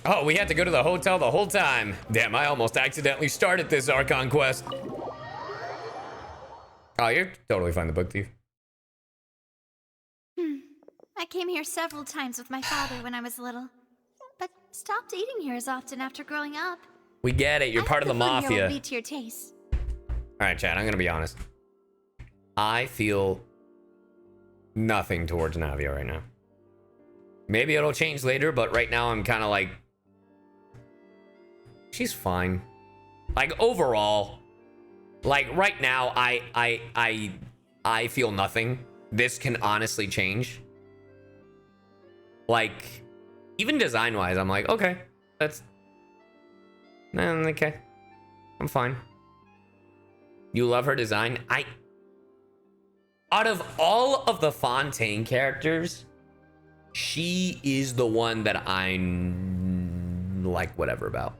Oh, we had to go to the hotel the whole time. Damn, I almost accidentally started this Archon quest. Oh, you're totally fine, the book thief. I came here several times with my father when I was little, but stopped eating here as often after growing up. We get it. You're part of the mafia. Here will be to your taste. All right, Chad, I'm going to be honest. I feel nothing towards Navia right now. Maybe it'll change later, but right now I'm kind of like, she's fine. Like overall, like right now, I feel nothing. This can honestly change. Like, even design-wise, I'm like, okay, that's, okay, I'm fine. You love her design? Out of all of the Fontaine characters, she is the one that I'm like whatever about.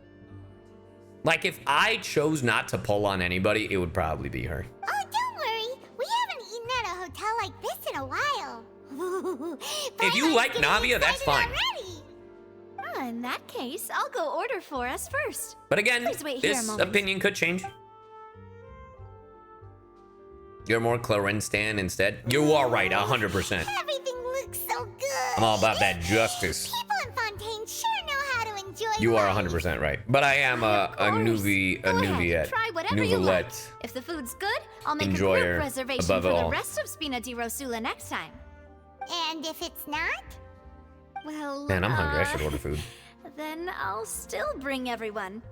Like, if I chose not to pull on anybody, it would probably be her. Oh, don't worry. We haven't eaten at a hotel like this in a while. If you like Navia, that's fine. In that case, I'll go order for us first. But again, Please wait here a this moment. opinion could change. You're more Clorinde stan instead. You are right, 100%. Everything looks so good. I'm all about that justice. People in Fontaine sure know how to enjoy You are life. 100% right. But I am a Neuvillette. Try whatever you like. Neuvillette. If the food's good, I'll make Enjoyer a group reservation above for all. the rest of Spina di Rosula next time. And if it's not? Well, Man, I'm hungry. I should order food. Then I'll still bring everyone.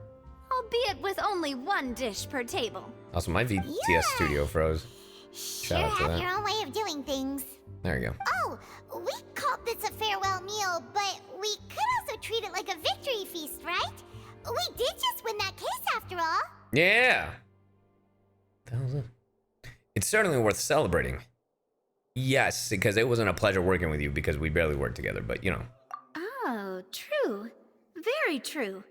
Albeit with only one dish per table. Also, my VTS Yeah. studio froze. Sure Shout out to have that. your own way of doing things. There you go. Oh, we called this a farewell meal, but we could also treat it like a victory feast, right? We did just win that case after all. Yeah. The hell's it? It's certainly worth celebrating. Yes, because it wasn't a pleasure working with you because we barely worked together, but you know. Oh, true. Very true.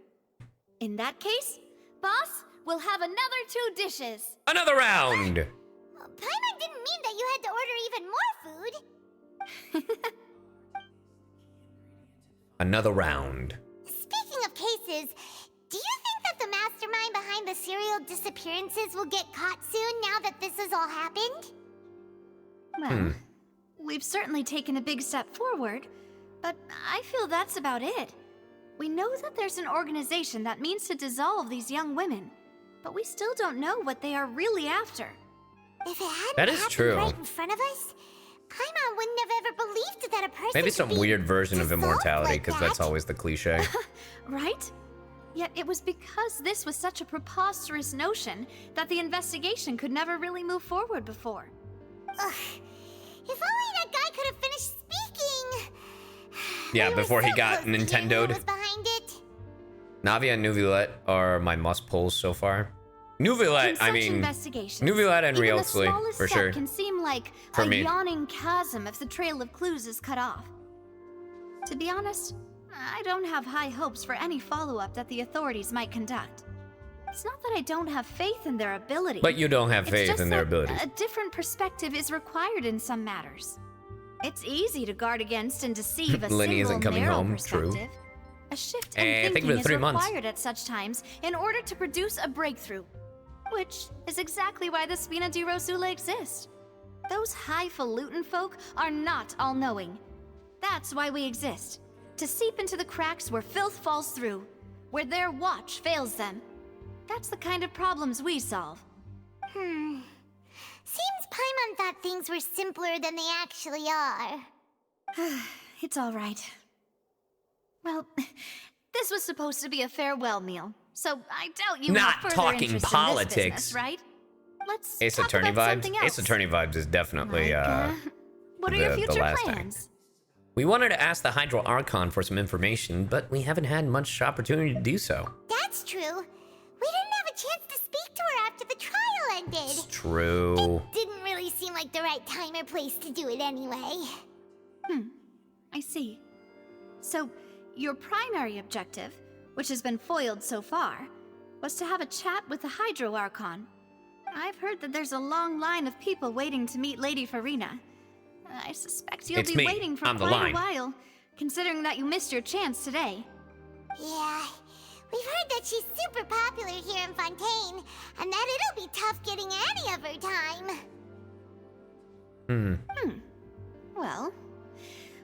In that case, boss, we'll have another 2 dishes. Another round. Paimon didn't mean that you had to order even more food. Another round. Speaking of cases, do you think that the mastermind behind the serial disappearances will get caught soon now that this has all happened? Well, we've certainly taken a big step forward, but I feel that's about it. We know that there's an organization that means to dissolve these young women, but we still don't know what they are really after. If it hadn't That is happened true. right in front of us, Paimon wouldn't have ever believed that a person Maybe could some be weird version of dissolved immortality, like because that's that. always the cliche. Right? Yet it was because this was such a preposterous notion that the investigation could never really move forward before. Ugh. If only that guy could have finished speaking. Yeah, We were before he so got close to hearing Nintendo'd. who was behind it. Navia and Neuvillette are my must pulls so far. In Neuvillette, I such mean, investigations, Neuvillette and even the Rielsley, smallest for step sure. can seem like For a me. yawning chasm if the trail of clues is cut off. To be honest, I don't have high hopes for any follow-up that the authorities might conduct. It's not that I don't have faith in their ability. But you don't have It's faith just in their that abilities. a different perspective is required in some matters. It's easy to guard against and deceive a Lenny isn't single coming narrow home, true. perspective. A shift in Think thinking of it, is 3 months. required at such times in order to produce a breakthrough, which is exactly why the Spina di Rosula exists. Those highfalutin folk are not all-knowing. That's why we exist, to seep into the cracks where filth falls through, where their watch fails them. That's the kind of problems we solve. Seems Paimon thought things were simpler than they actually are. It's all right. Well, this was supposed to be a farewell meal, so I doubt you Not have further talking interest politics. in this business, right? Let's Ace talk Attorney about vibes. something else. Ace Attorney vibes is definitely what are your the future last plans? act. We wanted to ask the Hydro Archon for some information, but we haven't had much opportunity to do so. That's true. We didn't have a chance to speak to her after the trial ended. It's true. Didn't really seem like the right time or place to do it anyway. I see. So, your primary objective, which has been foiled so far, was to have a chat with the Hydro Archon. I've heard that there's a long line of people waiting to meet Lady Farina. I suspect you'll It's be me. waiting for I'm the quite line. a while, considering that you missed your chance today. Yeah, we've heard that she's super popular here in Fontaine, and that it'll be tough getting any of her time. Well,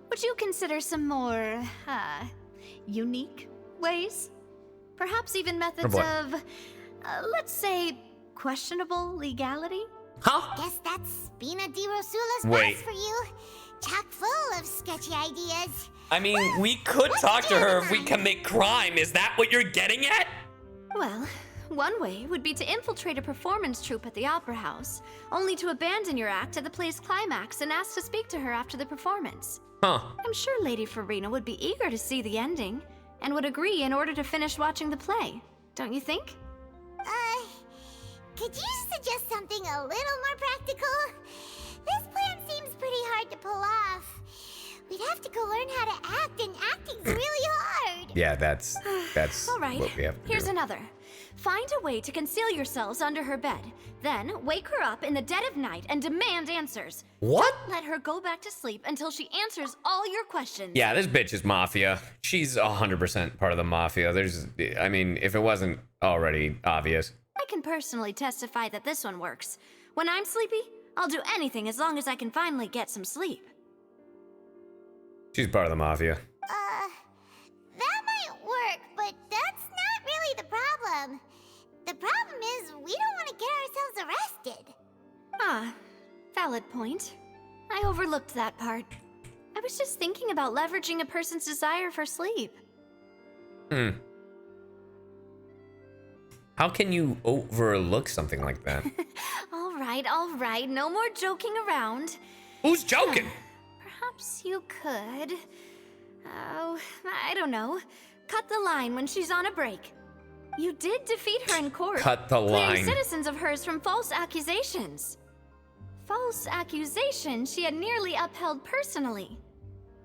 would you consider some more, unique ways? Perhaps even methods of, let's say, questionable legality? Huh? Guess that's Spina di Rosula's Wait. boss for you. Chock full of sketchy ideas. I mean, we could talk to her if we commit crime. Is that what you're getting at? Well, one way would be to infiltrate a performance troupe at the Opera House, only to abandon your act at the play's climax and ask to speak to her after the performance. Huh. I'm sure Lady Farina would be eager to see the ending, and would agree in order to finish watching the play. Don't you think? Could you suggest something a little more practical? This plan seems pretty hard to pull off. We'd have to go learn how to act, and acting's really hard. Yeah, that's All right, what we have to here's do. another. Find a way to conceal yourselves under her bed. Then wake her up in the dead of night and demand answers. What? Don't let her go back to sleep until she answers all your questions. Yeah, this bitch is mafia. She's 100% part of the mafia. I mean, if it wasn't already obvious. I can personally testify that this one works. When I'm sleepy, I'll do anything as long as I can finally get some sleep. She's part of the mafia. That might work, but that's not really the problem. The problem is we don't want to get ourselves arrested. Ah, valid point. I overlooked that part. I was just thinking about leveraging a person's desire for sleep. How can you overlook something like that? All right, no more joking around. Who's joking? Perhaps you could... Oh, I don't know. Cut the line when she's on a break. You did defeat her in court. Cut the line. Clearing citizens of hers from false accusations. False accusations she had nearly upheld personally.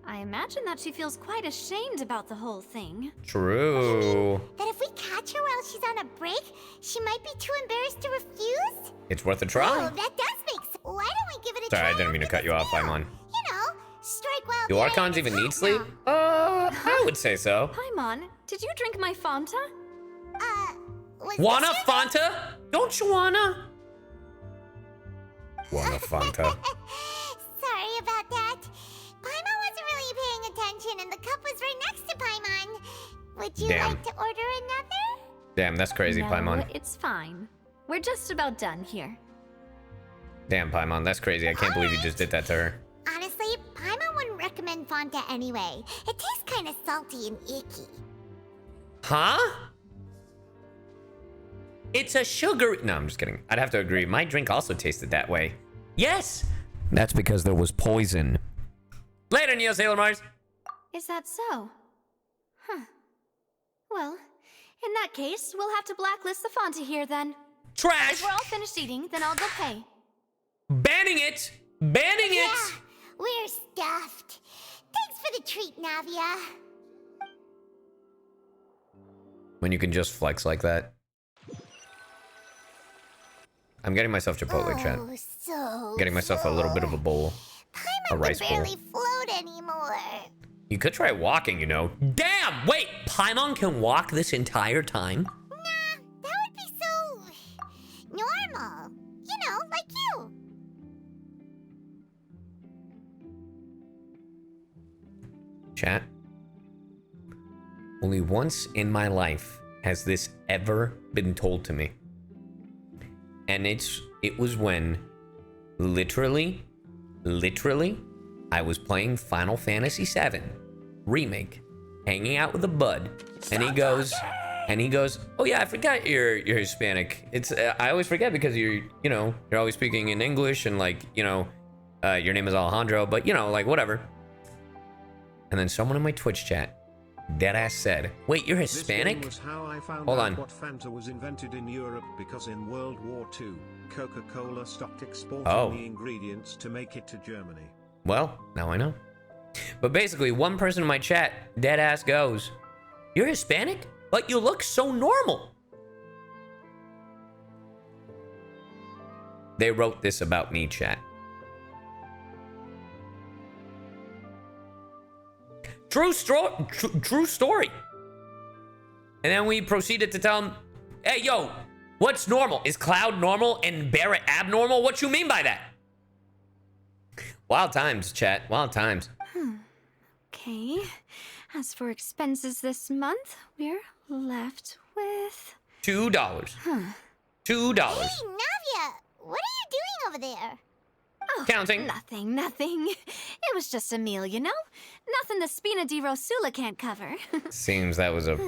I imagine that she feels quite ashamed about the whole thing. True. That if we catch her while she's on a break, she might be too embarrassed to refuse? It's worth a Oh, try. that does make sense. Why don't we give it a try? Sorry, I didn't mean to after cut you this off, meal? Paimon. You know, strike while Do the Archons iron's even hot need sleep? now. I would say so. Paimon, did you drink my Fanta? Was Wanna this your- Fanta? Don't you wanna? Wanna Fanta? Sorry about that. Paimon wasn't really paying attention, and the cup was right next to Paimon. Would you Damn. like to order another? Damn, that's crazy, No, Paimon. it's fine. We're just about done here. Damn, Paimon, that's crazy. I can't believe you just did that to her. Honestly, Paimon wouldn't recommend Fanta anyway. It tastes kind of salty and icky. Huh? It's a sugar... No, I'm just kidding. I'd have to agree. My drink also tasted that way. Yes! That's because there was poison. Later, Neo Sailor Mars. Is that so? Huh. Well, in that case, we'll have to blacklist the Fanta here then. Trash! If we're all finished eating, then I'll go pay. Banning it! Banning it! Yeah, we're stuffed. Thanks for the treat, Navia. When you can just flex like that. I'm getting myself Chipotle, chat. Oh, so Getting myself a little bit of a bowl. Paimon rice can bowl. barely float anymore. You could try walking, you know. Damn! Wait! Paimon can walk this entire time? Nah, that would be so... normal. You know, like you. Chat. Only once in my life has this ever been told to me. And it was when literally I was playing Final Fantasy VII Remake, hanging out with a bud, and he goes, "Oh yeah, I forgot you're Hispanic. It's I always forget because you're always speaking in English and your name is Alejandro, but like whatever." And then someone in my Twitch chat deadass said, "Wait, you're Hispanic?" This was how I found Hold out on. what Fanta was invented in Europe, because in World War II, Coca-Cola stopped exporting Oh. the ingredients to make it to Germany. Well, now I know. But basically, one person in my chat deadass goes, "You're Hispanic? But you look so normal." They wrote this about me, chat. True story. And then we proceeded to tell him, hey, yo, what's normal? Is Cloud normal and Barrett abnormal? What you mean by that? Wild times, chat. Wild times. Okay. As for expenses this month, we're left with $2. $2. Hey, Navia, what are you doing over there? Oh, Counting. Nothing. It was just a meal, you know? Nothing the Spina di Rosula can't cover. Seems that was a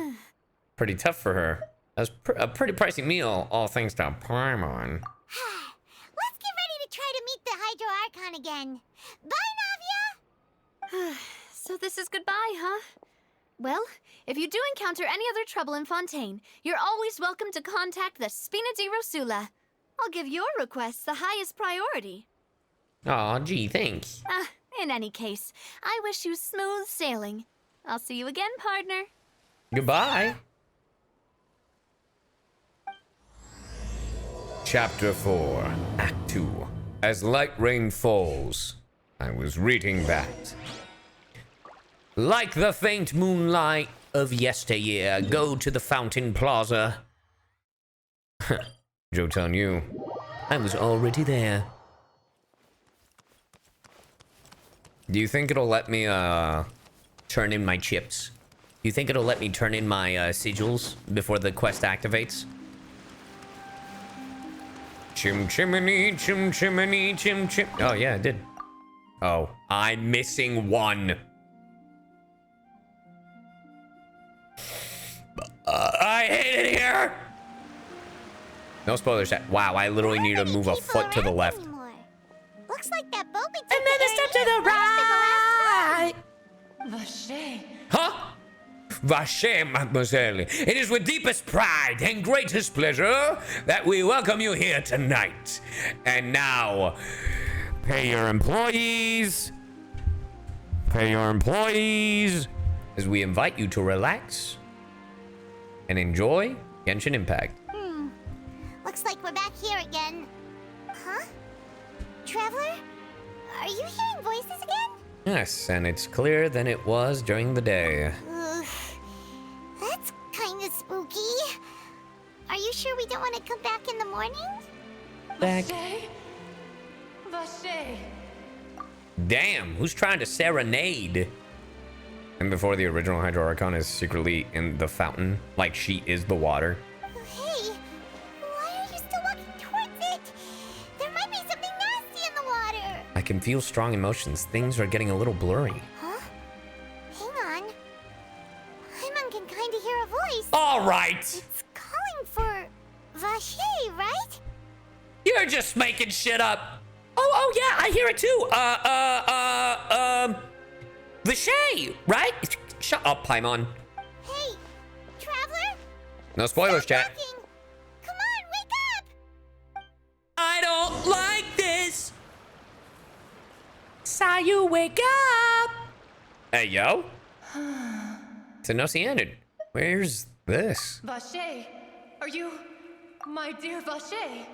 pretty tough for her. That was a pretty pricey meal, all thanks to Paimon. Let's get ready to try to meet the Hydro Archon again. Bye, Navia! So this is goodbye, huh? Well, if you do encounter any other trouble in Fontaine, you're always welcome to contact the Spina di Rosula. I'll give your requests the highest priority. Aw, gee, thanks. In any case, I wish you smooth sailing. I'll see you again, partner. Goodbye. Chapter 4, Act 2. As light rain falls, I was reading that. Like the faint moonlight of yesteryear, go to the fountain plaza. Joke's on you. I was already there. Do you think it'll let me, turn in my chips? Do you think it'll let me turn in my, sigils before the quest activates? Chim chimney, chim chimney, chim chim. Oh, yeah, it did. Oh, I'm missing one. I hate it here. No spoilers. Wow, I literally need to move a foot to the left. Looks like that boat we took. And then a step to the right. Vache. Huh? Vache, mademoiselle. It is with deepest pride and greatest pleasure that we welcome you here tonight. And now, pay your employees. Pay your employees. As we invite you to relax and enjoy Genshin Impact. Looks like we're back here again. Huh? Traveler? Are you hearing voices again? Yes, and it's clearer than it was during the day. That's kind of spooky. Are you sure we don't want to come back in the morning? Vache. Vache. Damn, who's trying to serenade? And before the original Hydro Archon is secretly in the fountain, like she is the water. Hey, why are you still walking towards it? There might be something nasty in the water. I can feel strong emotions. Things are getting a little blurry. Huh? Hang on. Paimon can kind of hear a voice. All right. It's calling for Vache, right? You're just making shit up. Oh yeah, I hear it too. Vache, right? Shut up, Paimon. Hey, Traveler? No spoilers, Stop chat. talking. Come on, wake up! I don't like this. Wake up. Hey, yo. It's an Oceanid. Where's this? Vache. Are you my dear Vache?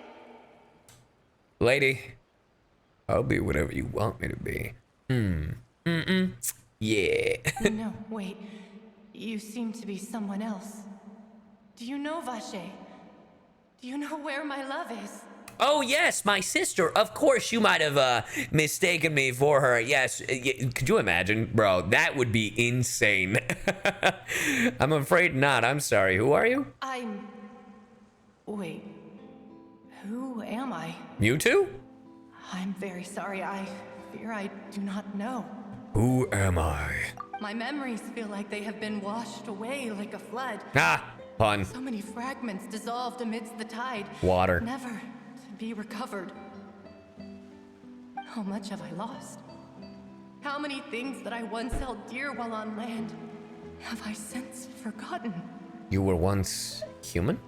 Lady, I'll be whatever you want me to be. Yeah. No, wait. You seem to be someone else. Do you know Vache? Do you know where my love is? Oh, yes, my sister. Of course, you might have mistaken me for her. Yes. Could you imagine? Bro, that would be insane. I'm afraid not. I'm sorry. Who are you? Wait. Who am I? Mewtwo? I'm very sorry. I fear I do not know. Who am I? My memories feel like they have been washed away like a flood. Ah, pun. So many fragments dissolved amidst the tide. Water. Never to be recovered. How much have I lost? How many things that I once held dear while on land have I since forgotten? You were once human?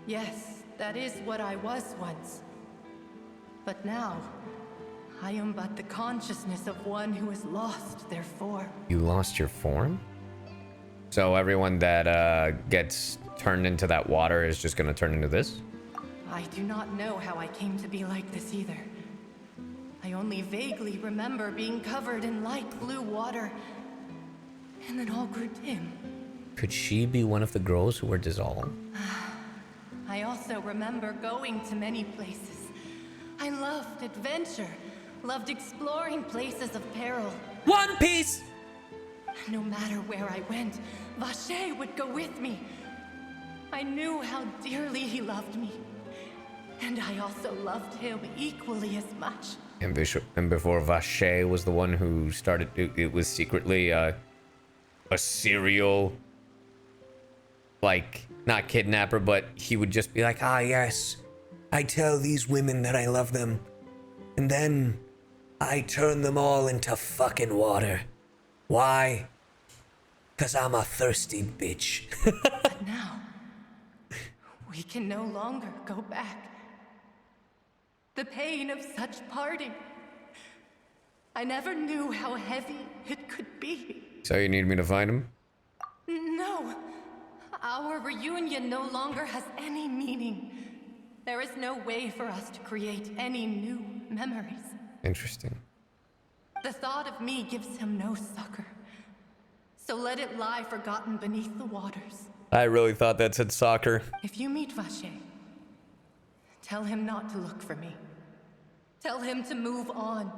Yes, that is what I was once. But now, I am but the consciousness of one who is lost, therefore. You lost your form? So everyone that gets turned into that water is just gonna turn into this? I do not know how I came to be like this either. I only vaguely remember being covered in light blue water, and then all grew dim. Could she be one of the girls who were dissolved? I also remember going to many places. I loved adventure, loved exploring places of peril. One Piece! No matter where I went, Vacher would go with me. I knew how dearly he loved me. And I also loved him equally as much. And before Vacher was the one who started, it was secretly a serial, like, not kidnapper, but he would just be like, ah, yes, I tell these women that I love them, and then I turn them all into fucking water. Why? 'Cause I'm a thirsty bitch. But now, we can no longer go back. The pain of such parting. I never knew how heavy it could be. So you need me to find him? No. Our reunion no longer has any meaning. There is no way for us to create any new memories. Interesting. The thought of me gives him no succor. So let it lie forgotten beneath the waters. I really thought that said soccer. If you meet Vacher, tell him not to look for me. Tell him to move on.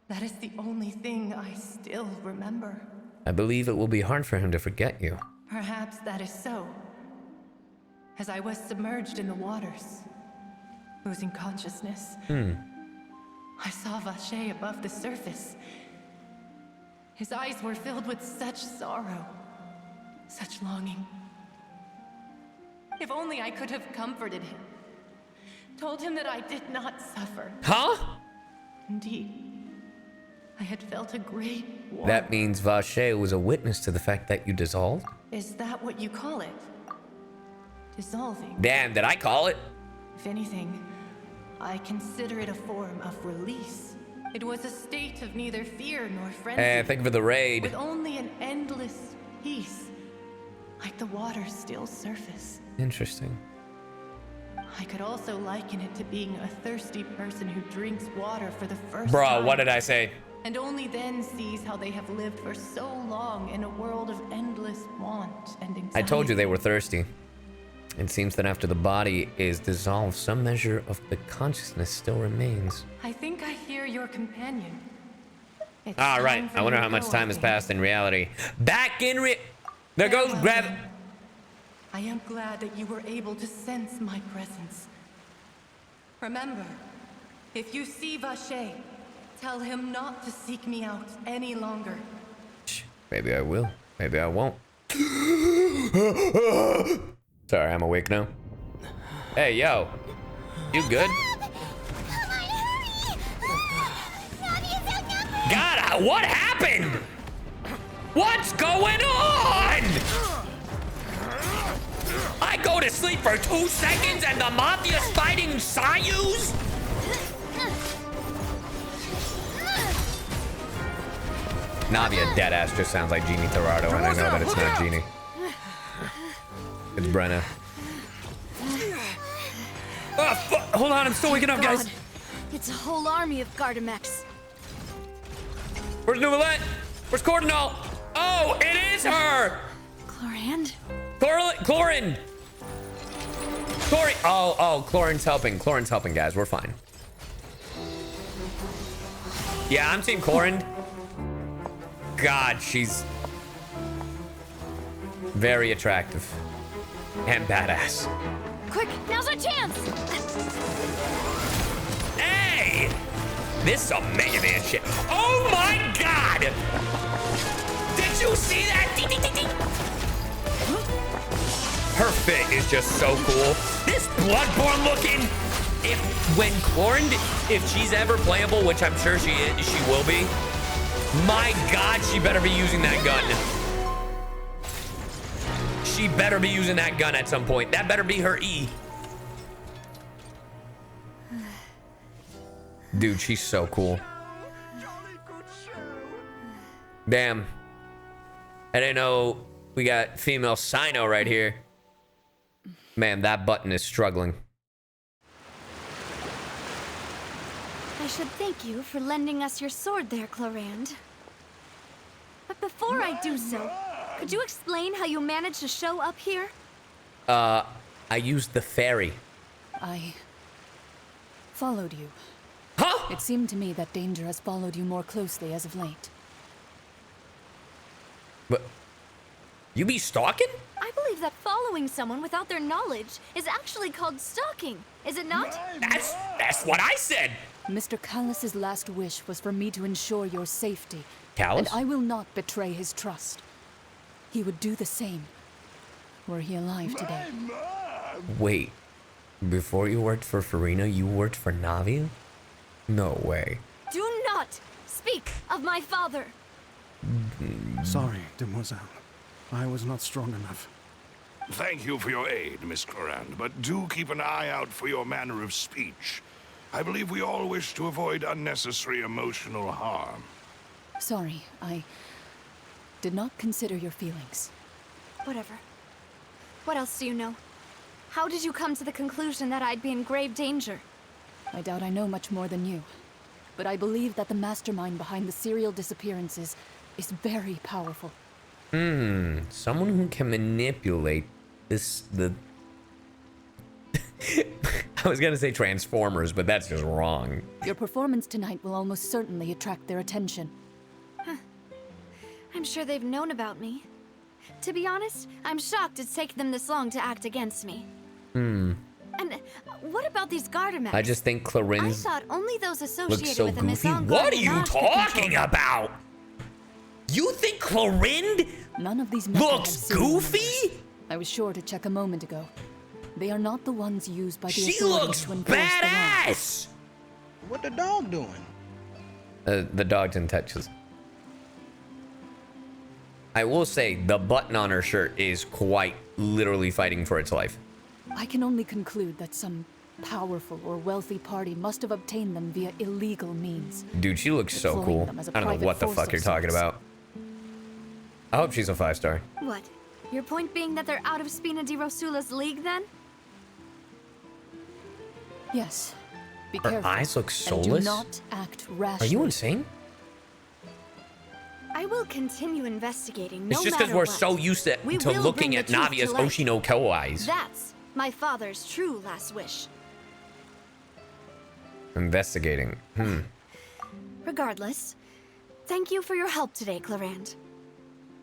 That is the only thing I still remember. I believe it will be hard for him to forget you. Perhaps that is so. As I was submerged in the waters, losing consciousness, I saw Vacher above the surface. His eyes were filled with such sorrow, such longing. If only I could have comforted him. Told him that I did not suffer. Huh? Indeed, I had felt a great warmth. That means Vacher was a witness to the fact that you dissolved? Is that what you call it? Dissolving? Damn, did I call it? If anything, I consider it a form of release. It was a state of neither fear nor frenzy. Hey, thank you for the raid. With only an endless peace, like the water's still surface. Interesting. I could also liken it to being a thirsty person who drinks water for the first Bro, time. what did I say? And only then sees how they have lived for so long in a world of endless want and anxiety. I told you they were thirsty. It seems that after the body is dissolved, some measure of the consciousness still remains. I think I hear your companion. It's Ah, time right. for I you wonder to how much go, time I has think. passed in reality. Back in There goes Farewell, grab. then. I am glad that you were able to sense my presence. Remember, if you see Vacher, tell him not to seek me out any longer. Maybe I will. Maybe I won't. Sorry, I'm awake now. Hey, yo. You good? God, what happened? What's going on? I go to sleep for 2 seconds and the Mafia's fighting CyYus? Navia deadass just sounds like Genie Torado, and I know that it's not Genie. It's Brenna. Oh, fuck. Hold on, I'm still waking up, guys. God, it's a whole army of Gardamex. Where's Neuvillette? Where's Cordonal? Oh, it is her! Clorinde? Clorinde! Oh, Clorinde's helping. Clorinde's helping, guys. We're fine. Yeah, I'm team Clorinde. God, she's very attractive and badass. Quick, now's our chance! Hey! This is some Mega Man shit. Oh my God! Did you see that? Ding, ding, ding, ding. Her fit is just so cool. This Bloodborne looking. When Clorinde, if she's ever playable, which I'm sure she will be. My God, she better be using that gun. She better be using that gun at some point. That better be her E. Dude, she's so cool. Damn. I didn't know we got female Cyno right here. Man, that button is struggling. I should thank you for lending us your sword there, Clorinde. But before I do so, Could you explain how you managed to show up here? I used the ferry. I followed you. Huh? It seemed to me that danger has followed you more closely as of late. But you be stalking? I believe that following someone without their knowledge is actually called stalking, is it not? That's what I said. Mr. Callas's last wish was for me to ensure your safety. Callas? And I will not betray his trust. He would do the same, were he alive today. Wait, before you worked for Farina, you worked for Navia? No way. Do not speak of my father. Sorry, demoiselle. I was not strong enough. Thank you for your aid, Miss Clorinde, but do keep an eye out for your manner of speech. I believe we all wish to avoid unnecessary emotional harm. Sorry, I did not consider your feelings. Whatever. What else do you know? How did you come to the conclusion that I'd be in grave danger? I doubt I know much more than you. But I believe that the mastermind behind the serial disappearances is very powerful. Someone who can manipulate the I was gonna say Transformers, but that's just wrong. Your performance tonight will almost certainly attract their attention. I'm sure they've known about me. To be honest, I'm shocked it's taken them this long to act against me. And what about these garter mechs? I just think I Clarinne's thought only those looks associated so with the goofy. Maison What are you Garde Nage could talking control them. about? You think Clorinde None of these mecha have looks serial goofy? numbers. I was sure to check a moment ago. They are not the ones used by the She authorities looks to enforce the law. badass. What the dog doing? The dog didn't touch us. I will say the button on her shirt is quite literally fighting for its life. I can only conclude that some powerful or wealthy party must have obtained them via illegal means. Dude, she looks so Deploying cool. them as a I don't know private what the force fuck of you're talking sorts. about. I hope she's a 5-star. What? Your point being that they're out of Spina di Rosula's league, then? Yes. Be Her careful. eyes look And soulless? do not act Are rashly. you insane? I will continue investigating, no It's just matter because we're what. so used to We will looking bring at the truth Navia's to light. Oshinoko eyes. That's my father's true last wish. Investigating. Regardless, thank you for your help today, Clorinde.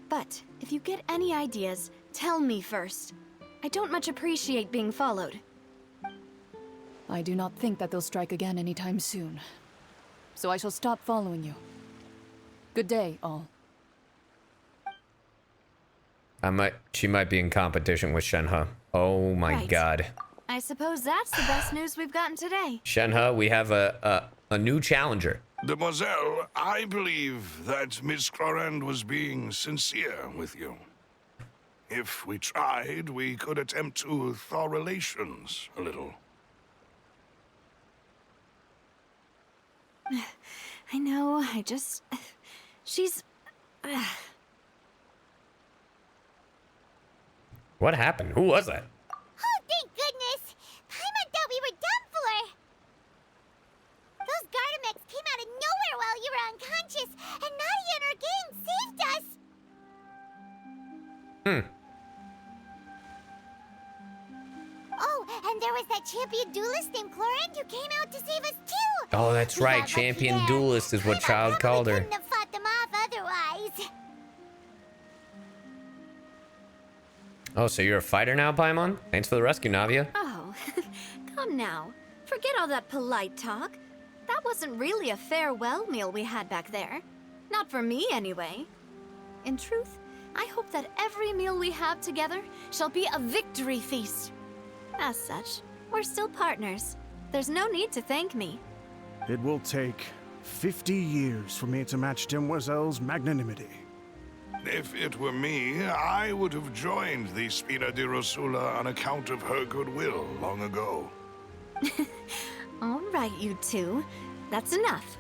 But if you get any ideas, tell me first. I don't much appreciate being followed. I do not think that they'll strike again anytime soon. So I shall stop following you. Good day, all. She might be in competition with Shenhe. Oh my Right. god. I suppose that's the best news we've gotten today. Shenhe, we have a new challenger. Demoiselle, I believe that Miss Clorinde was being sincere with you. If we tried, we could attempt to thaw relations a little. I know, she's... What happened? Who was that? Oh, thank goodness! Paimon thought we were done for! Those Gardamex came out of nowhere while you were unconscious, and Nadia and her gang saved us! Oh, and there was that champion duelist named Clorinde who came out to save us too! Oh, that's We right. got lucky Champion there. duelist is what Paimon Childe probably called her. couldn't have fought them off otherwise. Oh, so you're a fighter now, Paimon? Thanks for the rescue, Navia. Oh, come now. Forget all that polite talk. That wasn't really a farewell meal we had back there. Not for me, anyway. In truth, I hope that every meal we have together shall be a victory feast. As such, we're still partners. There's no need to thank me. It will take 50 years for me to match Demoiselle's magnanimity. If it were me, I would have joined the Spina di Rosula on account of her goodwill long ago. All right, you two. That's enough.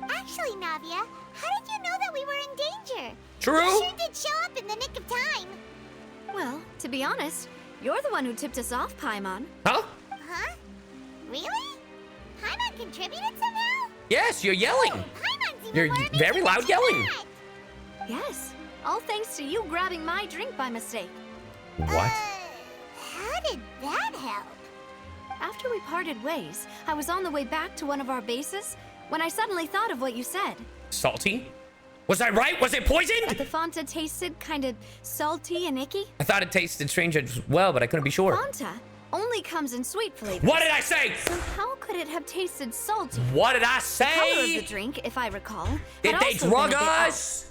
Actually, Navia, how did you know that we were in danger? True. You sure did show up in the nick of time. Well, to be honest, you're the one who tipped us off, Paimon. Huh? Huh? Really? Paimon contributed somehow? Yes, you're yelling. Paimon's even You're more amazing very than loud she yelling. thought. Yes. All thanks to you grabbing my drink by mistake. What? How did that help? After we parted ways, I was on the way back to one of our bases when I suddenly thought of what you said. Salty? Was I right? Was it poisoned? The Fanta tasted kind of salty and icky. I thought it tasted strange as well, but I couldn't be sure. Fanta only comes in sweet flavors. What did I say? So how could it have tasted salty? What did I The color of say? the drink, if I recall, Did had they also drug been a bit off. us?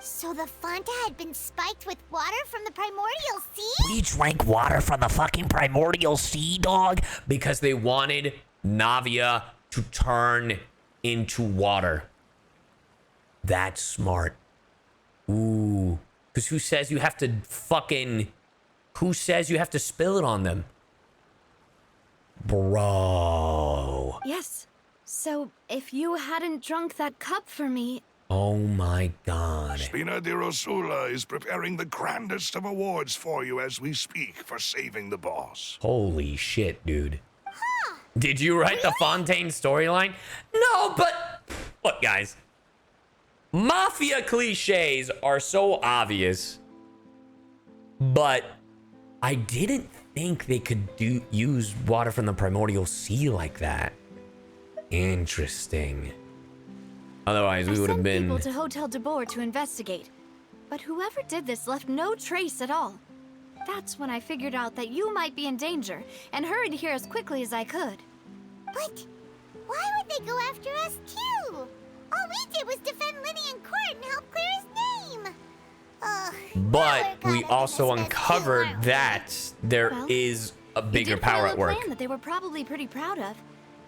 So the Fanta had been spiked with water from the primordial sea? We drank water from the fucking primordial sea, dog. Because they wanted Navia to turn into water. That's smart. Ooh. Because who says you have to fucking... Who says you have to spill it on them? Bro. Yes. So if you hadn't drunk that cup for me... Oh my god. Spina di Rosula is preparing the grandest of awards for you as we speak for saving the boss. Holy shit, dude. Did you write the Fontaine storyline? No, but... Look, guys. Mafia cliches are so obvious. But I didn't think they could use water from the primordial sea like that. Interesting. Otherwise, we would have been... people to Hotel de Boer to investigate. But whoever did this left no trace at all. That's when I figured out that you might be in danger and hurried here as quickly as I could. But why would they go after us too? All we did was defend Linny in court and help clear his name. Ugh, But we're we gonna also dismiss uncovered you, aren't we? that there Well, is a You bigger did put a power little at work. plan that they were probably pretty proud of,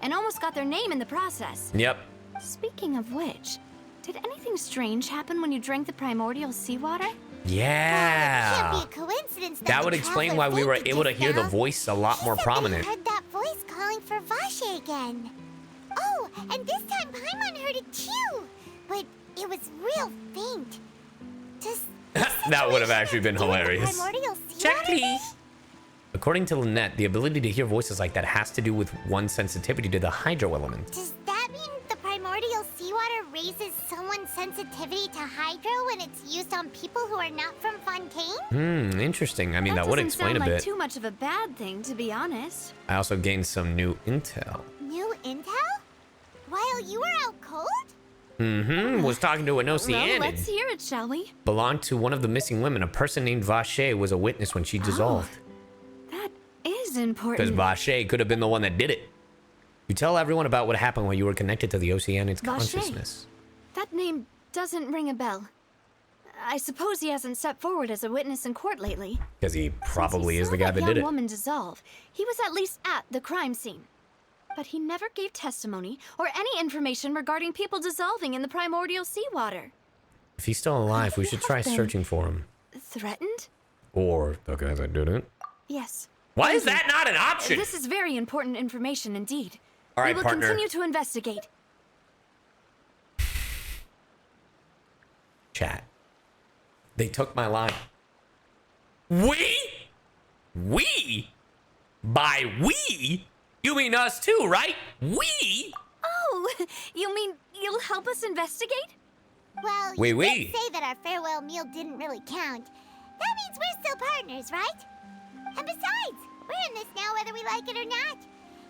and almost got their name in the process. Yep. Speaking of which, did anything strange happen when you drank the primordial seawater? Yeah. It can't be a coincidence That would explain why we were able to hear the voice a lot more prominent. Heard that voice calling for Vache again. Oh, and this time Paimon heard it too, but it was real faint. Does That would have actually been hilarious. primordial Check, seawater please. According to Lynette, the ability to hear voices like that has to do with one's sensitivity to the hydro element. Does that mean the primordial seawater raises someone's sensitivity to hydro when it's used on people who are not from Fontaine? Interesting. I mean, that would doesn't explain sound a like bit. too much of a bad thing, to be honest. I also gained some new intel. New intel? While you were out cold? Was talking to an Well, Oceanid. let's hear it, shall we? Belonged to one of the missing women. A person named Vache was a witness when she dissolved. That is Because important. Vache could have been the one that did it. You tell everyone about what happened while you were connected to the Oceanid's Vache. consciousness. That name doesn't ring a bell. I suppose he hasn't stepped forward as a witness in court lately. Because he probably Since is he the saw guy that young did it. woman dissolve, he was at least at the crime scene. But he never gave testimony or any information regarding people dissolving in the primordial seawater. If he's still alive, we Could he should try have been searching for him. Threatened? Or the guy that did it. Yes. Why is Thank that not an option? This is very important information indeed. All right, we will partner. continue to investigate. Chat. They took my line. We? We? By we? You mean us too, right? We? Oh, you mean you'll help us investigate? Well, Oui, you oui. did say that our farewell meal didn't really count. That means we're still partners, right? And besides, we're in this now whether we like it or not.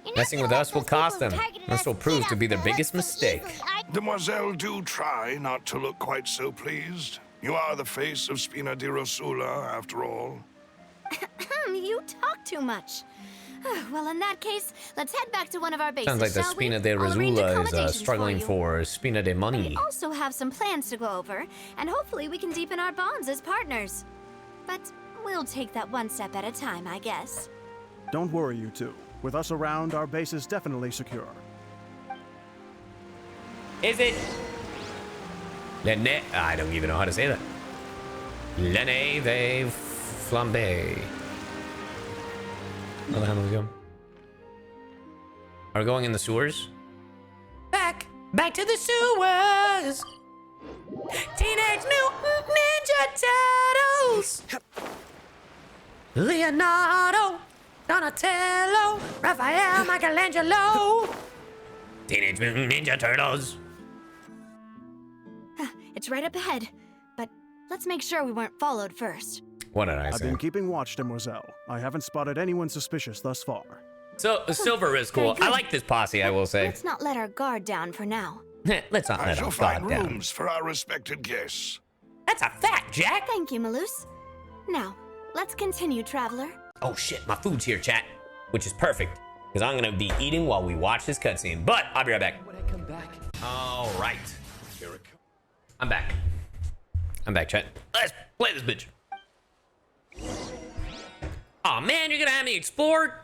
You're not Messing gonna with let us will those people cost who them. targeted This us will prove get to be off their the biggest hook so mistake. easily, are you? Demoiselle, do try not to look quite so pleased. You are the face of Spina di Rosula, after all. You talk too much. Well, in that case, let's head back to one of our bases, Sounds like the shall we? Spina de I'll arrange Rosula is accommodations struggling you. for Spina de money. We also have some plans to go over, and hopefully we can deepen our bonds as partners. But we'll take that one step at a time, I guess. Don't worry, you two. With us around, our base is definitely secure. Is it? I don't even know how to say that. Le neve flambe. Where the hell are we going? Are we going in the sewers? Back to the sewers. Teenage Mutant Ninja Turtles. Leonardo, Donatello, Raphael, Michelangelo. Teenage Mutant Ninja Turtles. It's right up ahead, but let's make sure we weren't followed first. What did I I've say? been keeping watch, Demoiselle. I haven't spotted anyone suspicious thus far. So Silver is cool. I like this posse, I will say. Let's not let our guard down for now. Let's not I let shall our find guard down. rooms for our respected guests. That's a fact, Jack. Thank you, Malus. Now, let's continue, traveler. Oh shit, my food's here, chat. Which is perfect, because I'm gonna be eating while we watch this cutscene. But I'll be right back. When I come back. All right. I'm back. I'm back, chat. Let's play this bitch. Aw, man, you're gonna have me explore?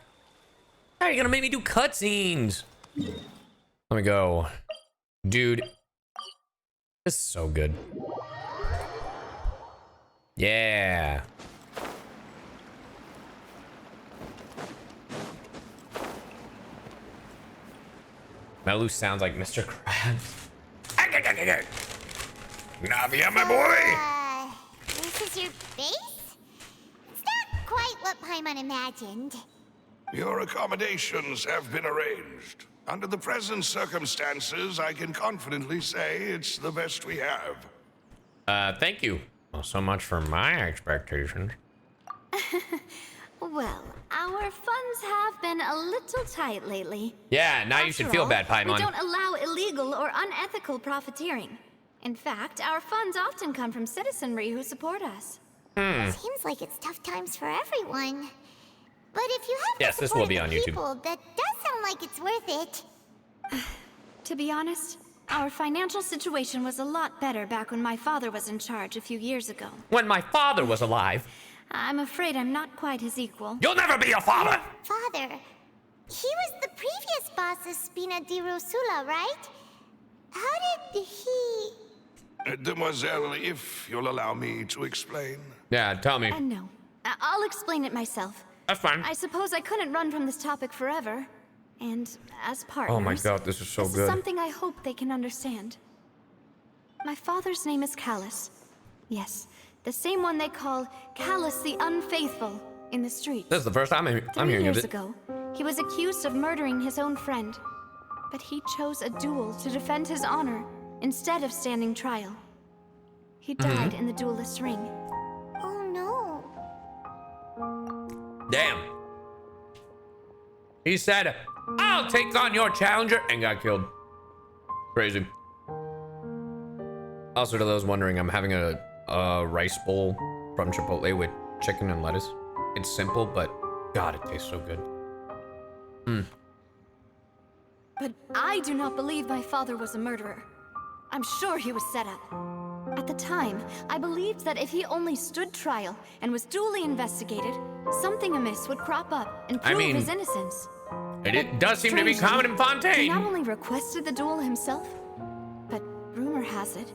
How are you gonna make me do cutscenes? Let me go. Dude. This is so good. Yeah. Melu sounds like Mr. Krabs. Navia, my boy! This is your base? It's not quite what Paimon imagined. Your accommodations have been arranged. Under the present circumstances, I can confidently say it's the best we have. Thank you. Well, so much for my expectations. Well, our funds have been a little tight lately. Yeah, now you should feel bad, Paimon. We don't allow illegal or unethical profiteering. In fact, our funds often come from citizenry who support us. Seems like it's tough times for everyone. But if you have Yes, the this support will be of on the YouTube. people, that does sound like it's worth it. To be honest, our financial situation was a lot better back when my father was in charge a few years ago. When my father was alive. I'm afraid I'm not quite his equal. You'll never be a father! Father, he was the previous boss of Spina di Rosula, right? How did he... Demoiselle, if you'll allow me to explain. Yeah, tell me. No, I'll explain it myself. That's fine. I suppose I couldn't run from this topic forever. And as partners... Oh my god, this is so this good. is something I hope they can understand. My father's name is Callas. Yes, the same one they call Callas the Unfaithful in the streets. This is the first time I'm 3 hearing of years it. ago, he was accused of murdering his own friend. But he chose a duel to defend his honor instead of standing trial. He died in the duelist's ring. Oh no. Damn. He said, I'll take on your challenger, and got killed. Crazy. Also, to those wondering, I'm having a rice bowl from Chipotle with chicken and lettuce. It's simple, but God, it tastes so good. But I do not believe my father was a murderer. I'm sure he was set up. At the time, I believed that if he only stood trial and was duly investigated, something amiss would crop up and prove his innocence. It does seem to be Strangely, common in he Fontaine. not only requested the duel himself, but rumor has it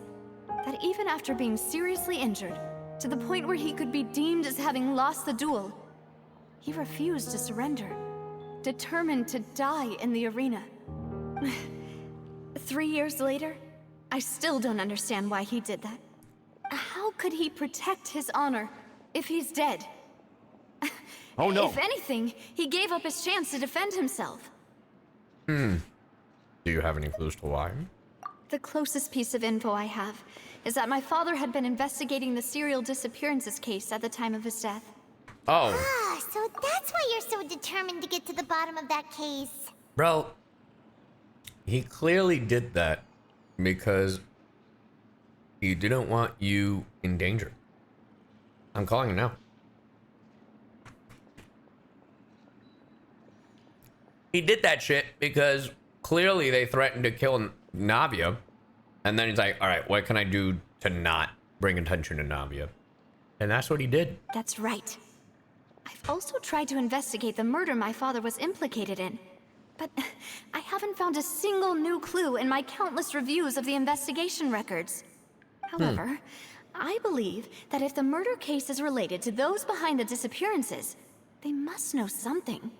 that even after being seriously injured, to the point where he could be deemed as having lost the duel, he refused to surrender, determined to die in the arena. 3 years later, I still don't understand why he did that. How could he protect his honor if he's dead? Oh no. If anything, he gave up his chance to defend himself. Do you have any clues to why? The closest piece of info I have is that my father had been investigating the serial disappearances case at the time of his death. Oh, Ah, so that's why you're so determined to get to the bottom of that case. bro. He clearly did that because he didn't want you in danger. I'm calling it now. He did that shit because clearly they threatened to kill Navia. And then he's like, all right, what can I do to not bring attention to Navia? And that's what he did. That's right. I've also tried to investigate the murder my father was implicated in. But I haven't found a single new clue in my countless reviews of the investigation records. However, I believe that if the murder case is related to those behind the disappearances, they must know something.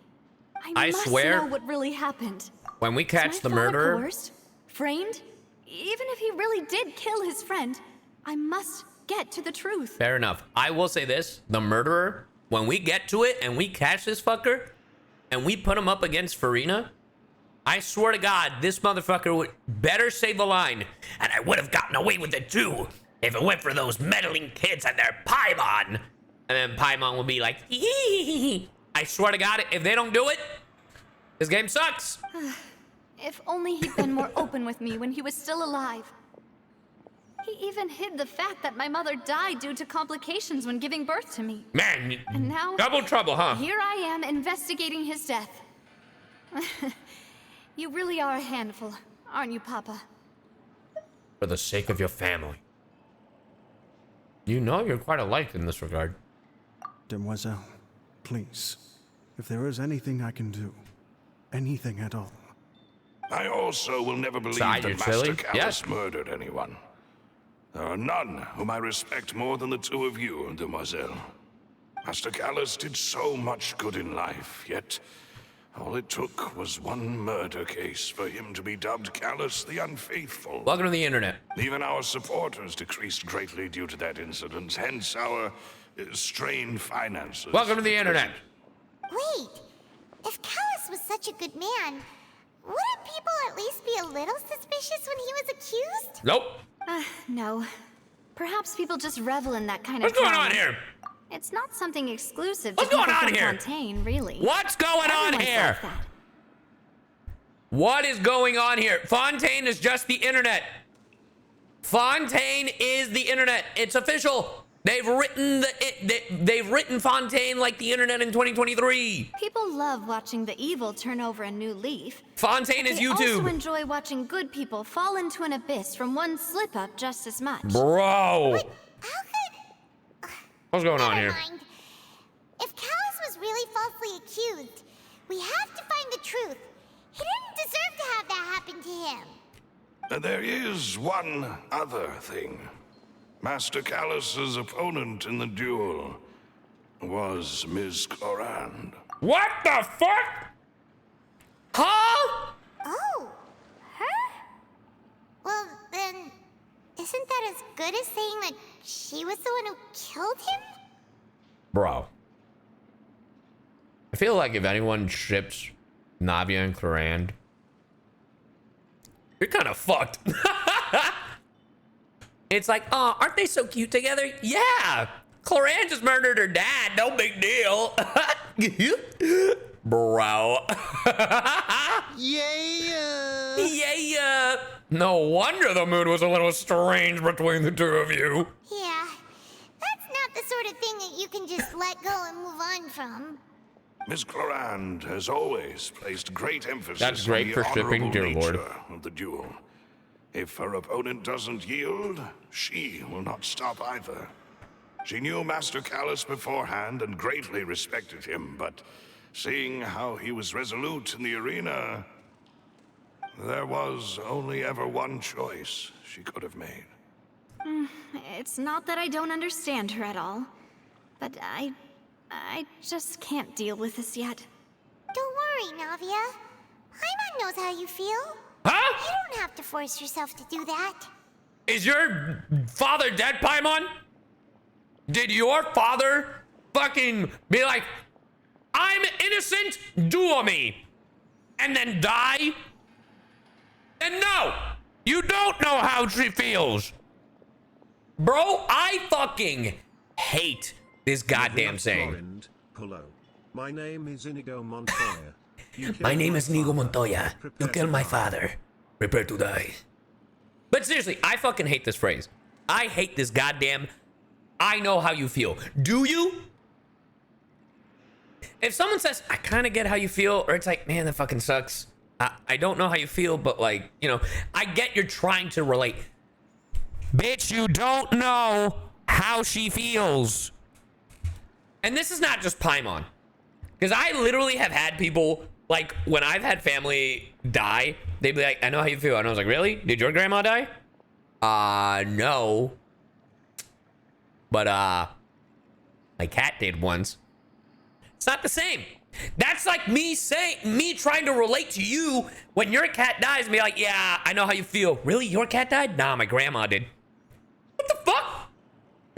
I must swear, know what really happened. when we catch Was the my father murderer, coerced? Framed? Even if he really did kill his friend, I must get to the truth. fair enough. I will say this, the murderer, when we get to it and we catch this fucker and we put him up against Farina, I swear to God, this motherfucker would better say the line, and I would have gotten away with it too. if it went for those meddling kids and their Paimon. And then Paimon will be like, hee hee hee hee. I swear to God, if they don't do it, this game sucks. If only he'd been more open with me when he was still alive. He even hid the fact that my mother died due to complications when giving birth to me. Man, And now, double trouble, huh? here I am investigating his death. You really are a handful, aren't you, Papa? For the sake of your family. You know you're quite alike in this regard. Demoiselle, please, if there is anything I can do, anything at all. I also will never believe Side, that you're Master silly. Callas Yes. murdered anyone. There are none whom I respect more than the two of you, Demoiselle. Master Callas did so much good in life, yet all it took was one murder case for him to be dubbed Callas the Unfaithful. Welcome to the internet. Even our supporters decreased greatly due to that incident, hence our strained finances. Welcome to the internet. Wait, if Callas was such a good man, wouldn't people at least be a little suspicious when he was accused? Nope. No. Perhaps people just revel in that kind What's of going drama. on here? It's not something exclusive What's to going people on from here? Fontaine, really. What's going on Everyone's here? like that. What is going on here? Fontaine is just the internet. Fontaine is the internet. It's official. They've written they've written Fontaine like the internet in 2023. People love watching the evil turn over a new leaf. Fontaine is They also YouTube. enjoy watching good people fall into an abyss from one slip-up just as much. Bro. How could... What's going on Never here? mind. If Callas was really falsely accused, we have to find the truth. He didn't deserve to have that happen to him. There is one other thing. Master Callas's opponent in the duel was Ms. Clorinde. What the fuck? Huh? Oh, her? Well, then, isn't that as good as saying that she was the one who killed him? Bro. I feel like if anyone ships Navia and Clorinde, you're kind of fucked. It's like, oh, aren't they so cute together? Yeah. Clorinde just murdered her dad. No big deal. Bro. Yeah. Yeah. No wonder the mood was a little strange between the two of you. Yeah, that's not the sort of thing that you can just let go and move on from. Ms. Clorinde has always placed great emphasis That's great on the for shipping, honorable dear Lord. nature of the duel. If her opponent doesn't yield, she will not stop either. She knew Master Callas beforehand and greatly respected him, but seeing how he was resolute in the arena, there was only ever one choice she could have made. It's not that I don't understand her at all, but I just can't deal with this yet. Don't worry, Navia. Paimon knows how you feel. Huh? You don't have to force yourself to do that. Is your father dead, Paimon? Did your father fucking be like, I'm innocent, duel me, and then die? And no, you don't know how she feels. Bro, I fucking hate this goddamn saying. Clorinde, hello. My name is Inigo Montoya. My name is Inigo Montoya. You Prepare killed to my die. father. Prepare to die. But seriously, I fucking hate this phrase. I hate this goddamn, I know how you feel. Do you? If someone says, I kind of get how you feel, or it's like, man, that fucking sucks. I don't know how you feel, but like, you know, I get you're trying to relate. Bitch, you don't know how she feels. And this is not just Paimon. Because I literally have had people, like, when I've had family die, they'd be like, I know how you feel. And I was like, really? Did your grandma die? No. But, my cat did once. It's not the same. That's like me trying to relate to you when your cat dies and be like, yeah, I know how you feel. Really? Your cat died? Nah, my grandma did. What the fuck?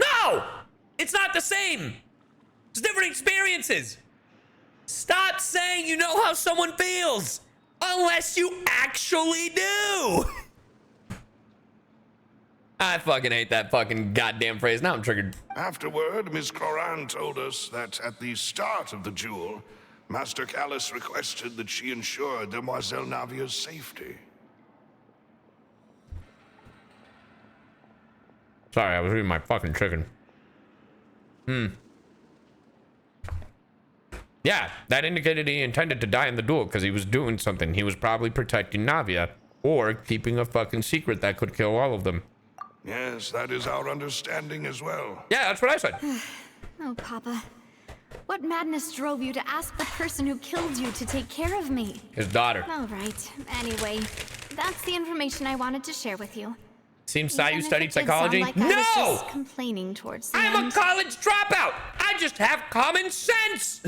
No! It's not the same. It's different experiences. Stop saying you know how someone feels unless you actually do. I fucking hate that fucking goddamn phrase. Now I'm triggered. Afterward, Miss Clorinde told us that at the start of the duel, Master Callas requested that she ensure Demoiselle Navia's safety. Sorry, I was eating my fucking chicken. Yeah, that indicated he intended to die in the duel because he was doing something. He was probably protecting Navia or keeping a fucking secret that could kill all of them. Yes, that is our understanding as well. Yeah, that's what I said. Oh, Papa. What madness drove you to ask the person who killed you to take care of me? His daughter. All right. Anyway, that's the information I wanted to share with you. Seems Even you if studied it did sound psychology. like I was No! just complaining towards the I'm a end. college dropout. I just have common sense.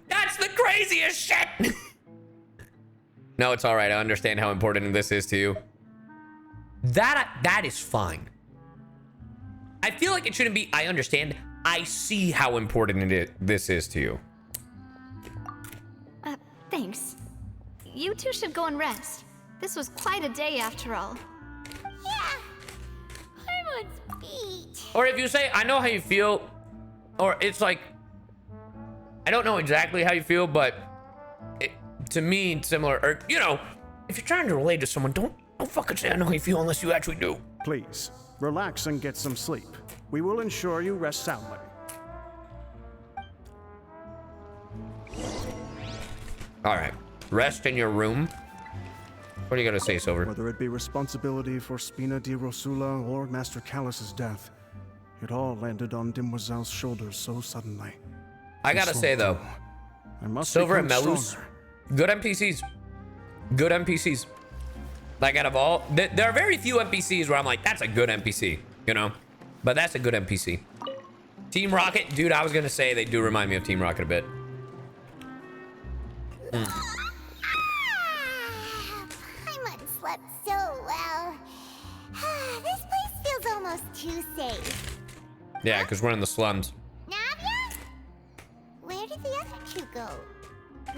That's the craziest shit. No, it's all right. I understand how important this is to you. That is fine. I feel like it shouldn't be. I understand. I see how important this is to you. Thanks. You two should go and rest. This was quite a day after all. Yeah. Harmon's beat. Or if you say, I know how you feel, or it's like, I don't know exactly how you feel, but to me, it's similar. Or, you know, if you're trying to relate to someone, don't fucking say I know how you feel unless you actually do. Please, relax and get some sleep. We will ensure you rest soundly. All right. Rest in your room. What do you got to say, Silver? Whether it be responsibility for Spina di Rosula or Master Callas's death, it all landed on Demoiselle's shoulders so suddenly. I got to say, though, I must Silver and become Melus, stronger. good NPCs. Good NPCs. Like, out of all, there are very few NPCs where I'm like, that's a good NPC, you know? But that's a good NPC. Team Rocket, dude, I was going to say they do remind me of Team Rocket a bit. Paimon slept so well. This place feels almost too safe. Yeah, because we're in the slums. Navia? Where did the other two go?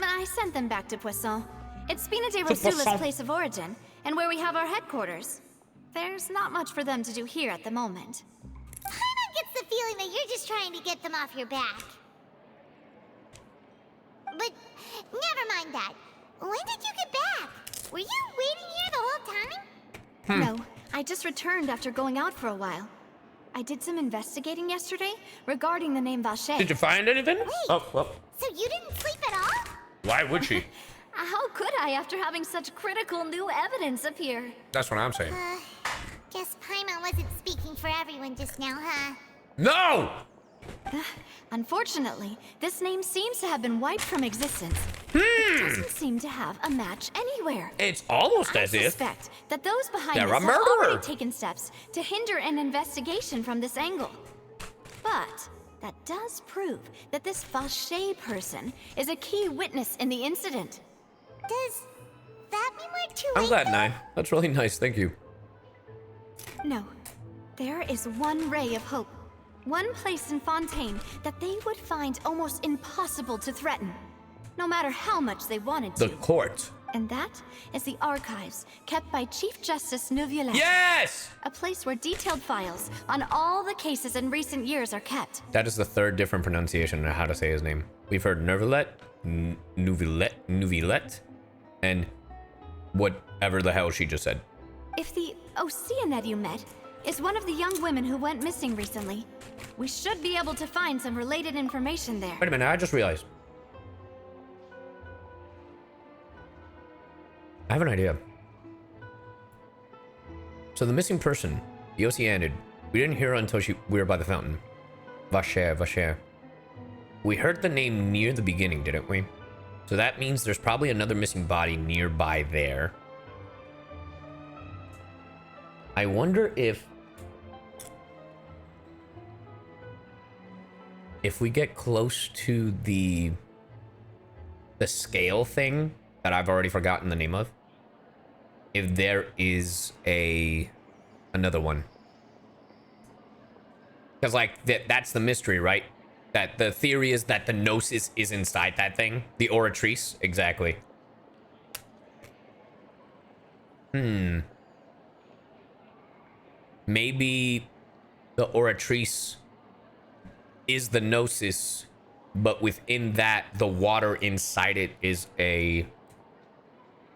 I sent them back to Poisson. It's Spina di Rosula's place of origin, and where we have our headquarters. There's not much for them to do here at the moment. Paimon gets the feeling that you're just trying to get them off your back. But never mind that. When did you get back? Were you waiting here the whole time? No, I just returned after going out for a while. I did some investigating yesterday regarding the name Vache. Did you find anything? Wait. Oh, well, So you didn't sleep at all? why would she? How could I after having such critical new evidence appear? That's what I'm saying. Guess Paimon wasn't speaking for everyone just now, huh? No! Unfortunately, this name seems to have been wiped from existence. It doesn't seem to have a match anywhere. It's almost I as if suspect that those behind they're this a have murderer. already taken steps to hinder an investigation from this angle. But that does prove that this Vache person is a key witness in the incident. Does that mean we're too I'm late? glad, then? Nine. That's really nice. Thank you. No, there is one ray of hope. One place in Fontaine that they would find almost impossible to threaten, no matter how much they wanted to. The court. And that is the archives kept by Chief Justice Neuvillette. Yes! A place where detailed files on all the cases in recent years are kept. That is the third different pronunciation of how to say his name. We've heard Neuvillette, Neuvillette, and whatever the hell she just said. If the Oceanette you met is one of the young women who went missing recently, we should be able to find some related information there. Wait a minute, I just realized. I have an idea. So the missing person, the Oceanid, we didn't hear her until we were by the fountain. Vache. We heard the name near the beginning, didn't we? So that means there's probably another missing body nearby there. I wonder if we get close to the scale thing that I've already forgotten the name of, if there is another one. Because like that's the mystery, right? That the theory is that the gnosis is inside that thing, the oratrice, exactly. Maybe the Oratrice is the Gnosis, but within that, the water inside it is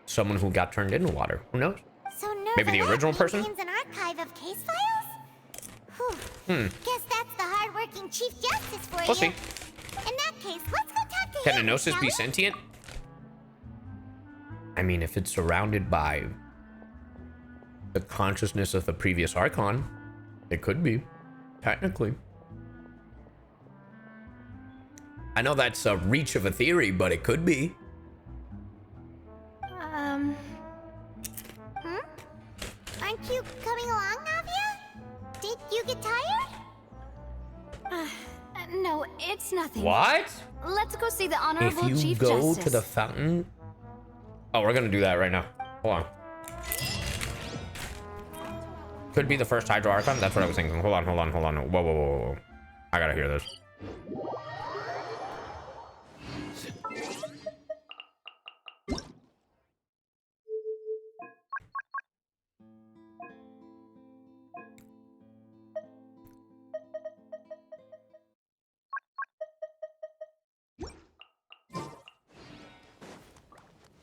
someone who got turned into water. Who knows? So Maybe the original person? maintains an archive of case files? Whew. Guess that's the hardworking Chief Justice for We'll you. see. In that case, let's go talk to Can a him, Gnosis shall be we? sentient? I mean, if it's surrounded by the consciousness of the previous Archon, it could be, technically. I know that's a reach of a theory, but it could be. Aren't you coming along, Navia? Did you get tired? No, it's nothing. What? Let's go see the If Honorable you Chief go Justice. to the fountain... Oh, we're gonna do that right now. Hold on. Could be the first Hydro Archon. That's what I was thinking. Hold on. Whoa. I gotta hear this.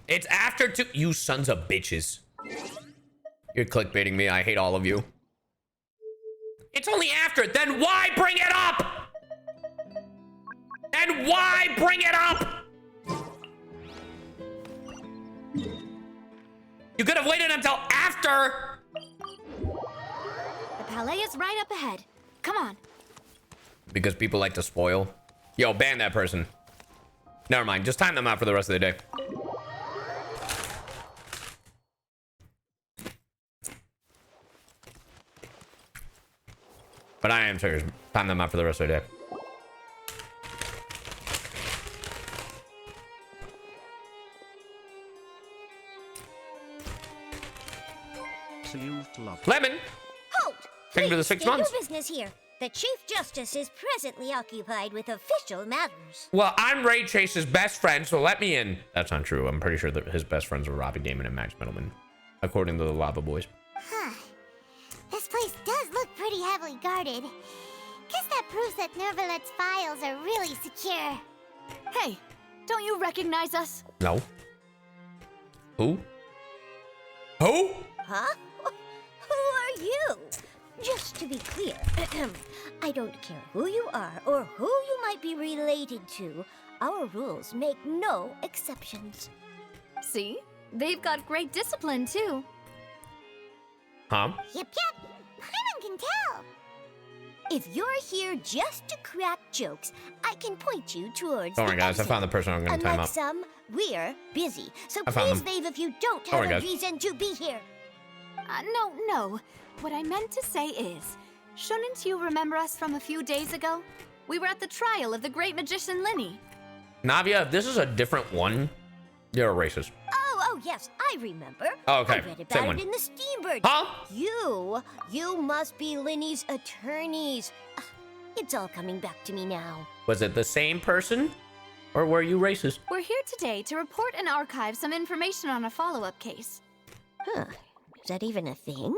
It's after 2. You sons of bitches. You're clickbaiting me. I hate all of you. It's only after. Then why bring it up? Then why bring it up? You could have waited until after. The palais is right up ahead. Come on. Because people like to spoil. Yo, ban that person. Never mind. Just time them out for the rest of the day. But I am serious. Time them out for the rest of the day. CyYuVtuber. Lemon! Halt! Take him to the Please, 6 state months. your business here. The Chief Justice is presently occupied with official matters. Well, I'm Ray Chase's best friend, so let me in. That's not true. I'm pretty sure that his best friends were Robbie Damon and Max Middleman, according to the Lava Boys. Huh. This place does look pretty heavily guarded. Guess that proves that Neuvillette's files are really secure. Hey, don't you recognize us? No. Who? Who? Huh? Who are you? Just to be clear, I don't care who you are or who you might be related to. Our rules make no exceptions. See? They've got great discipline, too. Huh? Yep. Paimon can tell. If you're here just to crack jokes, I can point you towards Don't worry, the guys. I exit. found the person I'm going to time Unlike up. some, we're busy. So I found please them. leave if you don't Don't have worry, a guys. reason to be here. No. What I meant to say is, shouldn't you remember us from a few days ago? We were at the trial of the great magician Linny. Navia, if this is a different one, you're a racist. Oh, yes, I remember. Oh, okay. I read Same about one. it in the Steambird. Huh? You must be Linny's attorneys. It's all coming back to me now. Was it the same person? Or were you racist? We're here today to report and archive some information on a follow-up case. Huh. Is that even a thing?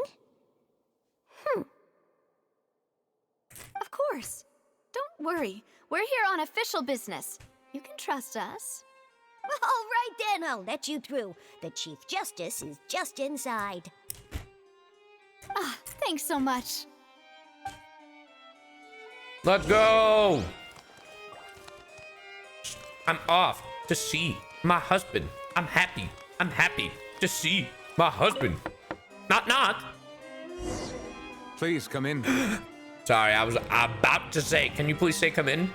Of course. Don't worry. We're here on official business. You can trust us. All right then, I'll let you through. The Chief Justice is just inside. Thanks so much. Let's go! I'm off to see my husband. I'm happy to see my husband. Knock. Please come in. Sorry, I was about to say, can you please say come in?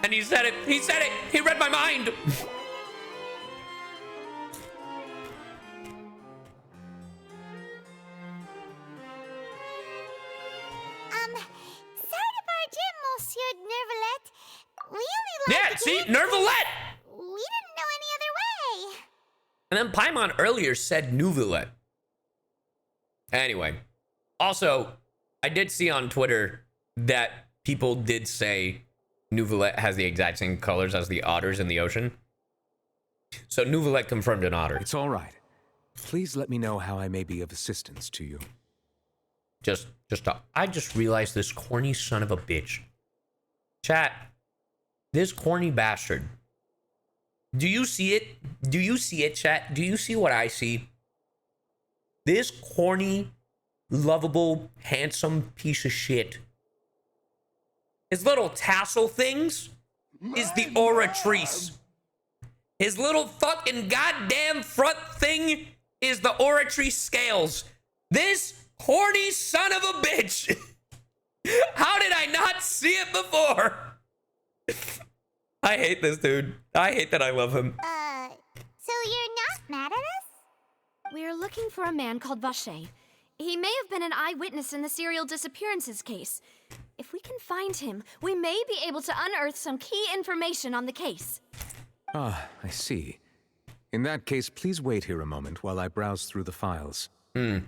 And he said it. He read my mind. Sorry to barge in, Monsieur Neuvillette. We only Yeah, like see, Neuvillette. We didn't know any other way. And then Paimon earlier said Neuvillette. Anyway, also, I did see on Twitter that people did say Neuvillette has the exact same colors as the otters in the ocean. So Neuvillette confirmed an otter. It's all right. Please let me know how I may be of assistance to you. I just realized this corny son of a bitch. Chat, this corny bastard. Do you see it? Do you see it, chat? Do you see what I see? This corny, lovable, handsome piece of shit. His little tassel things is the oratrice. His little fucking goddamn front thing is the oratrice scales. This horny son of a bitch. How did I not see it before? I hate this dude. I hate that I love him. So you're not mad at us? We're looking for a man called Vacher. He may have been an eyewitness in the serial disappearances case. If we can find him, we may be able to unearth some key information on the case. Ah, I see. In that case, please wait here a moment while I browse through the files. I've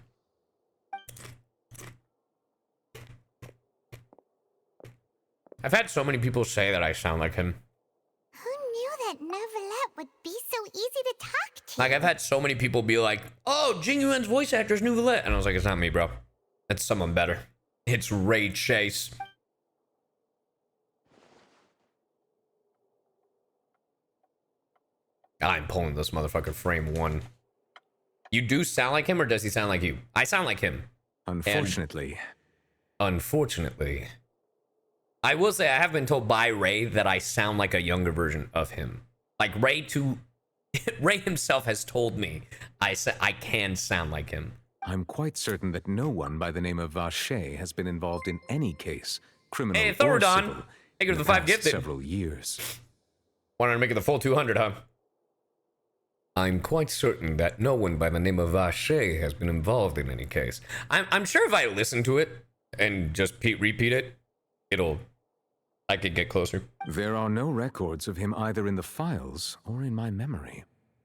had so many people say that I sound like him. Who knew that Neuvillette would be so easy to talk to? Like, I've had so many people be like, oh, Jingyuan's voice actor is Neuvillette. And I was like, it's not me, bro. It's someone better. It's Ray Chase. I'm pulling this motherfucker frame one. You do sound like him, or does he sound like you? I sound like him. Unfortunately. Unfortunately. I will say I have been told by Ray that I sound like a younger version of him. Like Ray himself has told me I can sound like him. I'm quite certain that no one by the name of Vacher has been involved in any case, criminal hey, or Thorodon, civil, take her to in the 5 past gifted. several years. Wanted to make it the full 200, huh? I'm quite certain that no one by the name of Vacher has been involved in any case. I'm sure if I listen to it and just repeat it, I could get closer. There are no records of him either in the files or in my memory.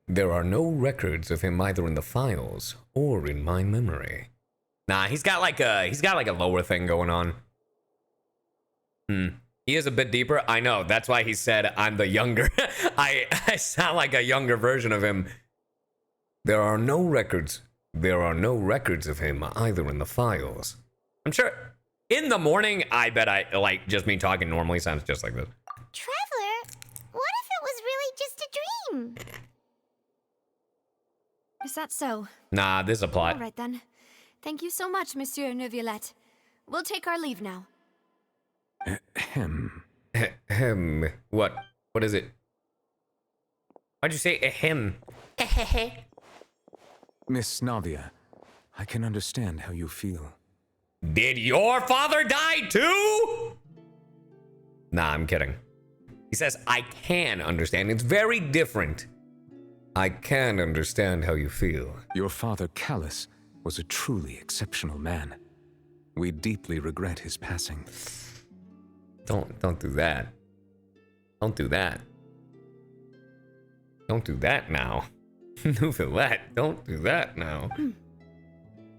There are no records of him either in the files or in my memory. Nah, he's got like a lower thing going on. He is a bit deeper. I know. That's why he said I'm the younger. I sound like a younger version of him. There are no records. There are no records of him either in the files. I'm sure in the morning, I bet just me talking normally sounds just like this. Traveler, what if it was really just a dream? Is that so? Nah, this is a plot. All right then. Thank you so much, Monsieur Neuvillette. We'll take our leave now. Ahem. Ahem. What? What is it? Why'd you say ahem? Miss Navia, I can understand how you feel. Did your father die too? Nah, I'm kidding. He says, I can understand. It's very different. I can understand how you feel. Your father, Callas, was a truly exceptional man. We deeply regret his passing. Don't do that. Don't do that. Don't do that now. Neuvillette, don't do that now.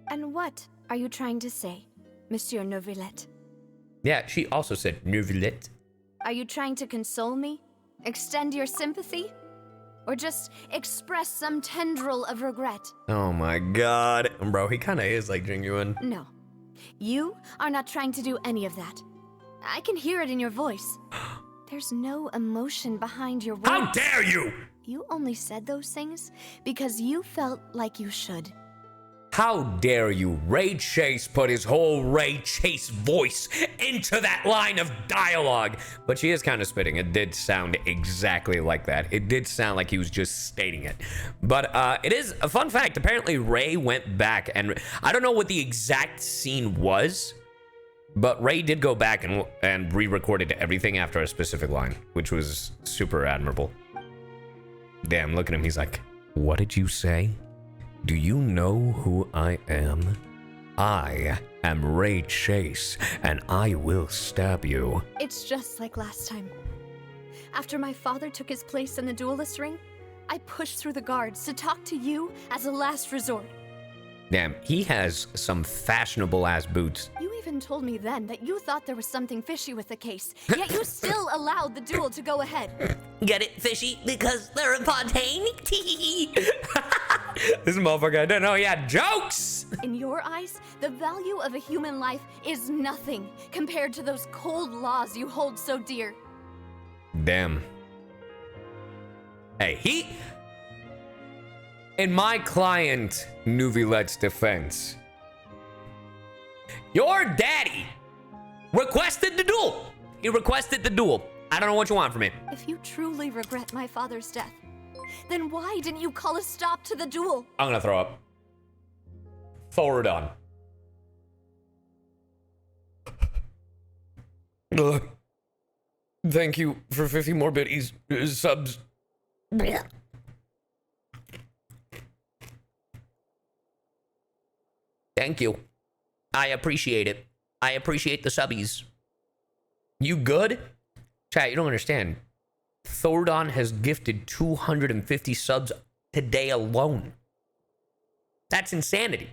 And what are you trying to say, Monsieur Neuvillette? Yeah, she also said Neuvillette. Are you trying to console me? Extend your sympathy? Or just express some tendril of regret? Oh my god. Bro, he kind of is like Jingyuan. No. You are not trying to do any of that. I can hear it in your voice. There's no emotion behind your words. How dare you! You only said those things because you felt like you should. How dare you? Ray Chase put his whole Ray Chase voice into that line of dialogue. But she is kind of spitting. It did sound exactly like that. It did sound like he was just stating it. But it is a fun fact. Apparently Ray went back and I don't know what the exact scene was, but Ray did go back and re-recorded everything after a specific line, which was super admirable. Damn, look at him. He's like, what did you say? Do you know who I am? I am Ray Chase, and I will stab you. It's just like last time. After my father took his place in the duelist ring, I pushed through the guards to talk to you as a last resort. Damn, he has some fashionable ass boots. You even told me then that you thought there was something fishy with the case, yet you still allowed the duel to go ahead. Get it, fishy? Because they're in Fontaine? This motherfucker, I don't know, yeah, jokes! In your eyes, the value of a human life is nothing compared to those cold laws you hold so dear. Damn. Hey, in my client Neuvillette's defense, your daddy requested the duel. He requested the duel. I don't know what you want from me. If you truly regret my father's death, then why didn't you call a stop to the duel? I'm gonna throw up. Forward on. Thank you for 50 more biddies, subs. Thank you. I appreciate it. I appreciate the subbies. You good? Chat, you don't understand. Thordon has gifted 250 subs today alone. That's insanity.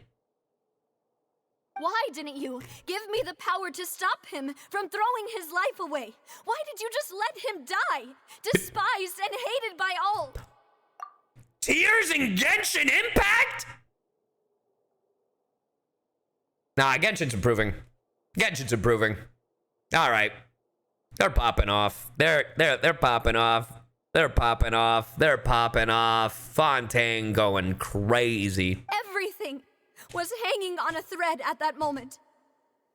Why didn't you give me the power to stop him from throwing his life away? Why did you just let him die, despised and hated by all? Tears in Genshin Impact? Nah, Genshin's improving. Genshin's improving. All right. They're popping off. They're popping off. They're popping off. They're popping off. Fontaine going crazy. Everything was hanging on a thread at that moment.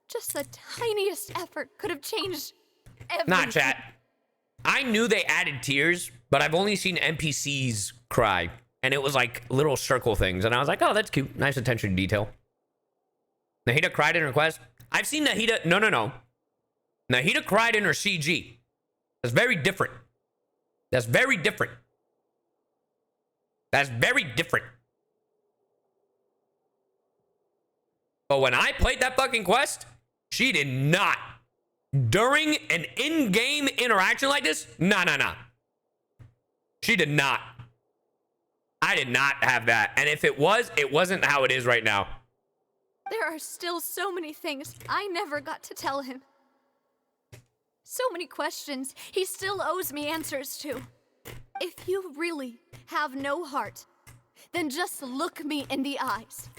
Just the tiniest effort could have changed everything. Not chat. I knew they added tears, but I've only seen NPCs cry. And it was like little circle things. And I was like, oh, that's cute. Nice attention to detail. Nahida cried in her quest. I've seen Nahida. No. Nahida cried in her CG. That's very different. That's very different. That's very different. But when I played that fucking quest, she did not. During an in-game interaction like this, nah. She did not. I did not have that. And if it was, it wasn't how it is right now. There are still so many things I never got to tell him. So many questions he still owes me answers to. If you really have no heart, then just look me in the eyes.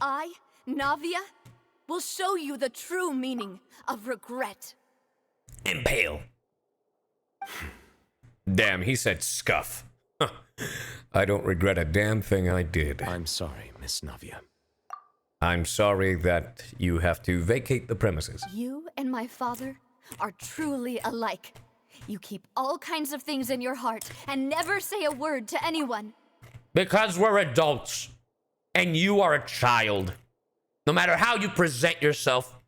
I, Navia, will show you the true meaning of regret. Impale. Damn, he said scuff. I don't regret a damn thing I did. I'm sorry, Miss Navia. I'm sorry that you have to vacate the premises. You and my father are truly alike. You keep all kinds of things in your heart and never say a word to anyone. Because we're adults, and you are a child. No matter how you present yourself,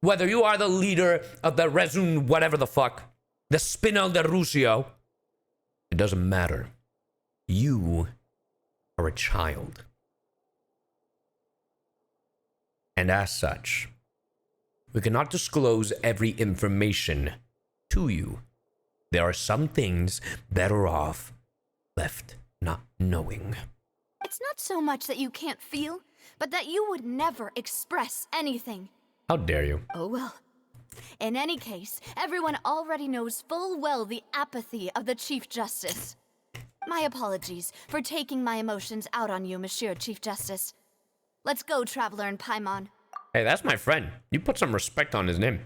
whether you are the leader of the Resun whatever the fuck, the Spina di Rosula, it doesn't matter. You are a child. And as such, we cannot disclose every information to you. There are some things better off left not knowing. It's not so much that you can't feel, but that you would never express anything. How dare you? Oh well. In any case, everyone already knows full well the apathy of the Chief Justice. My apologies for taking my emotions out on you, Monsieur Chief Justice. Let's go, Traveler and Paimon. Hey, that's my friend. You put some respect on his name.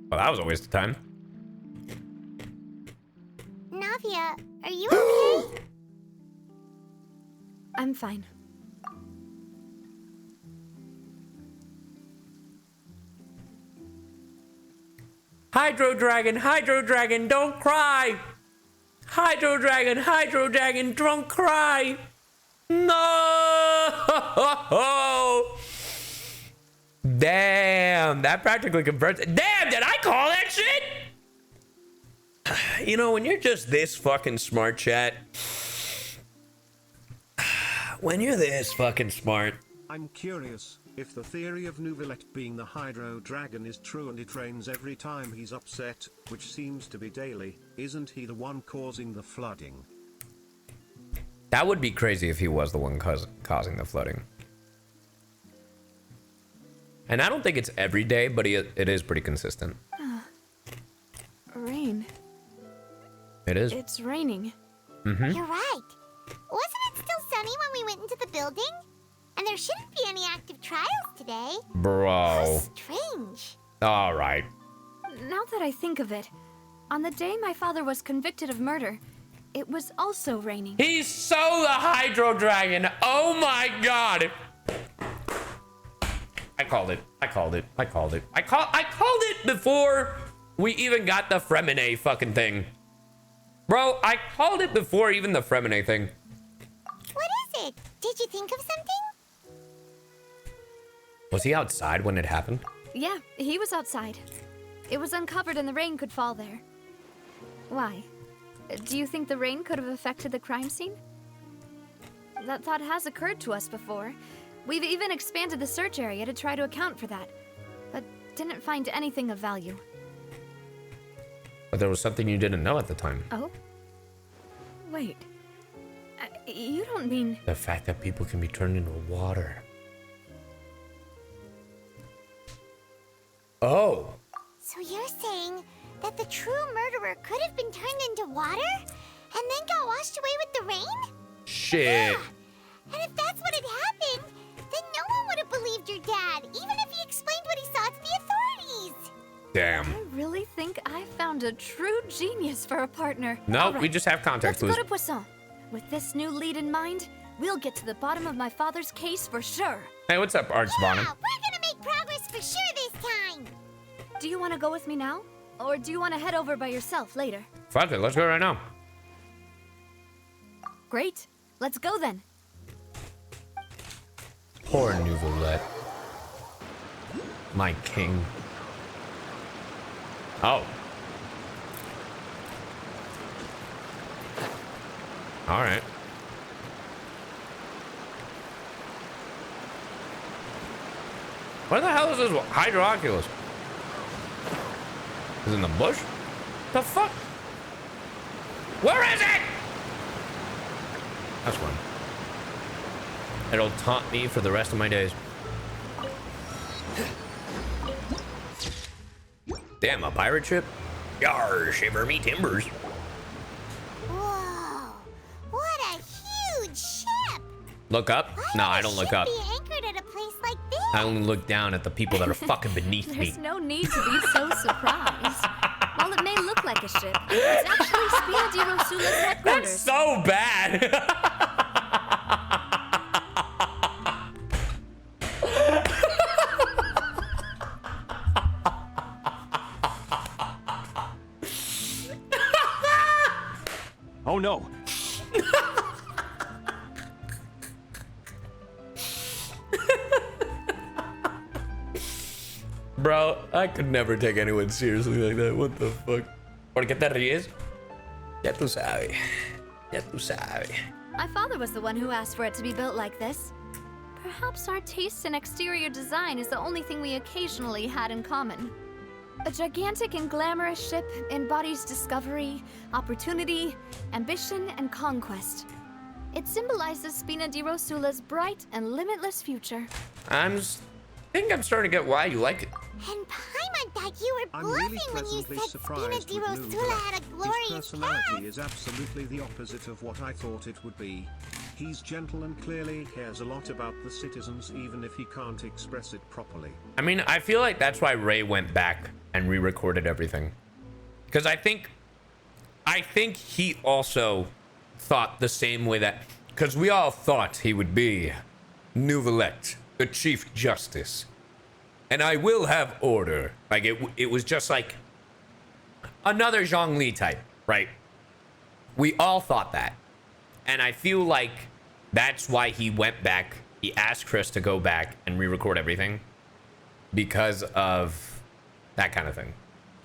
Well, that was a waste of time. Navia, are you okay? I'm fine. Hydro Dragon, don't cry! Hydro Dragon, don't cry! No! Damn, that practically converts. Damn, did I call that shit? You know, when you're just this fucking smart, chat. When you're this fucking smart. I'm curious, if the theory of Neuvillette being the Hydro Dragon is true and it rains every time he's upset, which seems to be daily, isn't he the one causing the flooding? That would be crazy if he was the one causing the flooding. And I don't think it's every day, but it is pretty consistent. Rain. It is. It's raining. You're right. Wasn't it still sunny when we went into the building? And there shouldn't be any active trials today. Bro. Strange. All right. Now that I think of it, on the day my father was convicted of murder, it was also raining. He's so the Hydro Dragon. Oh my god. I called it. I called it. I called it. I called it before we even got the Fremine fucking thing. Bro, I called it before even the Fremine thing. What is it? Did you think of something? Was he outside when it happened? Yeah, he was outside. It was uncovered and the rain could fall there. Why? Do you think the rain could have affected the crime scene? That thought has occurred to us before. We've even expanded the search area to try to account for that, but didn't find anything of value. But there was something you didn't know at the time. Oh? Wait. You don't mean... The fact that people can be turned into water. Oh. So you're saying that the true murderer could have been turned into water and then got washed away with the rain? Shit. Yeah. And if that's what had happened, then no one would have believed your dad, even if he explained what he saw to the authorities. Damn. I really think I found a true genius for a partner. No, Right. we just have context clues. Let's go to Poisson. With this new lead in mind, we'll get to the bottom of my father's case for sure. Hey, what's up, Arch Bonham? Yeah, we're gonna make progress for sure this time. Do you want to go with me now? Or do you want to head over by yourself later? Fuck it, let's go right now. Great. Let's go then. Poor Neuvillette. My king. Oh. All right. Where the hell is this Hydroculus? Is it in the bush? The fuck? Where is it? That's fine. It'll taunt me for the rest of my days. Damn, a pirate ship? Yar, shiver me timbers. Whoa, what a huge ship! Look up? No, I don't look up. Be anchored at a place like this. I only look down at the people that are fucking beneath me. There's no need to be so surprised. While it may look like a ship, it's actually Spina di Rosula's headquarters. That's so bad. Oh no. Bro, I could never take anyone seriously like that. What the fuck? ¿Por qué te ríes? Ya tú sabes. Ya tú sabes. My father was the one who asked for it to be built like this. Perhaps our taste in exterior design is the only thing we occasionally had in common. A gigantic and glamorous ship embodies discovery, opportunity, ambition, and conquest. It symbolizes Spina di Rosula's bright and limitless future. I think I'm starting to get why you like it. And Paimon thought you were I'm bluffing really when you pleasantly said Spina surprised di with Rosula Neuvillette. had a His glorious personality past. is absolutely the opposite of what I thought it would be. He's gentle and clearly cares a lot about the citizens, even if he can't express it properly. I mean, I feel like that's why Ray went back and re-recorded everything. Because I think he also thought the same way that... Because we all thought he would be Neuvillette, the Chief Justice. And I will have order. Like, it was just like another Zhongli type, right? We all thought that. And I feel like that's why he went back. He asked Chris to go back and re-record everything. Because of that kind of thing.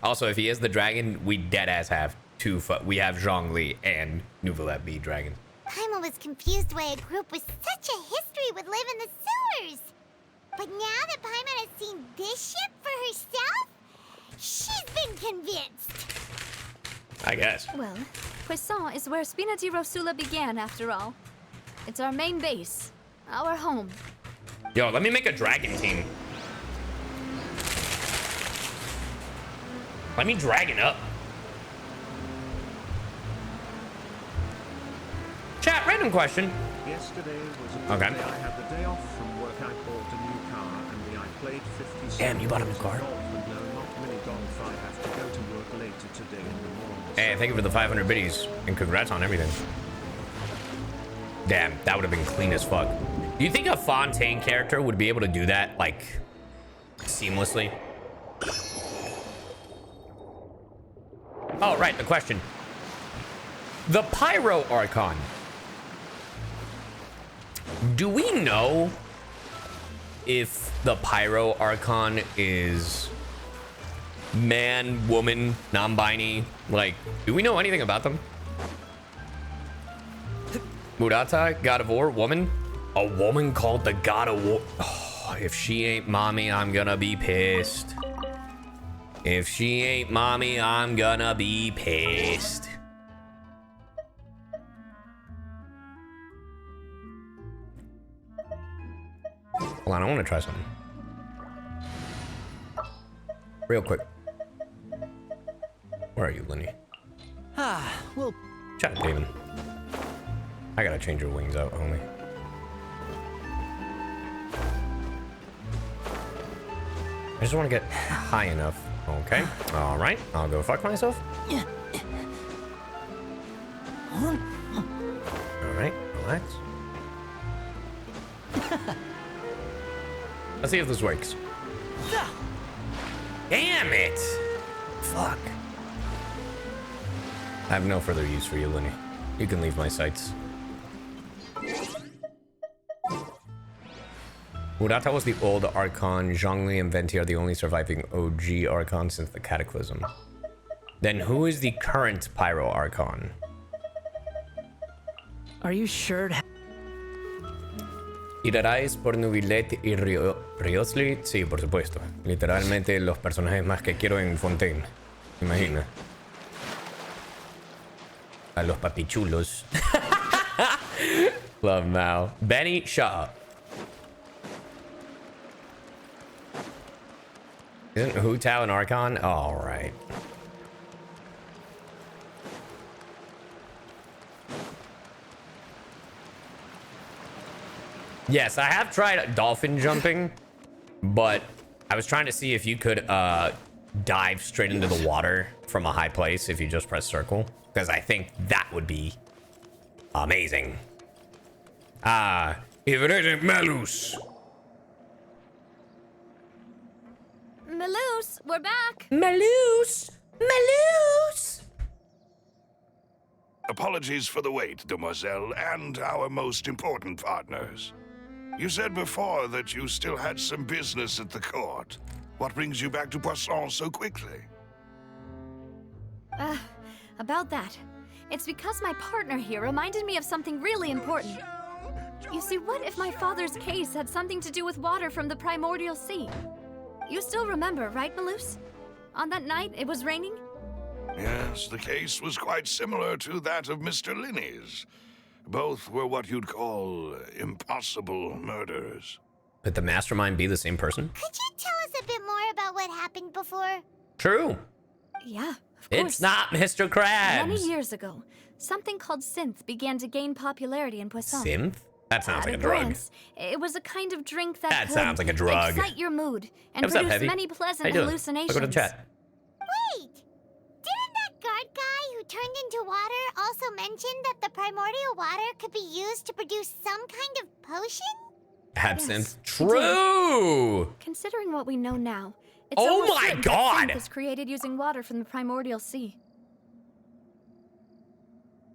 Also, if he is the dragon, we deadass have two. We have Zhongli and Neuvillette be dragons. Paimon was confused why a group with such a history would live in the sewers. But now that Paimon has seen this ship for herself, she's been convinced. I guess. Well, Poisson is where Spina di Rosula began, after all. It's our main base, our home. Yo, let me make a dragon team. Let me dragon up. Chat, random question. Yesterday was a good day. I had the day off from work. I bought a new car and I played 50 Damn, you bought a new car? No, not mini golf. I have to go to work later today in the morning. Hey, thank you for the 500 biddies and congrats on everything. Damn, that would have been clean as fuck. Do you think a Fontaine character would be able to do that, like, seamlessly? Oh, right, the question. The Pyro Archon. Do we know if the Pyro Archon is man, woman, non-binary? Like, do we know anything about them? Murata, God of War, woman? A woman called the God of War. Oh, if she ain't mommy, I'm gonna be pissed. If she ain't mommy, I'm gonna be pissed. Hold on, I want to try something. Real quick. Where are you, Lenny? Well, Chat, Damon. I gotta change your wings out, homie. I just want to get high enough. Okay. All right. I'll go fuck myself. All right. Relax. Let's see if this works. Damn it! Fuck. I have no further use for you, Lenny. You can leave my sights. Murata was the old Archon. Zhongli and Venti are the only surviving OG Archon since the Cataclysm. Then who is the current Pyro Archon? are you sure? ¿Iraráis por Neuvillette y Riosli? Sí, por supuesto. Literalmente los personajes más que quiero en Fontaine. Imagina. A los papichulos. Love Mal. Benny, shut up. Isn't Hu Tao an Archon? All right. Yes, I have tried dolphin jumping, but I was trying to see if you could dive straight into the water from a high place if you just press circle, because I think that would be amazing. If it isn't Malus. Malus, we're back. Malus! Malus! Apologies for the wait, demoiselle, and our most important partners. You said before that you still had some business at the court. What brings you back to Poisson so quickly? About that. It's because my partner here reminded me of something really important. You see, what if my father's case had something to do with water from the primordial sea? You still remember, right, Malus? On that night, it was raining? Yes, the case was quite similar to that of Mr. Linney's. Both were what you'd call impossible murders. Could the mastermind be the same person? Could you tell us a bit more about what happened before? True. Yeah, of course. It's not Mr. Krabs. Many years ago, something called synth began to gain popularity in Poisson. Synth? That sounds like a At drug. glance, it was a kind of drink that That could sounds like a drug. excite your mood and What's up, produce Heavy? many How pleasant you doing? hallucinations. I'll go to the chat. Wait! Didn't that guard guy who turned into water also mention that the primordial water could be used to produce some kind of potion? Absinthe. Yes, True. Considering what we know now, it's Oh almost my certain that God! synth is created using water from the primordial sea.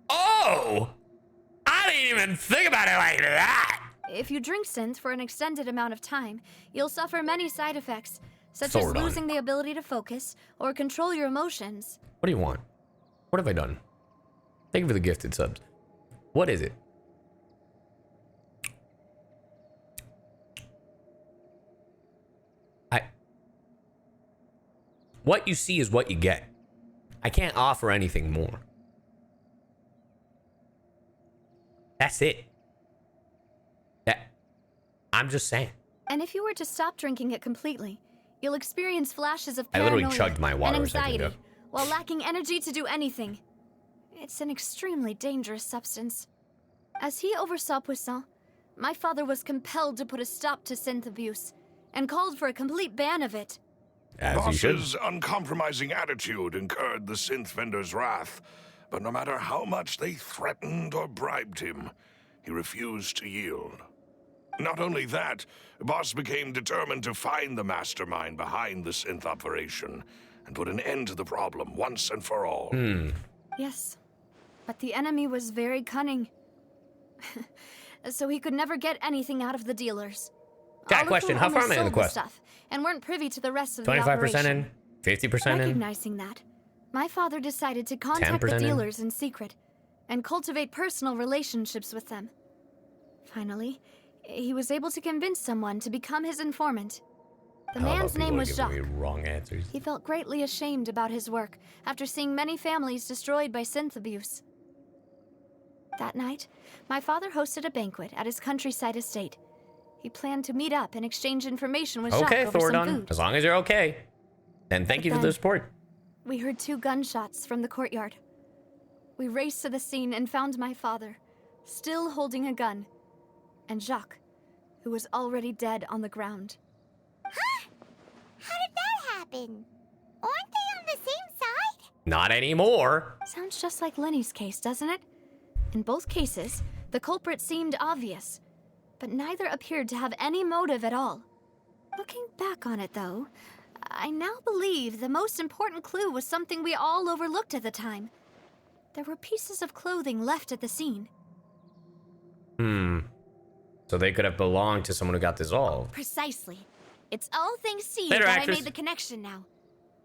Oh! I didn't even think about it like that. If you drink synth for an extended amount of time, you'll suffer many side effects, such Sword as on. losing the ability to focus or control your emotions. What do you want? What have I done? Thank you for the gifted subs. What is it? What you see is what you get. I can't offer anything more. That's it. I'm just saying. And if you were to stop drinking it completely, You'll experience flashes of I paranoia literally chugged my water and a second anxiety ago. while lacking energy to do anything. It's an extremely dangerous substance. As he oversaw Poisson, my father was compelled to put a stop to synth abuse and called for a complete ban of it. As he should. Boss's uncompromising attitude incurred the synth vendor's wrath, but no matter how much they threatened or bribed him, he refused to yield. Not only that, Boss became determined to find the mastermind behind the synth operation and put an end to the problem once and for all. Yes, but the enemy was very cunning. So he could never get anything out of the dealers. Got a All of question. whom How far only am I in the sold quest? stuff and weren't privy to the rest of the 25% operation. in? 50% in? Recognizing that, my father decided to contact the 10% in? dealers in secret and cultivate personal relationships with them. Finally, he was able to convince someone to become his informant. The I love how man's people name are was giving Jacques. me wrong answers. He felt greatly ashamed about his work after seeing many families destroyed by synth abuse. That night, my father hosted a banquet at his countryside estate. He planned to meet up and exchange information with Jacques Okay, over some Thordon. food. As long as you're okay. And thank you for the then- support. We heard 2 gunshots from the courtyard. We raced to the scene and found my father, still holding a gun, and Jacques, who was already dead on the ground. Huh? How did that happen? Aren't they on the same side? Not anymore. Sounds just like Lenny's case, doesn't it? In both cases, the culprit seemed obvious, but neither appeared to have any motive at all. Looking back on it, though, I now believe the most important clue was something we all overlooked at the time. There were pieces of clothing left at the scene. So they could have belonged to someone who got dissolved. Precisely. It's all thanks to you Later, that actress. I made the connection now.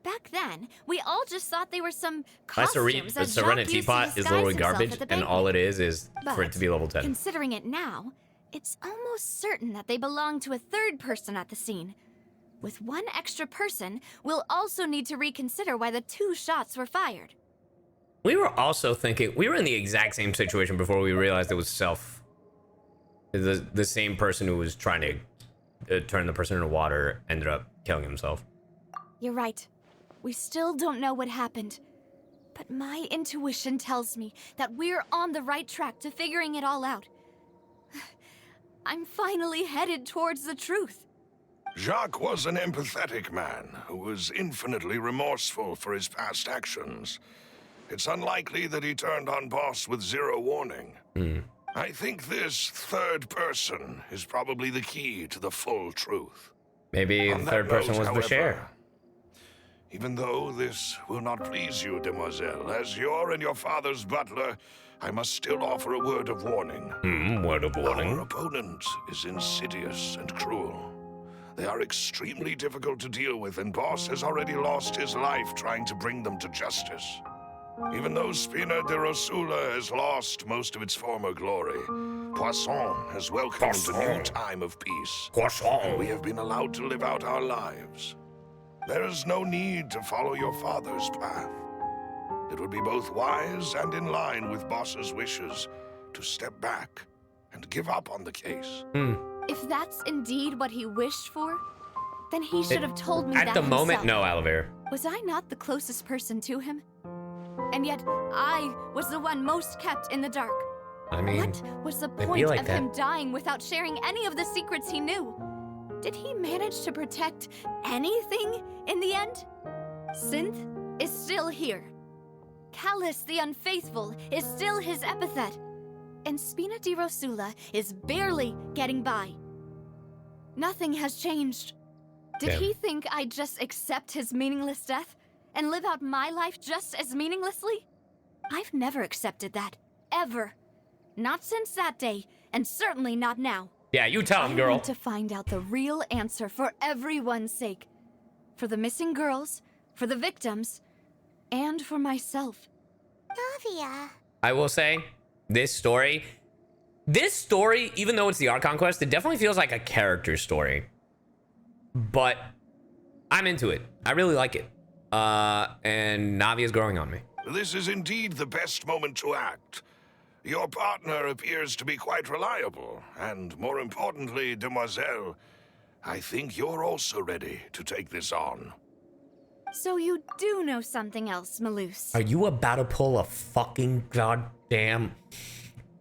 Back then, we all just thought they were some My costumes that Serena Jacques used to teapot is disguise literally himself garbage, at the and banquet. all it is for it to be level 10. Considering it now, it's almost certain that they belong to a third person at the scene. With one extra person, we'll also need to reconsider why the 2 shots were fired. We were also thinking, we were in the exact same situation before we realized it was the same person who was trying to turn the person into water ended up killing himself. You're right. We still don't know what happened. But my intuition tells me that we're on the right track to figuring it all out. I'm finally headed towards the truth. Jacques was an empathetic man who was infinitely remorseful for his past actions. It's unlikely that he turned on Boss with 0 warning. I think this third person is probably the key to the full truth. Maybe the On that third person note, was however, Bashir. Even though this will not please you, demoiselle, as your and your father's butler, I must still offer a word of warning. Word of warning. Our opponent is insidious and cruel. They are extremely difficult to deal with, and Boss has already lost his life trying to bring them to justice. Even though Spina di Rosula has lost most of its former glory, Poisson has welcomed a new time of peace. And we have been allowed to live out our lives. There is no need to follow your father's path. It would be both wise and in line with Boss's wishes to step back and give up on the case. If that's indeed what he wished for, then he should have told me that At the moment, himself. no, Olivia. Was I not the closest person to him? And yet, I was the one most kept in the dark. I mean, What was the it'd be point like of that. him dying without sharing any of the secrets he knew? Did he manage to protect anything in the end? Synth is still here. Callas the Unfaithful is still his epithet. And Spina di Rosula is barely getting by. Nothing has changed. Did Damn. he think I'd just accept his meaningless death and live out my life just as meaninglessly? I've never accepted that. Ever. Not since that day, and certainly not now. Yeah, you tell him, I girl. want to find out the real answer for everyone's sake. For the missing girls, for the victims, and for myself. Navia. I will say, this story, even though it's the Archon quest, it definitely feels like a character story. But I'm into it. I really like it. And Navia's growing on me. This is indeed the best moment to act. Your partner appears to be quite reliable, and more importantly, demoiselle, I think you're also ready to take this on. So you do know something else, Maloose. Are you about to pull a fucking goddamn...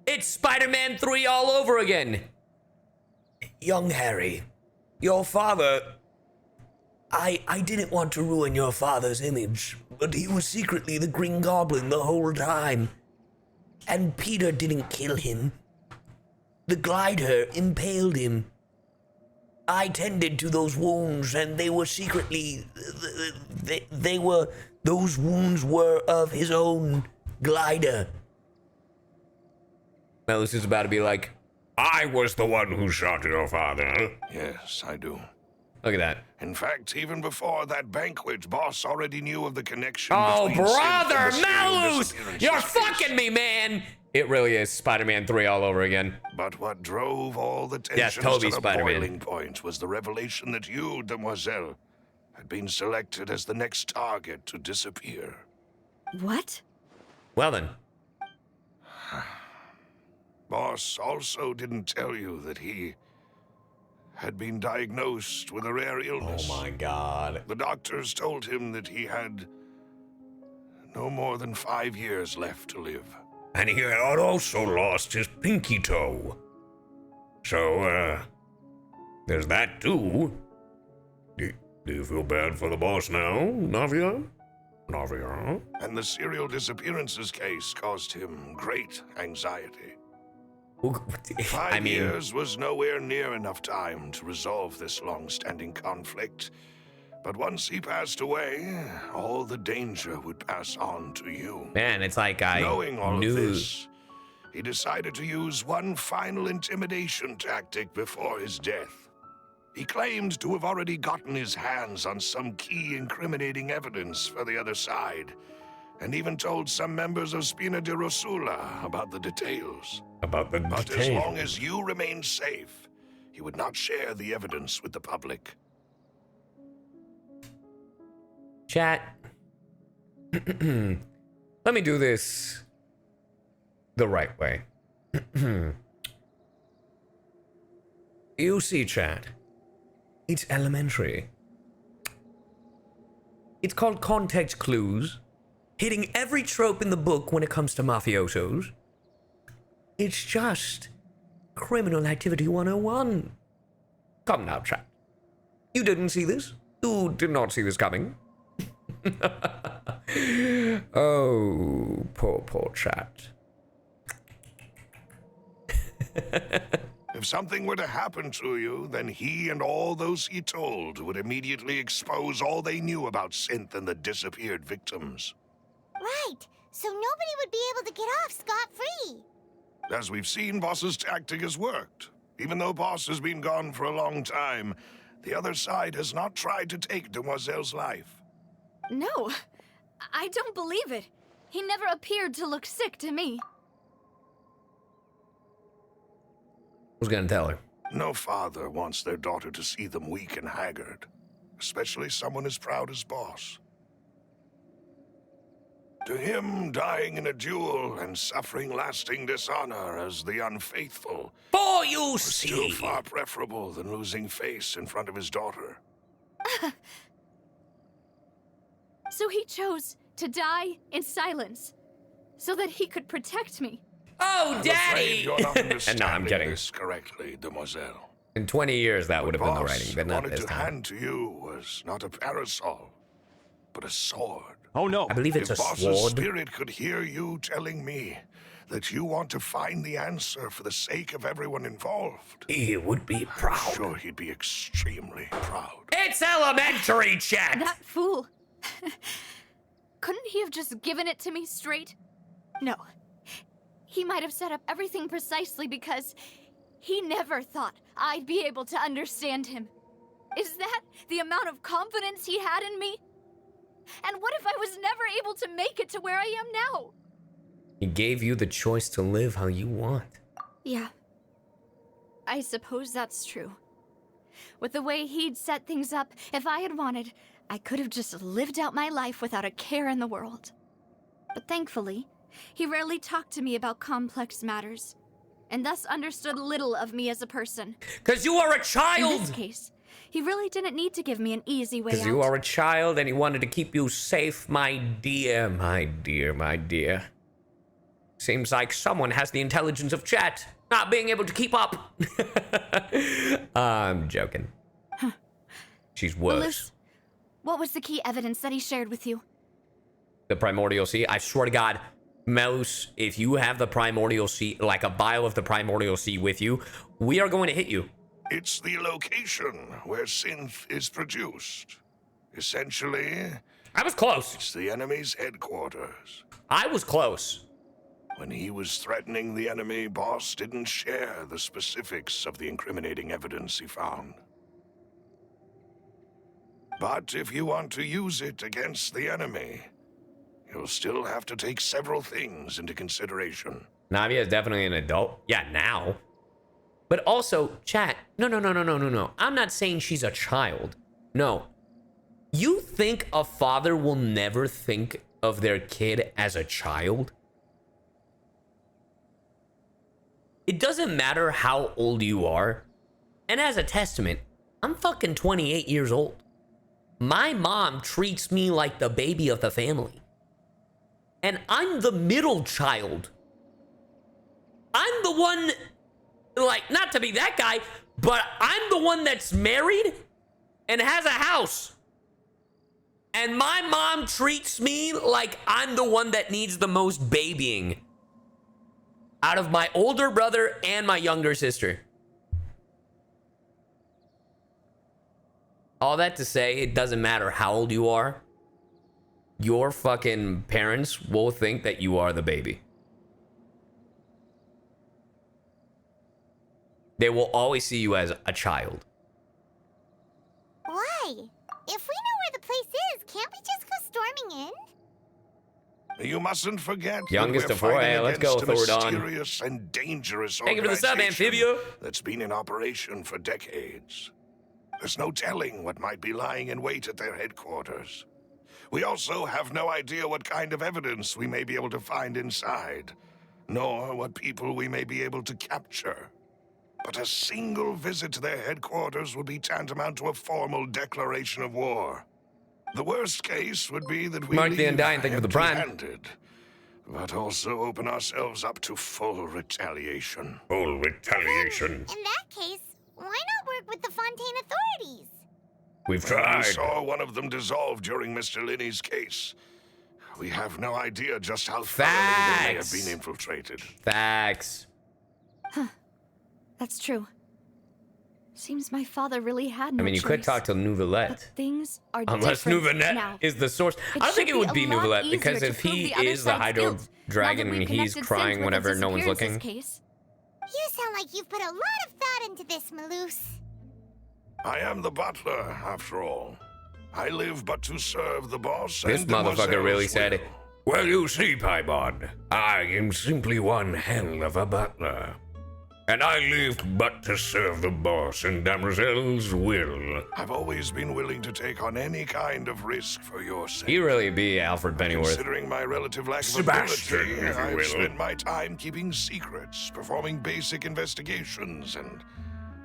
It's Spider-Man 3 all over again! Young Harry, your father... I didn't want to ruin your father's image, but he was secretly the Green Goblin the whole time. And Peter didn't kill him. The glider impaled him. I tended to those wounds, and they were secretly... Those wounds were of his own glider. Malus is about to be like, I was the one who shot your father. Yes, I do. Look at that. In fact, even before that banquet, Boss already knew of the connection Oh, between brother, Synth and the Malus! serial You're disappearances. fucking me, man! It really is Spider-Man 3 all over again. But what drove all the Yes, tensions Toby to the Spider-Man. boiling point was the revelation that you, Demoiselle, had been selected as the next target to disappear. What? Well then. Boss also didn't tell you that he had been diagnosed with a rare illness. Oh my god. The doctors told him that he had no more than 5 years left to live. And he had also lost his pinky toe. So, there's that too. Do you feel bad for the boss now, Navia? Navia? And the serial disappearances case caused him great anxiety. 5 years was nowhere near enough time to resolve this long-standing conflict. But once he passed away, all the danger would pass on to you. Man, it's like I Knowing all knew... of this, he decided to use one final intimidation tactic before his death. He claimed to have already gotten his hands on some key incriminating evidence for the other side, and even told some members of Spina di Rosula about the details. But as long as you remained safe, he would not share the evidence with the public. Chat. Let me do this the right way. You see, chat. It's elementary. It's called context clues. Hitting every trope in the book when it comes to mafiosos. It's just criminal activity 101. Come now, chat. You didn't see this? You did not see this coming? Oh, poor chat. If something were to happen to you, then he and all those he told would immediately expose all they knew about Synth and the disappeared victims. Right, so nobody would be able to get off scot-free. As we've seen, Boss's tactic has worked. Even though Boss has been gone for a long time, the other side has not tried to take Demoiselle's life. No, I don't believe it. He never appeared to look sick to me. Who's gonna tell her? No father wants their daughter to see them weak and haggard, especially someone as proud as Boss. To him, dying in a duel and suffering lasting dishonor as the unfaithful For you was see. still far preferable than losing face in front of his daughter. So he chose to die in silence, so that he could protect me. Oh, I'm afraid Daddy! you're not understanding No, I'm kidding. this correctly, Demoiselle. In 20 years, that would have been the Boss writing, but not wanted this to time. hand to you was not a parasol, but a sword. Oh no! I believe it's If a Boss's sword. spirit could hear you telling me that you want to find the answer for the sake of everyone involved, He would be I'm proud. sure he'd be extremely proud. It's elementary, chat! That fool. Couldn't he have just given it to me straight? No. He might have set up everything precisely because he never thought I'd be able to understand him. Is that the amount of confidence he had in me? And what if I was never able to make it to where I am now? He gave you the choice to live how you want. Yeah. I suppose that's true. With the way he'd set things up, if I had wanted, I could have just lived out my life without a care in the world. But thankfully, he rarely talked to me about complex matters, and thus understood little of me as a person. 'Cause you are a In child! this case, He really didn't need to give me an easy way out. Because you are a child and he wanted to keep you safe, my dear, my dear, my dear. Seems like someone has the intelligence of chat, not being able to keep up. I'm joking. She's worse. Melus, what was the key evidence that he shared with you? The primordial sea. I swear to God, Melus, if you have the primordial sea, like a vial of the primordial sea with you, we are going to hit you. It's the location where synth is produced. Essentially, I was close. It's the enemy's headquarters. I was close. When he was threatening the enemy, Boss didn't share the specifics of the incriminating evidence he found. But if you want to use it against the enemy, you'll still have to take several things into consideration. Navia is definitely an adult. Yeah, now. But also, chat, no. I'm not saying she's a child. No. You think a father will never think of their kid as a child? It doesn't matter how old you are. And as a testament, I'm fucking 28 years old. My mom treats me like the baby of the family. And I'm the middle child. I'm the one, like, not to be that guy, but I'm the one that's married and has a house. And my mom treats me like I'm the one that needs the most babying out of my older brother and my younger sister. All that to say, it doesn't matter how old you are. Your fucking parents will think that you are the baby. They will always see you as a child. Why? If we know where the place is, can't we just go storming in? You mustn't forget Youngest that of we're four. fighting Hey, let's go, against a Thordon. mysterious and dangerous Thank you for the sub, organization Amphibia. that's been in operation for decades. There's no telling what might be lying in wait at their headquarters. We also have no idea what kind of evidence we may be able to find inside, nor what people we may be able to capture. But a single visit to their headquarters would be tantamount to a formal declaration of war. The worst case would be that we Mark the leave Undying, thank you for the prime. empty-handed, but also open ourselves up to full retaliation. Full retaliation. In that case, why not work with the Fontaine authorities? We've We tried. saw one of them dissolve during Mr. Linney's case. We have no idea just how thoroughly they may have Facts. been infiltrated. Facts. That's true. Seems my father really had no I mean, you could choice. talk to Neuvillette. But things are Unless different Neuvillette now. is the source. I don't should think it would be a lot Neuvillette easier because to if prove he the other is the side's Hydro guilt, now Dragon that and we've he's connected crying Synth with whenever the no one's looking. disappearances case. You sound like you've put a lot of thought into this, Melus. I am the butler, after all. I live but to serve the boss. This and motherfucker really said, will. "Well, you see, Paimon, I am simply one hell of a butler. And I live but to serve the boss and Damozel's will." I've always been willing to take on any kind of risk for your sake. He really be Alfred Pennyworth. Considering my relative lack of Sebastian, ability, if you I've will. spent my time keeping secrets, performing basic investigations, and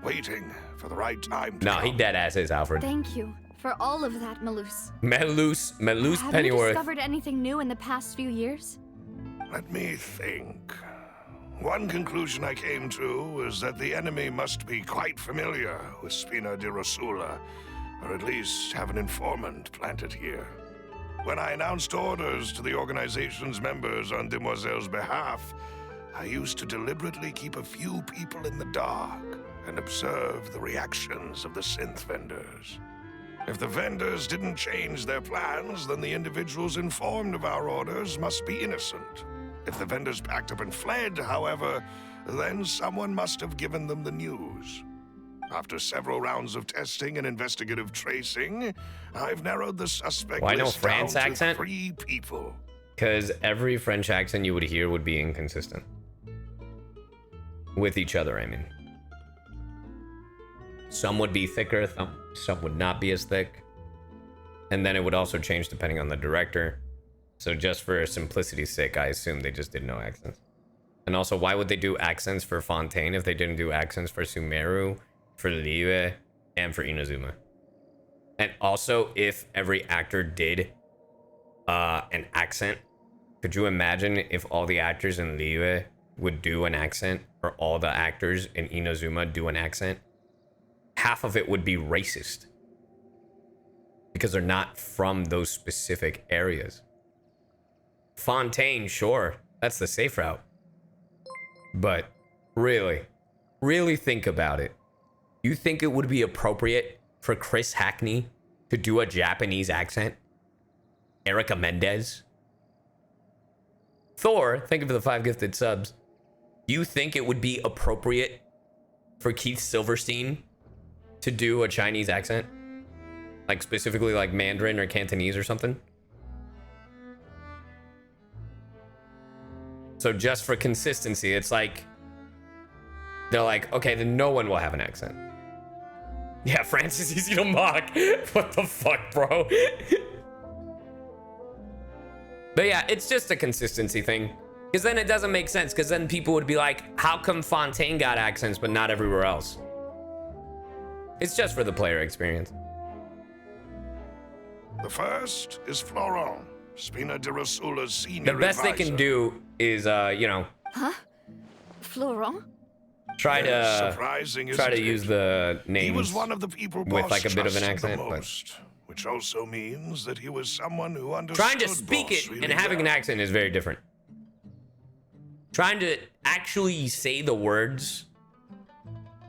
waiting for the right time to No, come. he dead ass is Alfred. Thank you for all of that, Melus. Melus Have you Pennyworth. discovered anything new in the past few years? Let me think. One conclusion I came to is that the enemy must be quite familiar with Spina di Rosula, or at least have an informant planted here. When I announced orders to the organization's members on Demoiselle's behalf, I used to deliberately keep a few people in the dark and observe the reactions of the synth vendors. If the vendors didn't change their plans, then the individuals informed of our orders must be innocent. If the vendors packed up and fled, however, then someone must have given them the news. After several rounds of testing and investigative tracing, I've narrowed the suspect Why no list France down to accent? 3 people. Because every French accent you would hear would be inconsistent. With each other, I mean. Some would be thicker, some would not be as thick. And then it would also change depending on the director. So just for simplicity's sake, I assume they just did no accents. And also, why would they do accents for Fontaine if they didn't do accents for Sumeru, for Lieve, and for Inazuma. And also, if every actor did an accent, could you imagine if all the actors in Liyue would do an accent, or all the actors in Inazuma do an accent? Half of it would be racist because they're not from those specific areas. Fontaine, sure, that's the safe route. But really think about it. You think it would be appropriate for Chris Hackney to do a Japanese accent? Erica Mendez? Thor, thank you for the 5 gifted subs. You think it would be appropriate for Keith Silverstein to do a Chinese accent? Like specifically like Mandarin or Cantonese or something? So just for consistency, it's like, they're like, okay, then no one will have an accent. Yeah, France is easy to mock. What the fuck, bro? But yeah, it's just a consistency thing. Because then it doesn't make sense. Because then people would be like, how come Fontaine got accents but not everywhere else? It's just for the player experience. The first is Florent, Spina di Rosula's senior The best advisor. they can do is, you know... Huh? Florent? Try to Surprising, try to isn't use it? the names He was one of the people with Boss like a bit of an trusted accent. the But most, which also means that he was someone who understood trying to speak Boss it really and having well. an accent is very different. Trying to actually say the words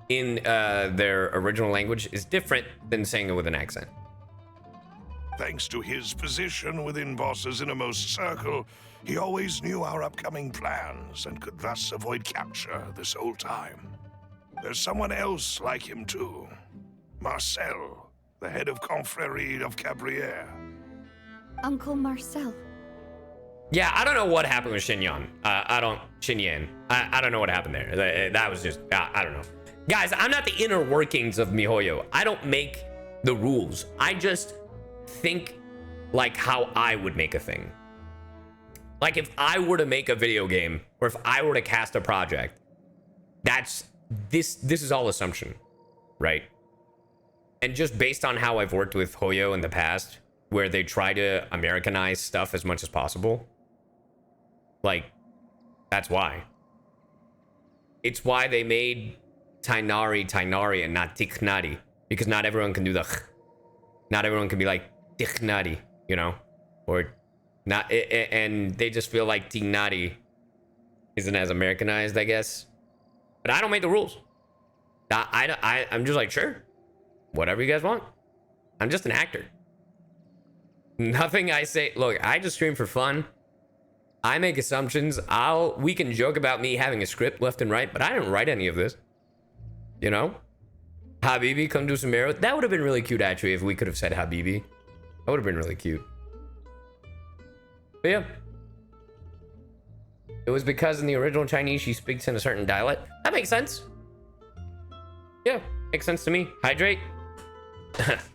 in their original language is different than saying it with an accent. Thanks to his position within Boss's innermost circle, he always knew our upcoming plans and could thus avoid capture this whole time. There's someone else like him too. Marcel, the head of Confrérie of Cabrières. Uncle Marcel. Yeah, I don't know what happened with Xinyan. I don't know what happened there. That was just, I don't know. Guys, I'm not the inner workings of MiHoYo. I don't make the rules. I just think like how I would make a thing. Like if I were to make a video game, or if I were to cast a project, this is all assumption, right? And just based on how I've worked with Hoyo in the past, where they try to Americanize stuff as much as possible, like, that's why. It's why they made Tainari and not Tikhnari, because not everyone can do the not everyone can be like Tikhnari, you know? Or not, and they just feel like Tikhnari isn't as Americanized, I guess. But I don't make the rules. I'm just like, sure, whatever you guys want. I'm just an actor. Nothing I say. Look, I just stream for fun. I make assumptions. We can joke about me having a script left and right, but I didn't write any of this. You know? Habibi, come do some arrow. That would have been really cute, actually, if we could have said Habibi. That would have been really cute. But yeah. It was because in the original Chinese, she speaks in a certain dialect. That makes sense. Yeah, makes sense to me. Hydrate?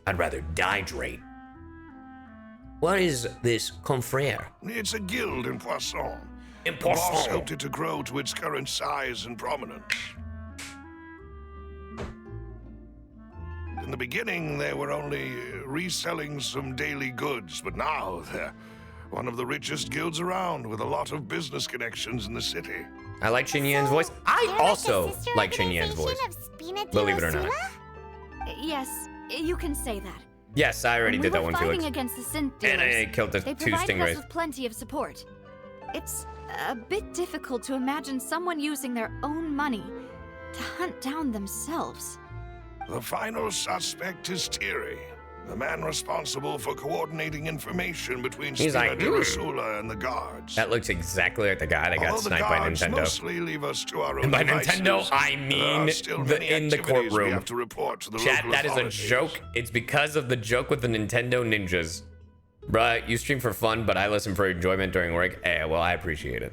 I'd rather dihydrate. What is this confrère? It's a guild in Poisson. In The boss Poisson. helped it to grow to its current size and prominence. In the beginning, they were only reselling some daily goods, but now they're one of the richest guilds around with a lot of business connections in the city. I like Xin Yan's voice. I also like Xin Yan's voice. Believe it or not. Yes, you can say that. Yes, I already When did we that were one, fighting Felix. against the synth And I dealers, killed the they two provided us stingrays. with plenty of support. It's a bit difficult to imagine someone using their own money to hunt down themselves. The final suspect is Thierry, the man responsible for coordinating information between He's Spina like, di Rosula and the guards. That looks exactly like the guy that got Although the sniped by guards Nintendo. mostly leave us to our own And by devices, Nintendo, I there mean are still many in the activities we courtroom. have to report to the Chat, local that is a authorities. joke. It's because of the joke with the Nintendo ninjas. Bruh, you stream for fun, but I listen for enjoyment during work. Eh, well, I appreciate it.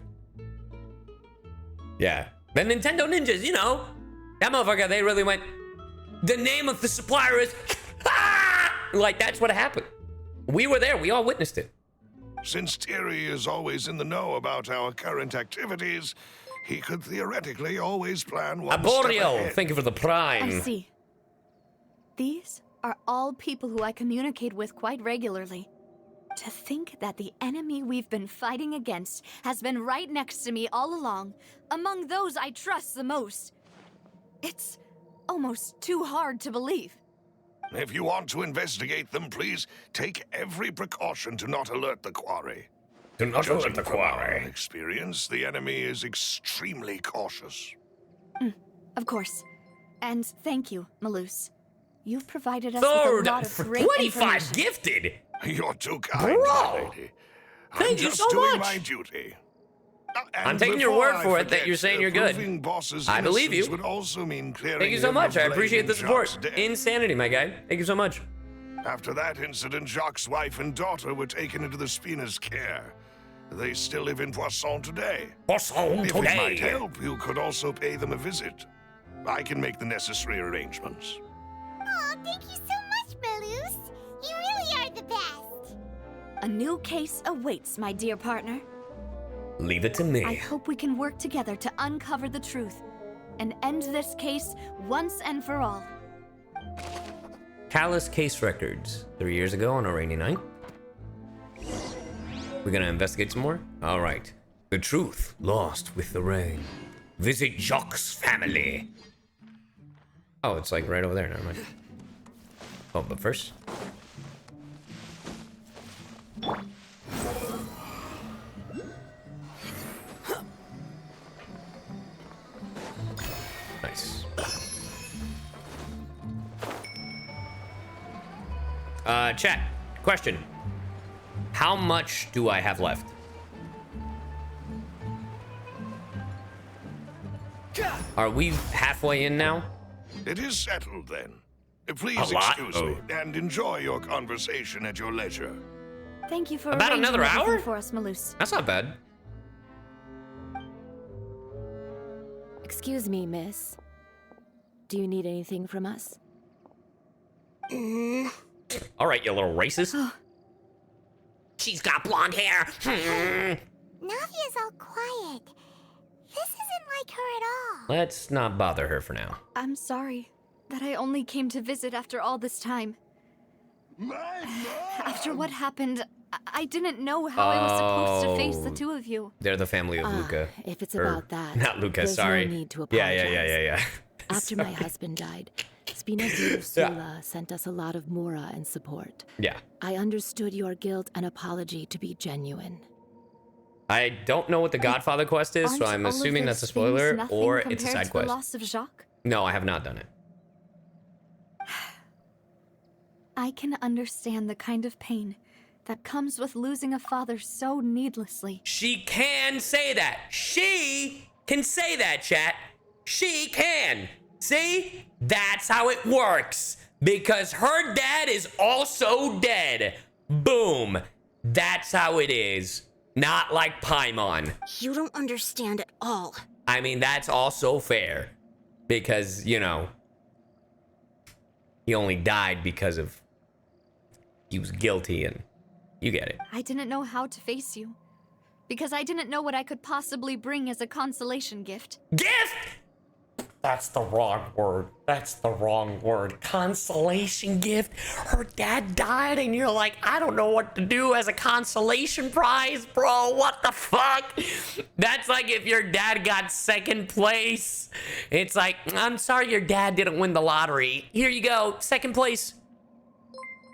Yeah. The Nintendo ninjas, you know. That motherfucker, they really went, the name of the supplier is... Like, that's what happened. We were there. We all witnessed it. Since Thierry is always in the know about our current activities, he could theoretically always plan one step Arboreal, ahead. thank you for the prime. I see. These are all people who I communicate with quite regularly. To think that the enemy we've been fighting against has been right next to me all along, among those I trust the most. It's almost too hard to believe. If you want to investigate them, please take every precaution to not alert the quarry. Do not alert Judging the from our quarry. experience, the enemy is extremely cautious. Of course. And thank you, Malus. You've provided us Third with a lot of for great 25 information. gifted. You're too kind, Bro, my lady. thank I'm you just so doing much. my duty. I'm taking your before word I for it that forget, you're saying you're good. proving Boss's I believe innocence you. Would also mean clearing Thank you so him much. of I appreciate the blaming support. Jacques' death. Insanity, my guy. Thank you so much. After that incident, Jacques' wife and daughter were taken into the Spina's care. They still live in Poisson today. Poisson If it might today. help, you could also pay them a visit. I can make the necessary arrangements. Aw, thank you so much, Malus. You really are the best. A new case awaits, my dear partner. Leave it to me. I hope we can work together to uncover the truth and end this case once and for all. Callas case records. 3 years ago on a rainy night. We're gonna investigate some more? Alright. The truth lost with the rain. Visit Jacques' family. Oh, it's like right over there. Never mind. Oh, but first. Nice. Chat. Question. How much do I have left? Are we halfway in now? It is settled then. A Please lot? excuse me and enjoy your conversation at your leisure. Thank you for About arranging another everything hour? for us, Malus. That's not bad. Excuse me, miss. Do you need anything from us? All right, you little racist. She's got blonde hair. Navia's all quiet. This isn't like her at all. Let's not bother her for now. I'm sorry that I only came to visit after all this time. After what happened, I didn't know how I was supposed to face the two of you. They're the family of Luca. If it's Or- about that, Not Luca, there's sorry. no need to Yeah. apologize. After my Sorry. husband died, Spina di Rosula sent us a lot of mora and support. Yeah. I understood your guilt and apology to be genuine. I don't know what the Godfather quest is, so Aren't I'm all of assuming those that's a things spoiler, nothing or it's a compared side to quest. The loss of Jacques? No, I have not done it. I can understand the kind of pain that comes with losing a father so needlessly. She can say that. She can say that, chat. She can. See? That's how it works. Because her dad is also dead. Boom. That's how it is. Not like Paimon. You don't understand at all. I mean, that's also fair. Because, you know, he only died because of he was guilty, and you get it. I didn't know how to face you. Because I didn't know what I could possibly bring as a consolation gift. Gift? That's the wrong word. That's the wrong word. Consolation gift? Her dad died and you're like, I don't know what to do as a consolation prize, bro. What the fuck? That's like if your dad got second place. It's like, I'm sorry your dad didn't win the lottery. Here you go, second place.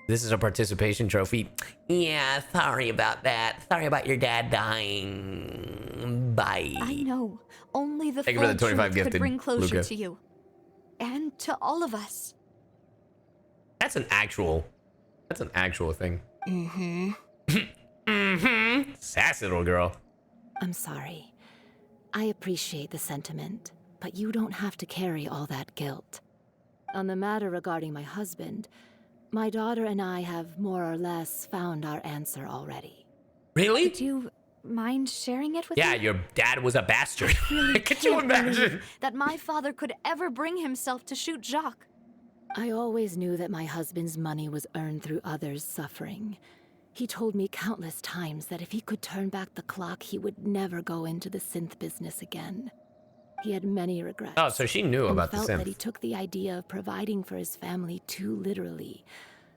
This is a participation trophy. Yeah, sorry about that. Sorry about your dad dying. Bye. I know. Only the Thank you full for the 25 truth could gifted, bring closure Luca. to you. And to all of us. That's an actual thing. Mm-hmm. Mm-hmm. Sassy little girl. I'm sorry. I appreciate the sentiment, but you don't have to carry all that guilt. On the matter regarding my husband, my daughter and I have more or less found our answer already. Really? Would you mind sharing it with Yeah, me? your dad was a bastard. Really Could you can't imagine? believe that my father could ever bring himself to shoot Jacques. I always knew that my husband's money was earned through others' suffering. He told me countless times that if he could turn back the clock, he would never go into the synth business again. He had many regrets. Oh, so she knew about the felt synth. that he took the idea of providing for his family too literally.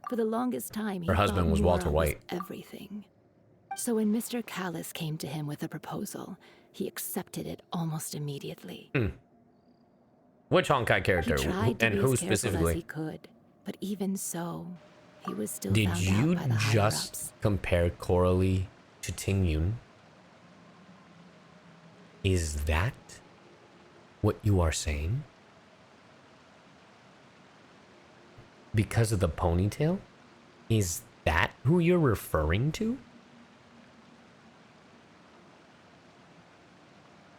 For the longest time, Her husband thought was Walter Nora White. Was everything. So when Mr. Callas came to him with a proposal, he accepted it almost immediately. Which Honkai character? He tried to And be who as careful as specifically? he could, but even so, he was still Did found you out by the just higher-ups. compare Coralie to Tingyun? Is that what you are saying? Because of the ponytail? Is that who you're referring to?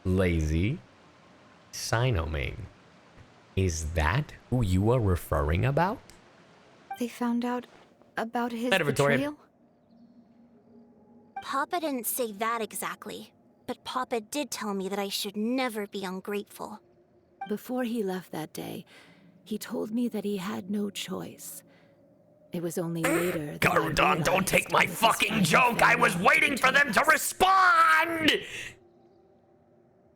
Lazy Sinoming. Is that who you are referring about? They found out about his Later, Victoria. betrayal? Papa didn't say that exactly, but Papa did tell me that I should never be ungrateful. Before he left that day, he told me that he had no choice. It was only later that I Garudon, don't take realized my it was his fucking final joke! I was farewell waiting for them to us. respond!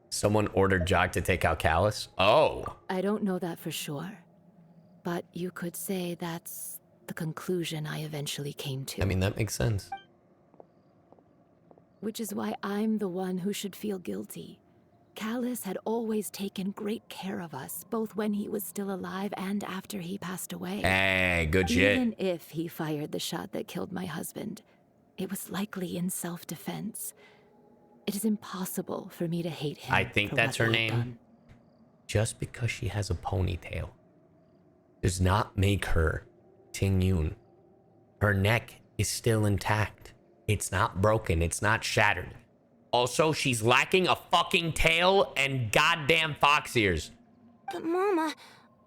Someone ordered Jock to take out Callas? Oh. I don't know that for sure, but you could say that's the conclusion I eventually came to. I mean, that makes sense. Which is why I'm the one who should feel guilty. Callas had always taken great care of us, both when he was still alive and after he passed away. Hey, good shit. Even if he fired the shot that killed my husband, it was likely in self-defense. It is impossible for me to hate him. I think for that's what her he had name. done. Just because she has a ponytail does not make her Tingyun. Her neck is still intact. It's not broken. It's not shattered. Also, she's lacking a fucking tail and goddamn fox ears. But Mama,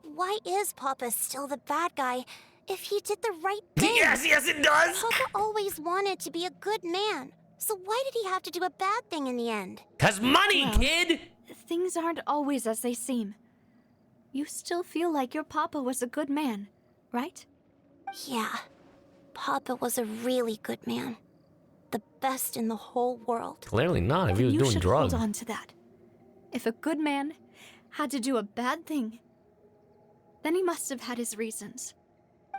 why is Papa still the bad guy if he did the right thing? Yes, it does. Papa always wanted to be a good man. So why did he have to do a bad thing in the end? 'Cause money, Well, kid! Things aren't always as they seem. You still feel like your papa was a good man, right? Yeah, Papa was a really good man. The best in the whole world. Clearly not, if he was You doing should drugs. hold on to that. If a good man had to do a bad thing, then he must have had his reasons.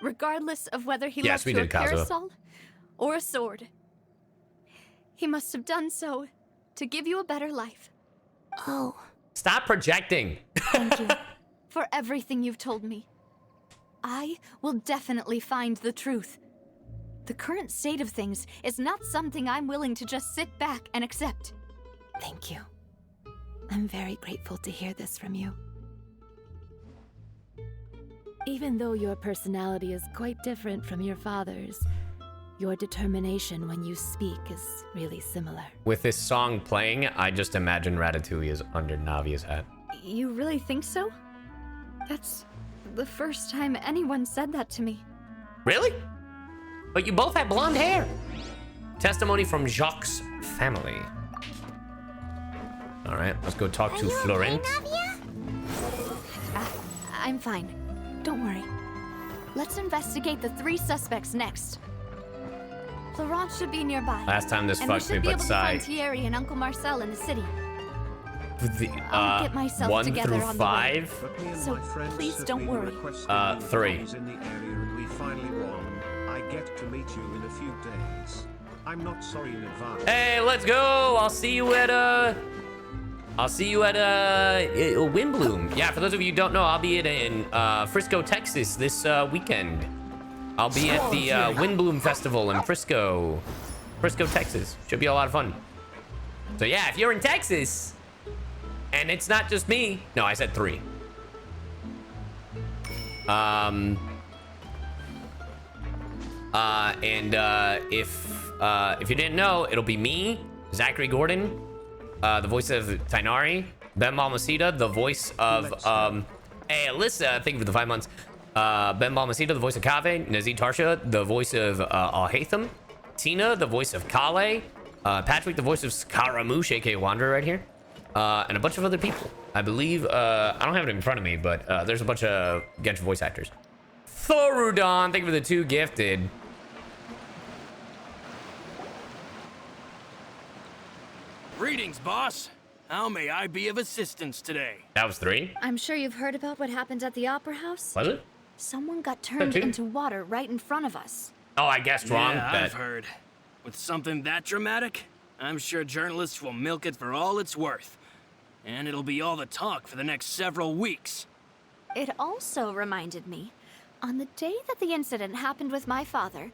Regardless of whether he Yes, left we you a did, Kazuo. parasol or a sword. He must have done so to give you a better life. Oh. Stop projecting. Thank you for everything you've told me. I will definitely find the truth. The current state of things is not something I'm willing to just sit back and accept. Thank you. I'm very grateful to hear this from you. Even though your personality is quite different from your father's, your determination when you speak is really similar. With this song playing, I just imagine Ratatouille is under Navia's hat. You really think so? That's the first time anyone said that to me. Really? But you both have blonde hair. Testimony from Jacques' family. All right, let's go talk to Florent. I'm fine. Don't worry. Let's investigate the 3 suspects next. Florent should be nearby. Last time this and we fucked me, should be but able to find Cy. Thierry and Uncle Marcel in the city. I'll get myself 1 together through on the way. 5. But me and So my friends please have don't been worry. requesting 3. bombs in the area and we finally won. I get to meet you in a few days. I'm not sorry in advance. Hey, let's go. I'll see you at Windbloom. Yeah, for those of you who don't know, I'll be in Frisco, Texas this weekend. I'll be at the Windbloom Festival in Frisco, Texas. Should be a lot of fun. So yeah, if you're in Texas, and it's not just me. No, I said 3. If you didn't know, it'll be me, Zachary Gordon, the voice of Tainari, Ben Balmaceda, the voice of hey Alyssa, thank you for the 5 months. Ben Balmaceda, the voice of Kave, Nazid Tarsha, the voice of Al-Haytham, Tina, the voice of Kale, Patrick, the voice of Scaramouche, aka Wanderer right here, and a bunch of other people. I believe, I don't have it in front of me, but there's a bunch of Genshin voice actors. Thorudon, thank you for the 2 gifted. Greetings, boss. How may I be of assistance today? That was 3? I'm sure you've heard about what happened at the Opera House. Was it? Someone got turned into water right in front of us. Oh, I guessed wrong. Yeah, I've heard. With something that dramatic, I'm sure journalists will milk it for all it's worth. And it'll be all the talk for the next several weeks. It also reminded me, on the day that the incident happened with my father,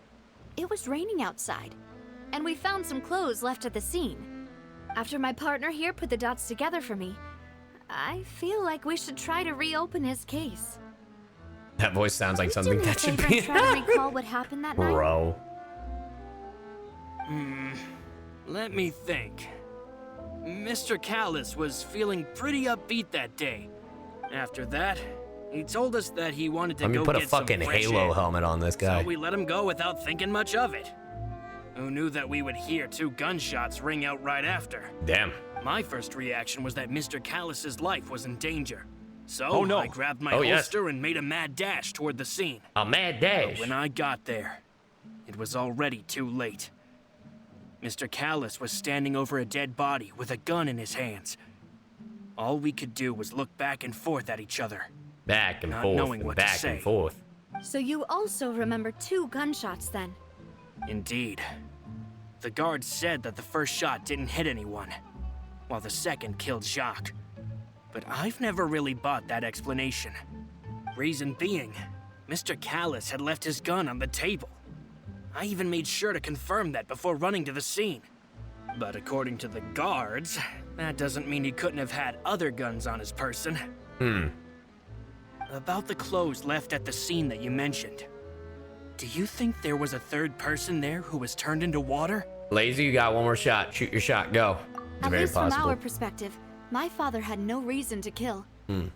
it was raining outside, and we found some clothes left at the scene. After my partner here put the dots together for me, I feel like we should try to reopen his case. That voice sounds like something that should be. Try to recall what happened that night. Bro. Let me think. Mr. Callas was feeling pretty upbeat that day. After that, he told us that he wanted to Let me go put a get some fucking fresh Halo air. helmet on this guy. So we let him go without thinking much of it. Who knew that we would hear 2 gunshots ring out right after? Damn. My first reaction was that Mr. Callas's life was in danger. So Oh, no. I grabbed my Oh, yes. holster and made a mad dash toward the scene. A mad dash. But when I got there, it was already too late. Mr. Callas was standing over a dead body with a gun in his hands. All we could do was look back and forth at each other. Back and Not forth knowing and what to back say. and forth. So you also remember 2 gunshots then? Indeed. The guards said that the first shot didn't hit anyone, while the second killed Jacques. But I've never really bought that explanation. Reason being, Mr. Callas had left his gun on the table. I even made sure to confirm that before running to the scene. But according to the guards, that doesn't mean he couldn't have had other guns on his person. About the clothes left at the scene that you mentioned. Do you think there was a third person there who was turned into water? Lazy, you got one more shot. Shoot your shot. Go. It's At very least from possible. our perspective, my father had no reason to kill.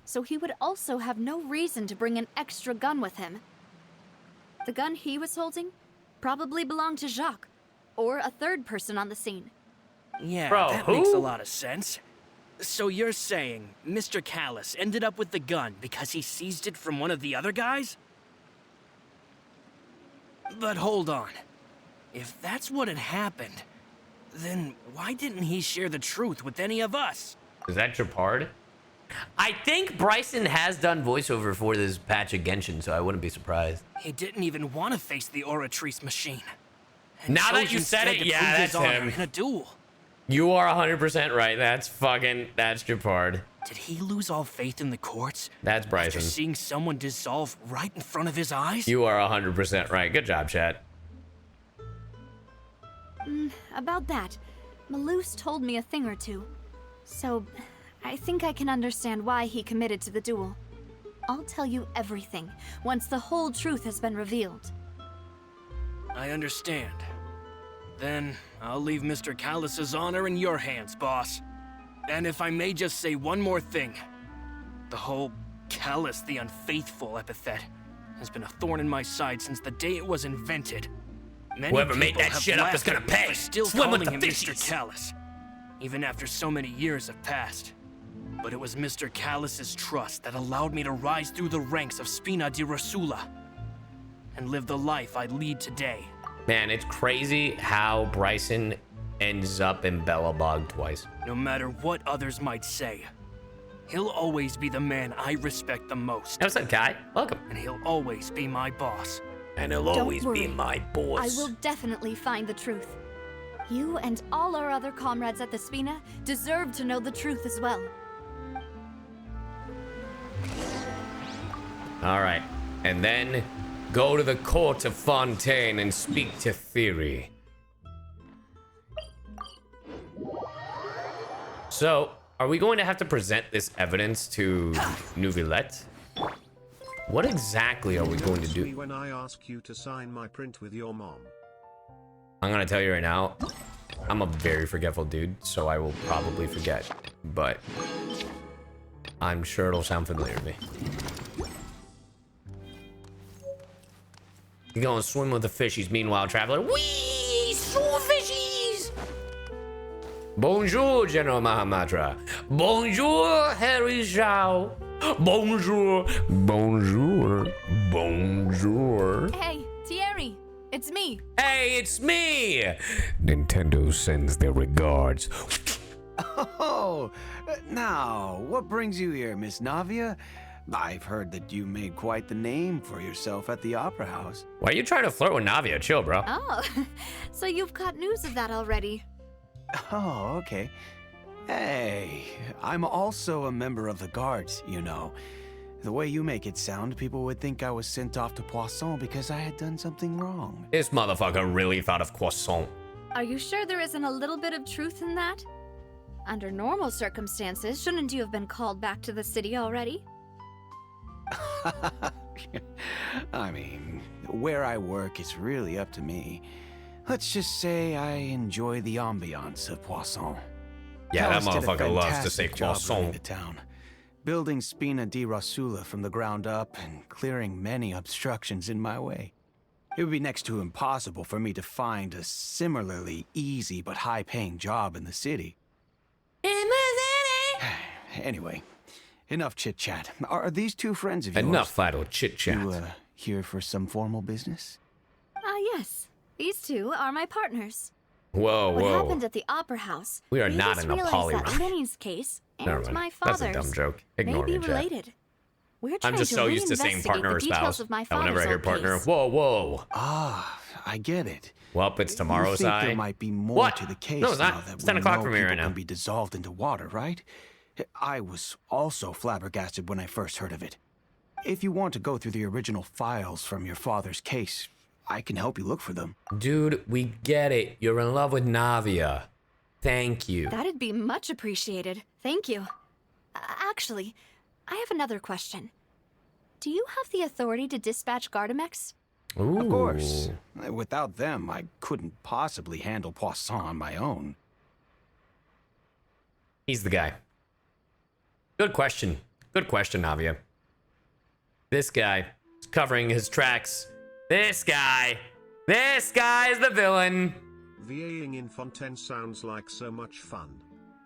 So he would also have no reason to bring an extra gun with him. The gun he was holding probably belonged to Jacques, or a third person on the scene. Yeah, Bro, that who? makes a lot of sense. So you're saying Mr. Callas ended up with the gun because he seized it from one of the other guys? But hold on. If that's what had happened, then why didn't he share the truth with any of us? Is that your part? I think Bryson has done voiceover for this patch of Genshin, so I wouldn't be surprised. He didn't even want to face the Oratrice machine. And Now that chose you said instead it, to yeah, prove his that's honor him. in a duel. You are 100% right. That's your part. Did he lose all faith in the courts? That's After Bryson. seeing someone dissolve right in front of his eyes? You are 100% right. Good job, chat. About that, Malus told me a thing or two. So, I think I can understand why he committed to the duel. I'll tell you everything once the whole truth has been revealed. I understand. Then I'll leave Mr. Callas's honor in your hands, boss. And if I may just say one more thing. The whole Callas the Unfaithful epithet has been a thorn in my side since the day it was invented. Many Whoever made people that have shit up is laughed gonna at me pay. for still Swim with calling the him Mr. fishies. Callas, even after so many years have passed. But it was Mr. Callas's trust that allowed me to rise through the ranks of Spina di Rosula and live the life I lead today. Man, it's crazy how Bryson ends up in Bellabog twice. No matter what others might say, he'll always be the man I respect the most. What's up, Kai? Welcome. And he'll always be my boss. And he'll Don't always worry. be my boss. I will definitely find the truth. You and all our other comrades at the Spina deserve to know the truth as well. All right. And then go to the court of Fontaine and speak to Theory. So, are we going to have to present this evidence to Neuvillette? What exactly are we going to do? When I ask you to sign my print with your mom. I'm gonna tell you right now, I'm a very forgetful dude, so I will probably forget. But I'm sure it'll sound familiar to me. You gonna swim with the fishies, meanwhile, traveler. Wee! Swim fishies! Bonjour, General Mahamatra. Bonjour, Harry Zhao. Bonjour. Bonjour. Bonjour. Hey, Thierry, it's me. Hey, it's me! Nintendo sends their regards. Oh, now, what brings you here, Miss Navia? I've heard that you made quite the name for yourself at the Opera House. Why are you trying to flirt with Navia? Chill, bro. Oh, so you've caught news of that already. Oh, okay. Hey, I'm also a member of the guards, you know. The way you make it sound, people would think I was sent off to Poisson because I had done something wrong. This motherfucker really thought of croissant. Are you sure there isn't a little bit of truth in that? Under normal circumstances, shouldn't you have been called back to the city already? I mean, where I work is really up to me. Let's just say I enjoy the ambiance of Poisson. Yeah, that Callas did a motherfucker loves to say fantastic job running croissant. the town, building Spina di Rosula from the ground up and clearing many obstructions in my way. It would be next to impossible for me to find a similarly easy but high-paying job in the city. Anyway, enough chit-chat. Are these two friends of yours? Enough idle chit-chat. You, here for some formal business? Yes. These two are my partners. Whoa, What whoa. happened at the Opera House? We are made not us in a realize poly that room. Minnie's case Never and mind. my That's father's a dumb joke. Ignore may be me, chat. related. We're trying I'm just to so used to saying reinvestigate partner the or details spouse of my that whenever I father's hear old partner, case. whoa, whoa. Ah, I get it. Well, it's tomorrow's You think eye. there might be more What? to the case No, it's not. now that It's we 10 o'clock know for me right people now. can be dissolved into water, right? I was also flabbergasted when I first heard of it. If you want to go through the original files from your father's case, I can help you look for them. Dude, we get it. You're in love with Navia. Thank you. That'd be much appreciated. Thank you. Actually, I have another question. Do you have the authority to dispatch Gardamex? Ooh. Of course. Without them, I couldn't possibly handle Poisson on my own. He's the guy. Good question. Good question, Navia. This guy is covering his tracks. This guy is the villain. VAing in Fontaine sounds like so much fun.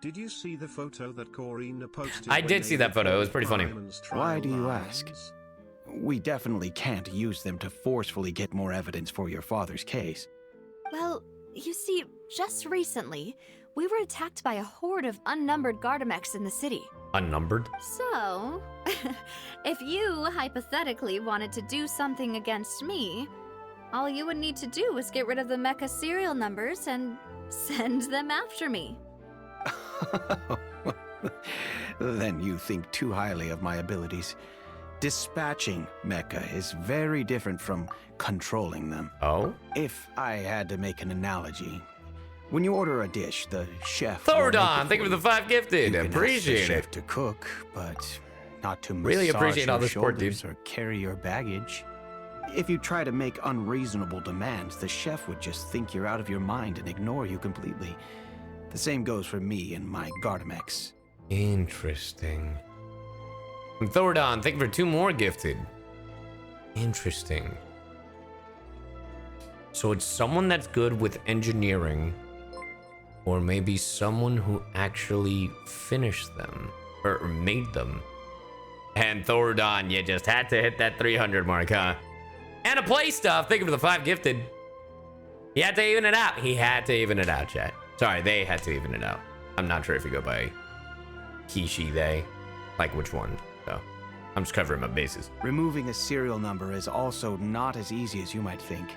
Did you see the photo that Clorinde posted? I did see that photo. It was pretty funny. Why do you ask? We definitely can't use them to forcefully get more evidence for your father's case. Well, you see, just recently, we were attacked by a horde of unnumbered Gardamex in the city. Unnumbered? So, if you hypothetically wanted to do something against me, all you would need to do is get rid of the mecha serial numbers and send them after me. Then you think too highly of my abilities. Dispatching mecha is very different from controlling them. Oh? If I had to make an analogy, when you order a dish, the chef will make Thordon, it thank you for the 5 gifted. You can ask Appreciate the chef it. to cook, but not to Really massage appreciate all your the support, dude. shoulders or carry your baggage. If you try to make unreasonable demands, the chef would just think you're out of your mind and ignore you completely. The same goes for me and my Gardamex. Interesting. And Thordon, thank you for 2 more gifted. Interesting. So it's someone that's good with engineering, or maybe someone who actually finished them, or made them. And Thordon, you just had to hit that 300 mark, huh? And a play stuff, thank you for the 5 gifted. He had to even it out. He had to even it out, chat. Sorry, they had to even it out. I'm not sure if you go by he, she, they. Like which one, so. I'm just covering my bases. Removing a serial number is also not as easy as you might think.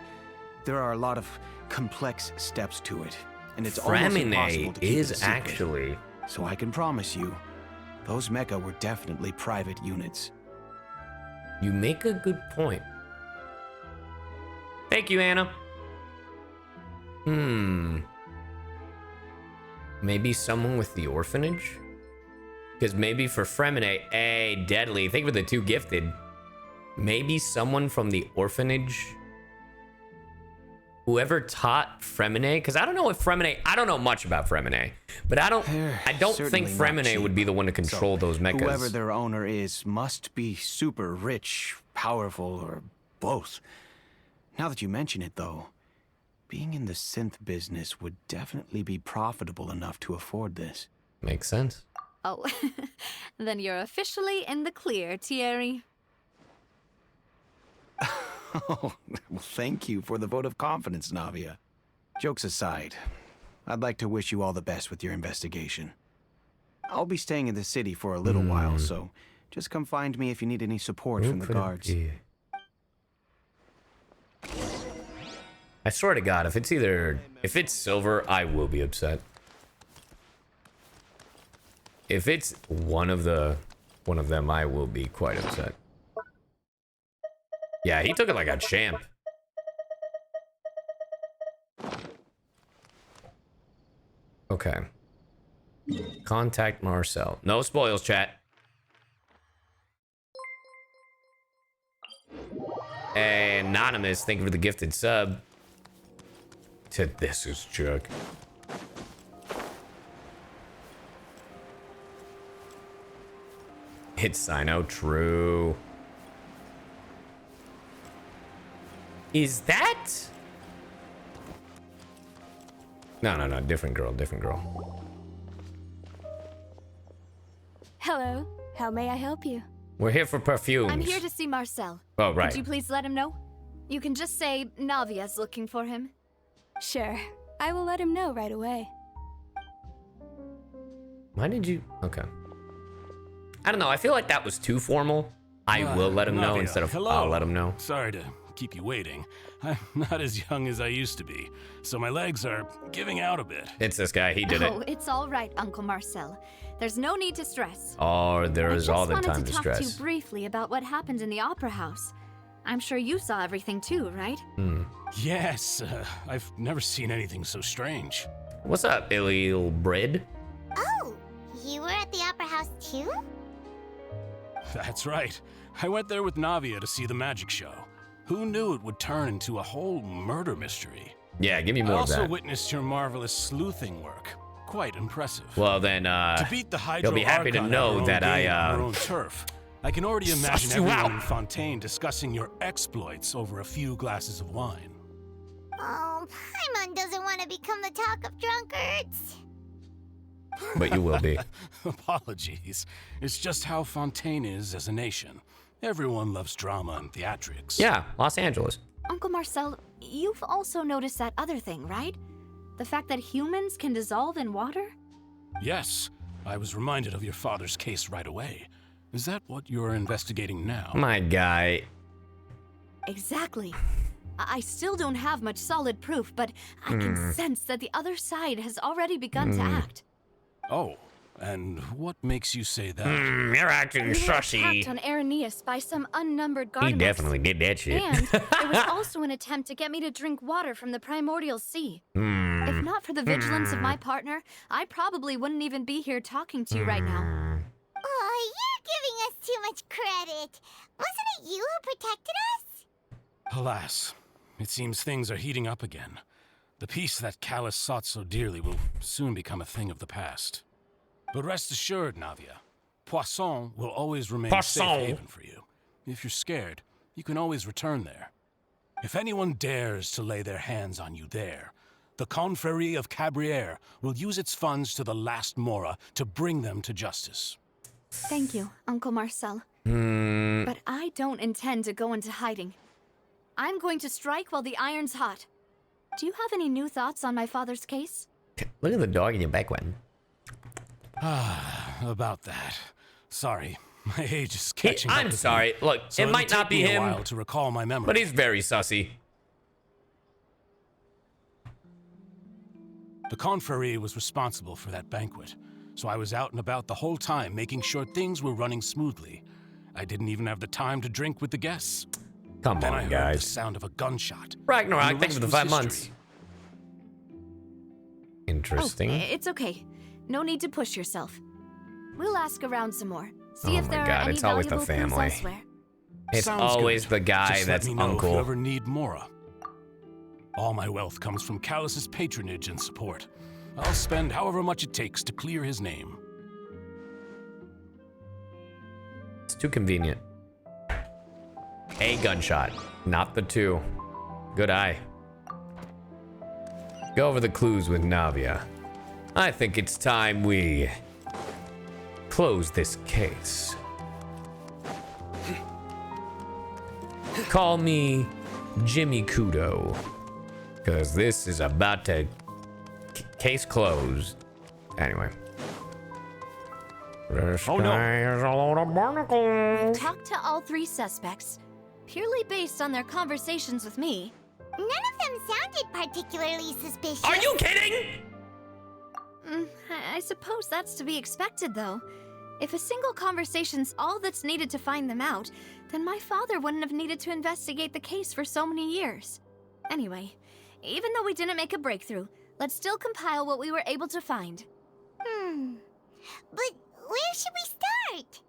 There are a lot of complex steps to it, and it's almost impossible to keep it a is secret. actually. So I can promise you, those mecha were definitely private units. You make a good point. Thank you, Anna. Maybe someone with the orphanage? Because maybe for Fremine, hey, deadly. Thank you for the 2 gifted. Maybe someone from the orphanage. Whoever taught Fremine, because I don't know if Fremine, I don't know much about Fremine, but I don't think Fremine would be the one to control those mechas. Whoever their owner is must be super rich, powerful, or both. Now that you mention it, though, being in the synth business would definitely be profitable enough to afford this. Makes sense. Oh, then you're officially in the clear, Thierry. Oh, well, thank you for the vote of confidence, Navia. Jokes aside, I'd like to wish you all the best with your investigation. I'll be staying in the city for a little while, so just come find me if you need any support Who from the could it guards. be? I swear to God, if it's silver, I will be upset. If it's one of them, I will be quite upset. Yeah, he took it like a champ. Okay. Contact Marcel. No spoils, chat. Anonymous, thank you for the gifted sub. To this is Chuck. It's I know true. Is that? No, different girl. Hello, how may I help you? We're here for perfumes. I'm here to see Marcel. Oh, right. Could you please let him know? You can just say Navia's looking for him. Sure, I will let him know right away. Why did you? Okay. I don't know. I feel like that was too formal. I will let him know Navia, instead of hello. I'll let him know. Sorry to keep you waiting. I'm not as young as I used to be, so my legs are giving out a bit. It's this guy. He did Oh, it. it's all right, Uncle Marcel. There's no need to stress. Oh, there is all the time to I just wanted to talk to you stress. briefly about what happened in the opera house. I'm sure you saw everything too, right? Yes, I've never seen anything so strange. What's up, Ilil Bread? Oh, you were at the opera house too? That's right. I went there with Navia to see the magic show. Who knew it would turn into a whole murder mystery? Yeah, give me more I of also that. witnessed your marvelous sleuthing work. Quite impressive. Well, then, to beat the Hydro you'll be happy to Archon know on our own that game on I, our own turf. I can already imagine sussed you everyone out. in Fontaine discussing your exploits over a few glasses of wine. Oh, Paimon doesn't want to become the talk of drunkards. But you will be. Apologies. It's just how Fontaine is as a nation. Everyone loves drama and theatrics. Yeah, Los Angeles. Uncle Marcel, you've also noticed that other thing, right? The fact that humans can dissolve in water? Yes, I was reminded of your father's case right away. Is that what you're investigating now? My guy. Exactly. I still don't have much solid proof, but I can sense that the other side has already begun to act. Oh, and what makes you say that? You're acting We were sussy. attacked on Arrhenius by some unnumbered He gardeners. definitely did that shit. And there was also an attempt to get me to drink water from the primordial sea. If not for the vigilance of my partner, I probably wouldn't even be here talking to you right now. Oh, you're giving us too much credit. Wasn't it you who protected us? Alas, it seems things are heating up again. The peace that Callas sought so dearly will soon become a thing of the past. But rest assured, Navia, Poisson will always remain a safe haven for you. If you're scared, you can always return there. If anyone dares to lay their hands on you there, the Confrérie of Cabrières will use its funds to the last Mora to bring them to justice. Thank you, Uncle Marcel. But I don't intend to go into hiding. I'm going to strike while the iron's hot. Do you have any new thoughts on my father's case? Look at the dog in your background. About that. Sorry, my age is catching up. I'm with sorry. me, Look, so it might it'll not take be me a him, while to recall my memory. but he's very sussy. The Confrérie was responsible for that banquet, so I was out and about the whole time making sure things were running smoothly. I didn't even have the time to drink with the guests. Come Then on, I heard guys. the sound of a gunshot. Ragnarok, and the thank you for the rest 5 was months. history. Interesting. Oh, it's okay. No need to push yourself. We'll ask around some more. See Oh if my there God, are any it's always the valuable clues family. elsewhere. It's Sounds always good. the guy Just that's let me know uncle. If you ever need Mora. All my wealth comes from Callas's patronage and support. I'll spend however much it takes to clear his name. It's too convenient. A gunshot, not the two. Good eye. Go over the clues with Navia. I think it's time we close this case. Call me Jimmy Kudo, because this is about to case closed. Anyway. The sky is a load of barnacles. Talked to all 3 suspects, purely based on their conversations with me. None of them sounded particularly suspicious. Are you kidding? I suppose that's to be expected, though. If a single conversation's all that's needed to find them out, then my father wouldn't have needed to investigate the case for so many years. Anyway, even though we didn't make a breakthrough, let's still compile what we were able to find. But where should we start?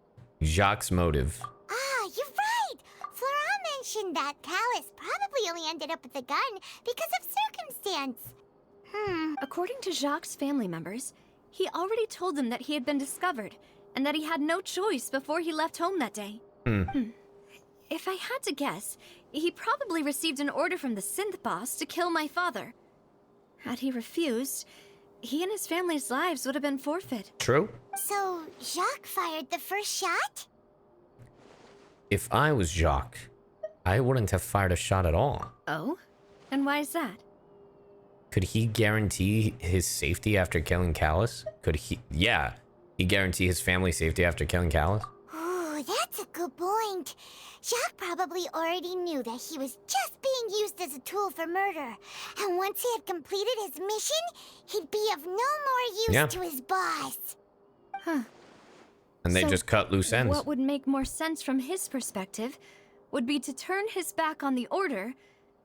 Jacques' motive. Ah, you're right! Flora mentioned that Callas probably only ended up with the gun because of circumstance. According to Jacques' family members, he already told them that he had been discovered, and that he had no choice before he left home that day. If I had to guess, he probably received an order from the synth boss to kill my father. Had he refused, he and his family's lives would have been forfeit. True. So, Jacques fired the first shot? If I was Jacques, I wouldn't have fired a shot at all. Oh? And why is that? Could he guarantee his safety after killing Callas? Could he... Yeah. He guarantee his family's safety after killing Callas? Ooh, that's a good point. Jacques probably already knew that he was just being used as a tool for murder. And once he had completed his mission, he'd be of no more use to his boss. And they So, just cut loose ends. What would make more sense from his perspective would be to turn his back on the order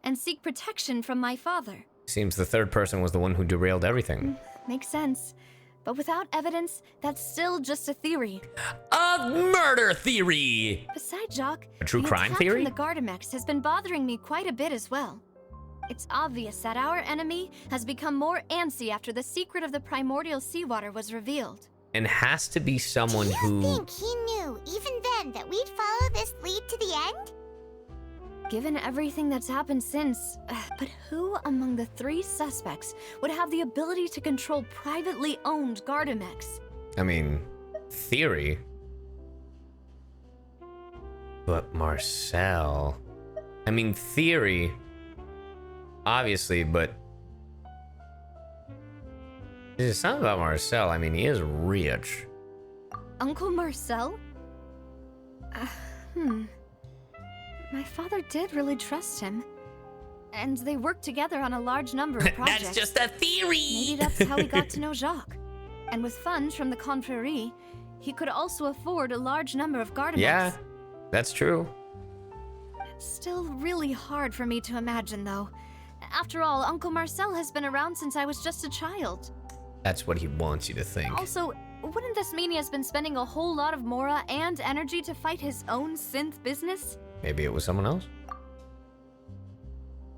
and seek protection from my father. Seems the third person was the one who derailed everything. Makes sense. But without evidence, that's still just a theory. A murder theory! Besides Jacques, A true the crime attack theory? from the Gardamex has been bothering me quite a bit as well. It's obvious that our enemy has become more antsy after the secret of the primordial seawater was revealed. And has to be someone Do who... you think he knew, even then, that we'd follow this lead to the end? Given everything that's happened since, but who among the 3 suspects would have the ability to control privately owned Gardamex? I mean, theory. But Marcel... I mean, theory... Obviously, but... There's something about Marcel. I mean, he is rich. Uncle Marcel? My father did really trust him. And they worked together on a large number of projects. That's just a theory! Maybe that's how he got to know Jacques. And with funds from the Confrérie, he could also afford a large number of Gardamex. Yeah, that's true. It's still really hard for me to imagine, though. After all, Uncle Marcel has been around since I was just a child. That's what he wants you to think. Also, wouldn't this mean he has been spending a whole lot of mora and energy to fight his own synth business? Maybe it was someone else?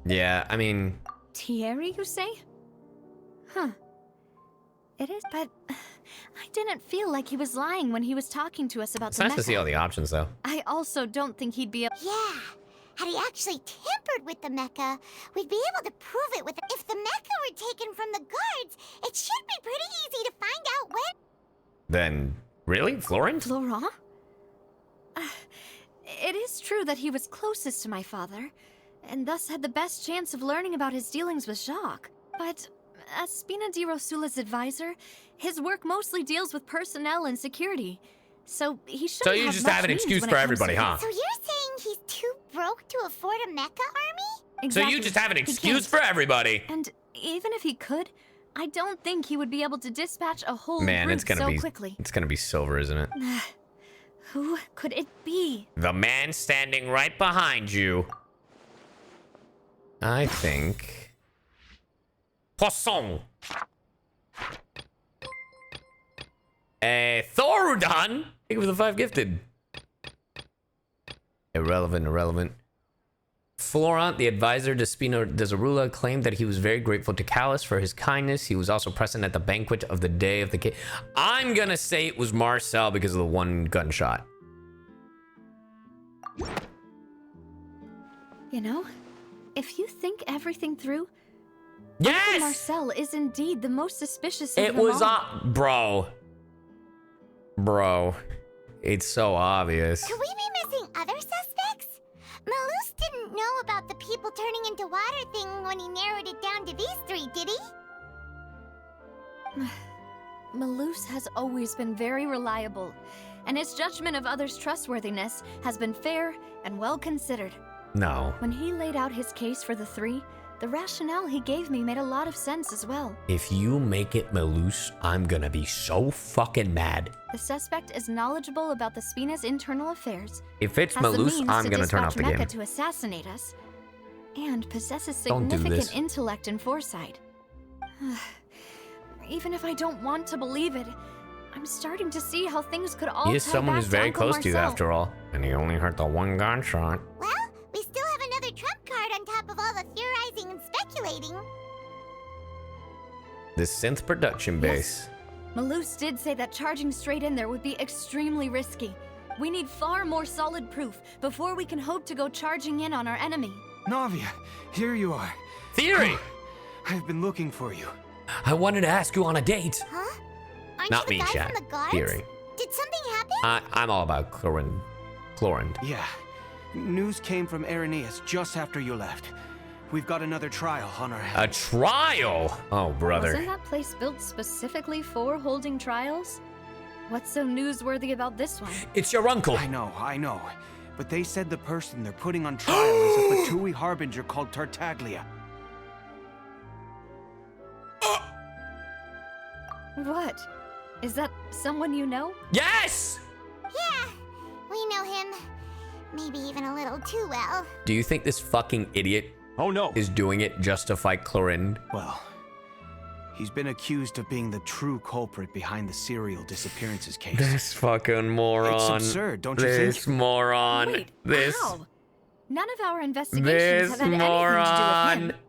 Yeah, I mean... Thierry, you say? Huh. It is, but I didn't feel like he was lying when he was talking to us about It's the nice to see all the options, though. I also don't think he'd be a- Yeah. Had he actually tampered with the mecha, we'd be able to prove it with... If the mecha were taken from the guards, it should be pretty easy to find out when... Then, really? Florent? Florent? It is true that he was closest to my father, and thus had the best chance of learning about his dealings with Jacques. But as Spina di Rosula's advisor, his work mostly deals with personnel and security. So he shouldn't So you have just much have an means excuse when for it comes everybody, to huh? So you're saying he's too broke to afford a mecha army? Exactly. So you just have an He excuse can't. for everybody. And even if he could, I don't think he would be able to dispatch a whole Man, group it's gonna so be... quickly. It's gonna be Silver, isn't it? Who could it be? The man standing right behind you. I think... Poisson. Thorudan? Think of the 5 gifted. Irrelevant. Florent, the advisor to Spina di Rosula, claimed that he was very grateful to Callas for his kindness. He was also present at the banquet of the day of the case. I'm gonna say it was Marcel because of the 1 gunshot. You know, if you think everything through, yes! Uncle Marcel is indeed the most suspicious of It them was all. Bro. It's so obvious. Could we be missing other suspects? Malus didn't know about the people turning into water thing when he narrowed it down to these 3, did he? Malus has always been very reliable, and his judgment of others' trustworthiness has been fair and well considered. No. When he laid out his case for the three, the rationale he gave me made a lot of sense as well. If you make it Malus, I'm gonna be so fucking mad. The suspect is knowledgeable about the Spina's internal affairs. If it's has the Malus, means I'm to gonna turn off dispatch the game. Mecha to assassinate us, and possesses Don't do significant this. intellect and foresight. Even if I don't want to believe it, I'm starting to see how things could all He is tie someone back who's very to Uncle close to you Marcel. after all. And he only hurt the one gunshot. Well, we still have another trump card on top of all the theorizing and speculating. The synth production base. Malus did say that charging straight in there would be extremely risky. We need far more solid proof before we can hope to go charging in on our enemy. Navia, here you are. Theory! I've been looking for you. I wanted to ask you on a date. Huh? Aren't Not you me, the guy chat. from the guards? Theory. Did something happen? I'm all about Clorinde. Yeah. News came from Irenaeus just after you left. We've got another trial on our hands. A trial? Oh, brother. Wasn't that place built specifically for holding trials? What's so newsworthy about this one? It's your uncle. I know. But they said the person they're putting on trial is a Fatui harbinger called Tartaglia. What? Is that someone you know? Yes! Yeah, we know him. Maybe even a little too well. Do you think this fucking idiot is doing it just to fight Clorinde? Well, he's been accused of being the true culprit behind the serial disappearances case. This fucking moron. It's absurd, don't you think? This moron. Wait, this. how? None of our investigations This have had anything to do moron. with him.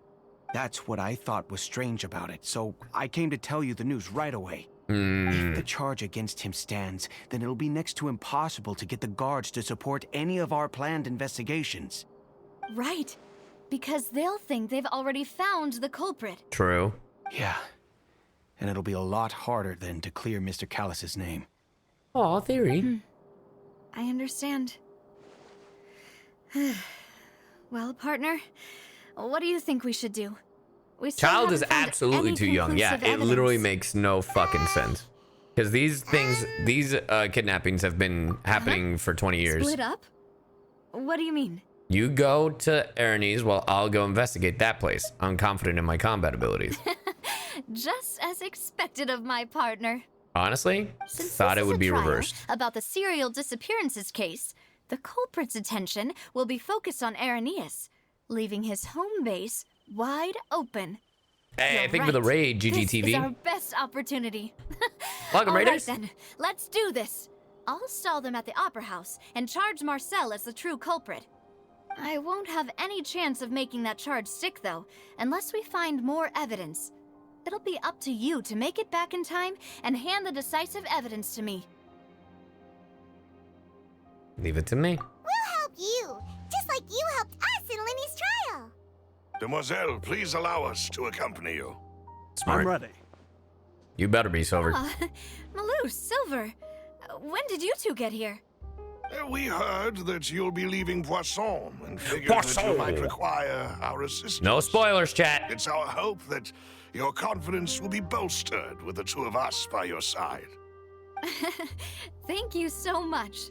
That's what I thought was strange about it, so I came to tell you the news right away. Hmm. If the charge against him stands, then it'll be next to impossible to get the guards to support any of our planned investigations. Right. Because they'll think they've already found the culprit. True. Yeah. And it'll be a lot harder then to clear Mr. Callas's name. Aw, theory. I understand. Well, partner, what do you think we should do? We still Child is haven't found absolutely any too young. Yeah, conclusive it literally evidence. makes no fucking sense. Because these things, these kidnappings have been happening for 20 years. Split up? What do you mean? You go to Irenaeus while I'll go investigate that place. I'm confident in my combat abilities. Just as expected of my partner. Honestly, Since thought this it is would a be trial reversed. about the serial disappearances case, the culprit's attention will be focused on Irenaeus, leaving his home base wide open. Hey, You're thank you for the right. raid, This is our GGTV. best opportunity. Welcome, All right Raiders. then, let's do this. I'll stall them at the Opera House and charge Marcel as the true culprit. I won't have any chance of making that charge stick, though, unless we find more evidence. It'll be up to you to make it back in time and hand the decisive evidence to me. Leave it to me. We'll help you, just like you helped us in Linny's trial. Demoiselle, please allow us to accompany you. Smart. I'm ready. You better be, Silver. Malus, Silver, when did you two get here? We heard that you'll be leaving Poisson and figured that you Poisson. might require our assistance. No spoilers, chat. It's our hope that your confidence will be bolstered with the two of us by your side. Thank you so much.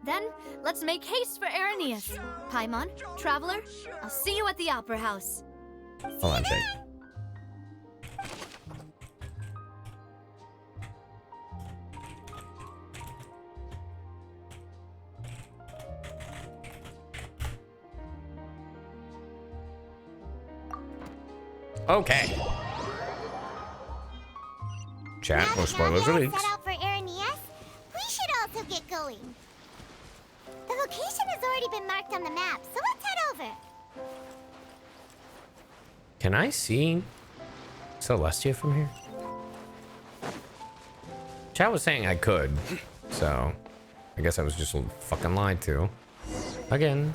Then, let's make haste for Irenaeus. Paimon, Traveler, I'll see you at the Opera House. Hold on, check. Okay. Chat, no spoilers released. Set out for Irenaeus, we should also get going. The location has already been marked on the map, so let's head over. Can I see Celestia from here? Chat was saying I could, so I guess I was just fucking lied to. Again.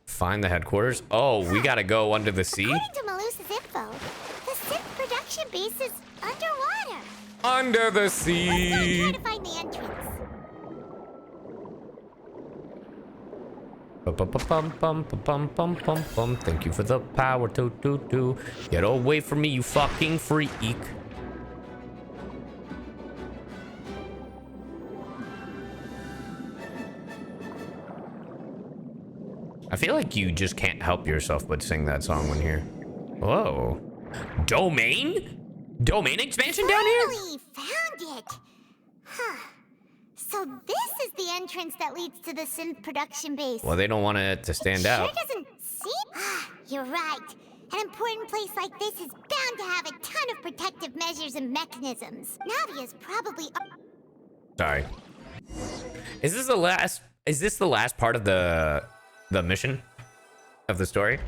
Find the headquarters. Oh, we gotta go under the sea? According to Malus's info, the synth production base is underwater. Under the Let's go and sea! try to find the entrance. Bum. Thank you for the power to. Get away from me, you fucking freak. I feel like you just can't help yourself but sing that song when here. Whoa. Domain? Domain expansion down here? Finally found it. Huh. So this is the entrance that leads to the synth production base. Well, they don't want it to stand out. Sure doesn't seem... You're right. An important place like this is bound to have a ton of protective measures and mechanisms. Navia's probably... Sorry. Is this the last part of the mission of the story?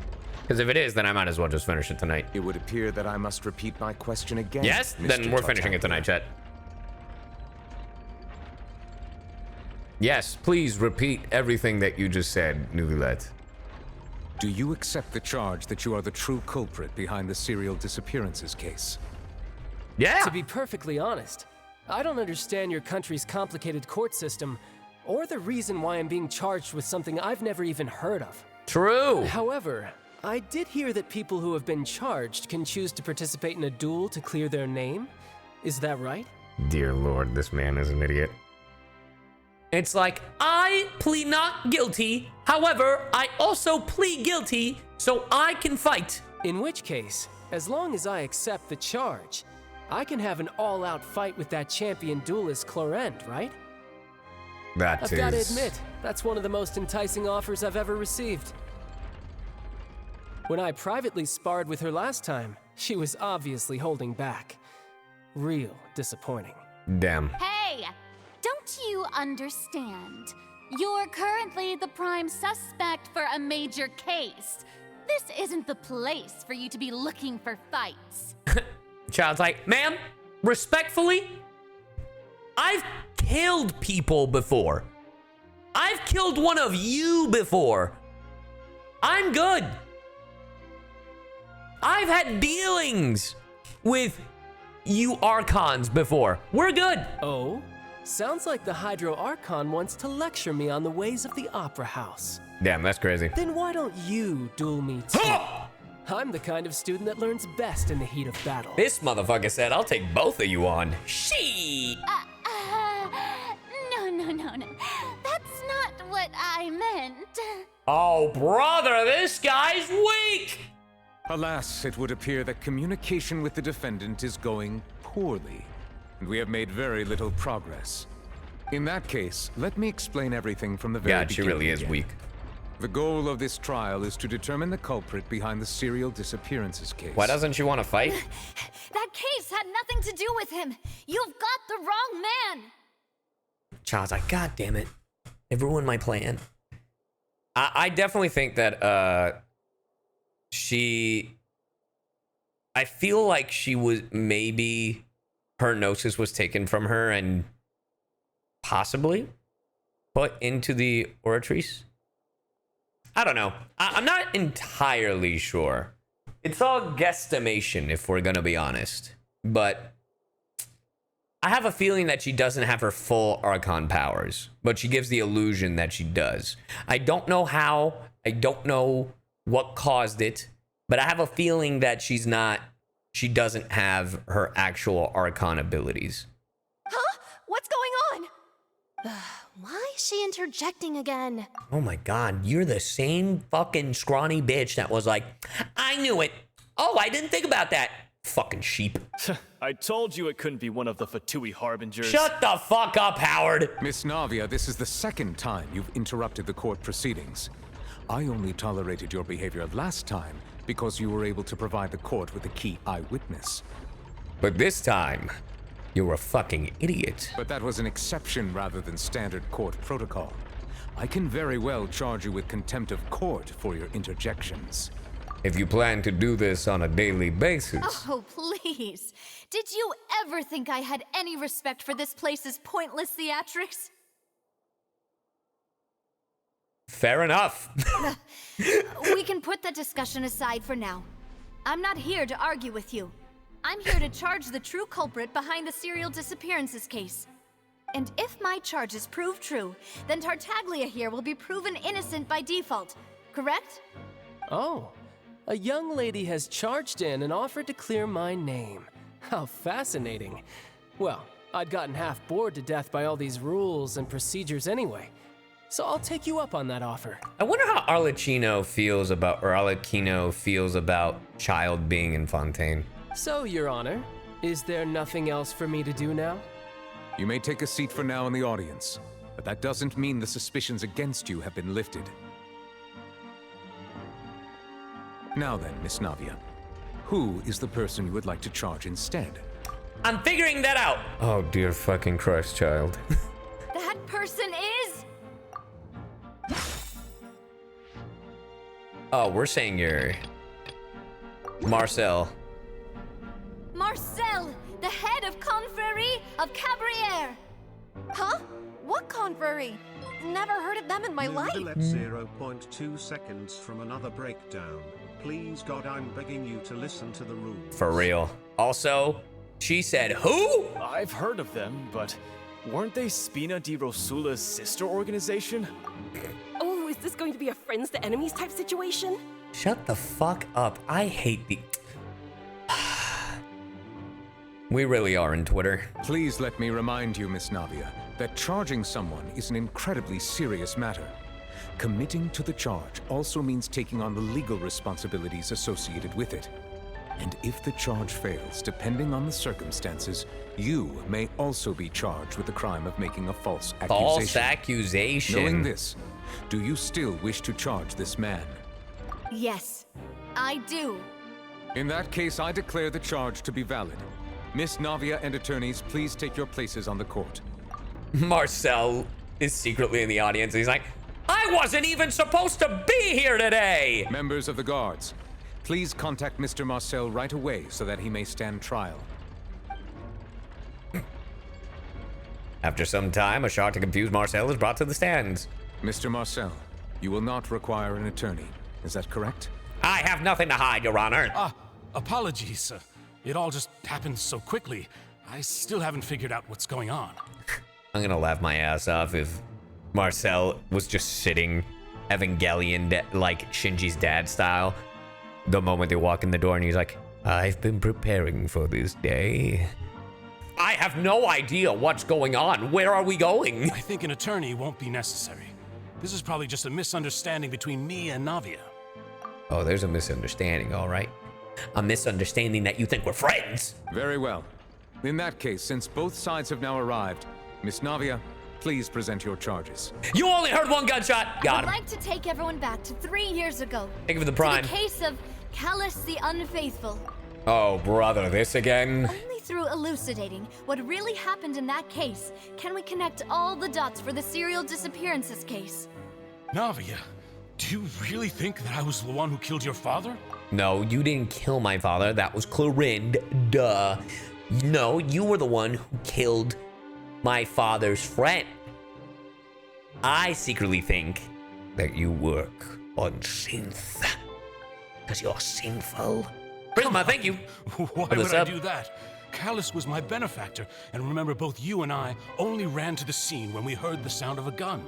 Because if it is, then I might as well just finish it tonight. It would appear that I must repeat my question again. Yes? Then we're finishing it tonight, chat. Yes, please repeat everything that you just said, Neuvillette. Do you accept the charge that you are the true culprit behind the serial disappearances case? Yeah! To be perfectly honest, I don't understand your country's complicated court system, or the reason why I'm being charged with something I've never even heard of. True! However, I did hear that people who have been charged can choose to participate in a duel to clear their name. Is that right? Dear Lord, this man is an idiot. It's like, I plead not guilty, however, I also plead guilty so I can fight. In which case, as long as I accept the charge, I can have an all-out fight with that champion duelist Clorinde, right? I've got to admit, that's one of the most enticing offers I've ever received. When I privately sparred with her last time, she was obviously holding back. Real disappointing. Damn. Hey! Don't you understand? You're currently the prime suspect for a major case. This isn't the place for you to be looking for fights. Child's like, ma'am, respectfully, I've killed people before. I've killed one of you before. I'm good. I've had dealings with you Archons before. We're good. Oh? Sounds like the Hydro Archon wants to lecture me on the ways of the Opera House. Damn, that's crazy. Then why don't you duel me too? I'm the kind of student that learns best in the heat of battle. This motherfucker said, I'll take both of you on. She. No. That's not what I meant. Oh, brother, this guy's weak. Alas, it would appear that communication with the defendant is going poorly, and we have made very little progress. In that case, let me explain everything from the very beginning. God, she really is weak. The goal of this trial is to determine the culprit behind the serial disappearances case. Why doesn't she want to fight? That case had nothing to do with him. You've got the wrong man. Child's like, God damn it. Never ruined my plan. I definitely think that I feel like she was, maybe her gnosis was taken from her and possibly put into the Oratrice. I don't know. I'm not entirely sure. It's all guesstimation, if we're gonna be honest. But I have a feeling that she doesn't have her full Archon powers, but she gives the illusion that she does. I don't know how. I don't know what caused it, but I have a feeling that she doesn't have her actual Archon abilities. Huh? What's going on? Why is she interjecting again? Oh my God, you're the same fucking scrawny bitch that was like, I knew it. Oh, I didn't think about that. Fucking sheep. I told you it couldn't be one of the Fatui Harbingers. Shut the fuck up, Howard. Miss Navia, this is the second time you've interrupted the court proceedings. I only tolerated your behavior last time because you were able to provide the court with a key eyewitness. But this time, you're a fucking idiot. But that was an exception rather than standard court protocol. I can very well charge you with contempt of court for your interjections. If you plan to do this on a daily basis. Oh, please. Did you ever think I had any respect for this place's pointless theatrics? Fair enough. We can put that discussion aside for now. I'm not here to argue with you. I'm here to charge the true culprit behind the serial disappearances case. And if my charges prove true, then Tartaglia here will be proven innocent by default, correct? Oh, a young lady has charged in and offered to clear my name. How fascinating. Well, I'd gotten half bored to death by all these rules and procedures anyway. so I'll take you up on that offer. I wonder how Arlecchino feels about Childe being in Fontaine. So, Your Honor, is there nothing else for me to do now? You may take a seat for now in the audience, but that doesn't mean the suspicions against you have been lifted. Now then, Miss Navia, who is the person you would like to charge instead? I'm figuring that out. Oh, dear fucking Christ, Childe. That person is... Oh, we're saying you're... Marcel. Marcel, the head of Confrérie of Cabrières. Huh? What confrérie? Never heard of them in my life. Neuvillette 0.2 seconds from another breakdown. Please, God, I'm begging you to listen to the rules. For real. Also, she said, who? I've heard of them, but weren't they Spina di Rosula's sister organization? Oh, is this going to be a friends to enemies type situation? Shut the fuck up. I hate the... We really are in Twitter. Please let me remind you, Miss Navia, that charging someone is an incredibly serious matter. Committing to the charge also means taking on the legal responsibilities associated with it. And if the charge fails, depending on the circumstances, you may also be charged with the crime of making a false accusation. False accusation. Knowing this, do you still wish to charge this man? Yes, I do. In that case, I declare the charge to be valid. Miss Navia and attorneys, please take your places on the court. Marcel is secretly in the audience. He's like, I wasn't even supposed to be here today. Members of the guards, please contact Mr. Marcel right away so that he may stand trial. After some time, a shot to confuse Marcel is brought to the stands. Mr. Marcel, you will not require an attorney. Is that correct? I have nothing to hide, Your Honor. Apologies. It all just happened so quickly. I still haven't figured out what's going on. I'm gonna laugh my ass off if Marcel was just sitting Evangelion, like Shinji's dad style, the moment they walk in the door and he's like, I've been preparing for this day. I have no idea what's going on. Where are we going? I think an attorney won't be necessary. This is probably just a misunderstanding between me and Navia. Oh, there's a misunderstanding, all right. A misunderstanding that you think we're friends. Very well. In that case, since both sides have now arrived, Miss Navia, please present your charges. You only heard one gunshot. Got him. I'd like to take everyone back to 3 years ago. Thank you for the prime. To the case of Callas the Unfaithful. Oh, brother, this again? Only through elucidating what really happened in that case can we connect all the dots for the serial disappearances case. Navia, do you really think that I was the one who killed your father? No, you didn't kill my father. That was Clorinde. Duh. No, you were the one who killed my father's friend. I secretly think that you work on synth. Because you're sinful. Prisma, thank you. Why would I do that? Callas was my benefactor, and remember, both you and I only ran to the scene when we heard the sound of a gun.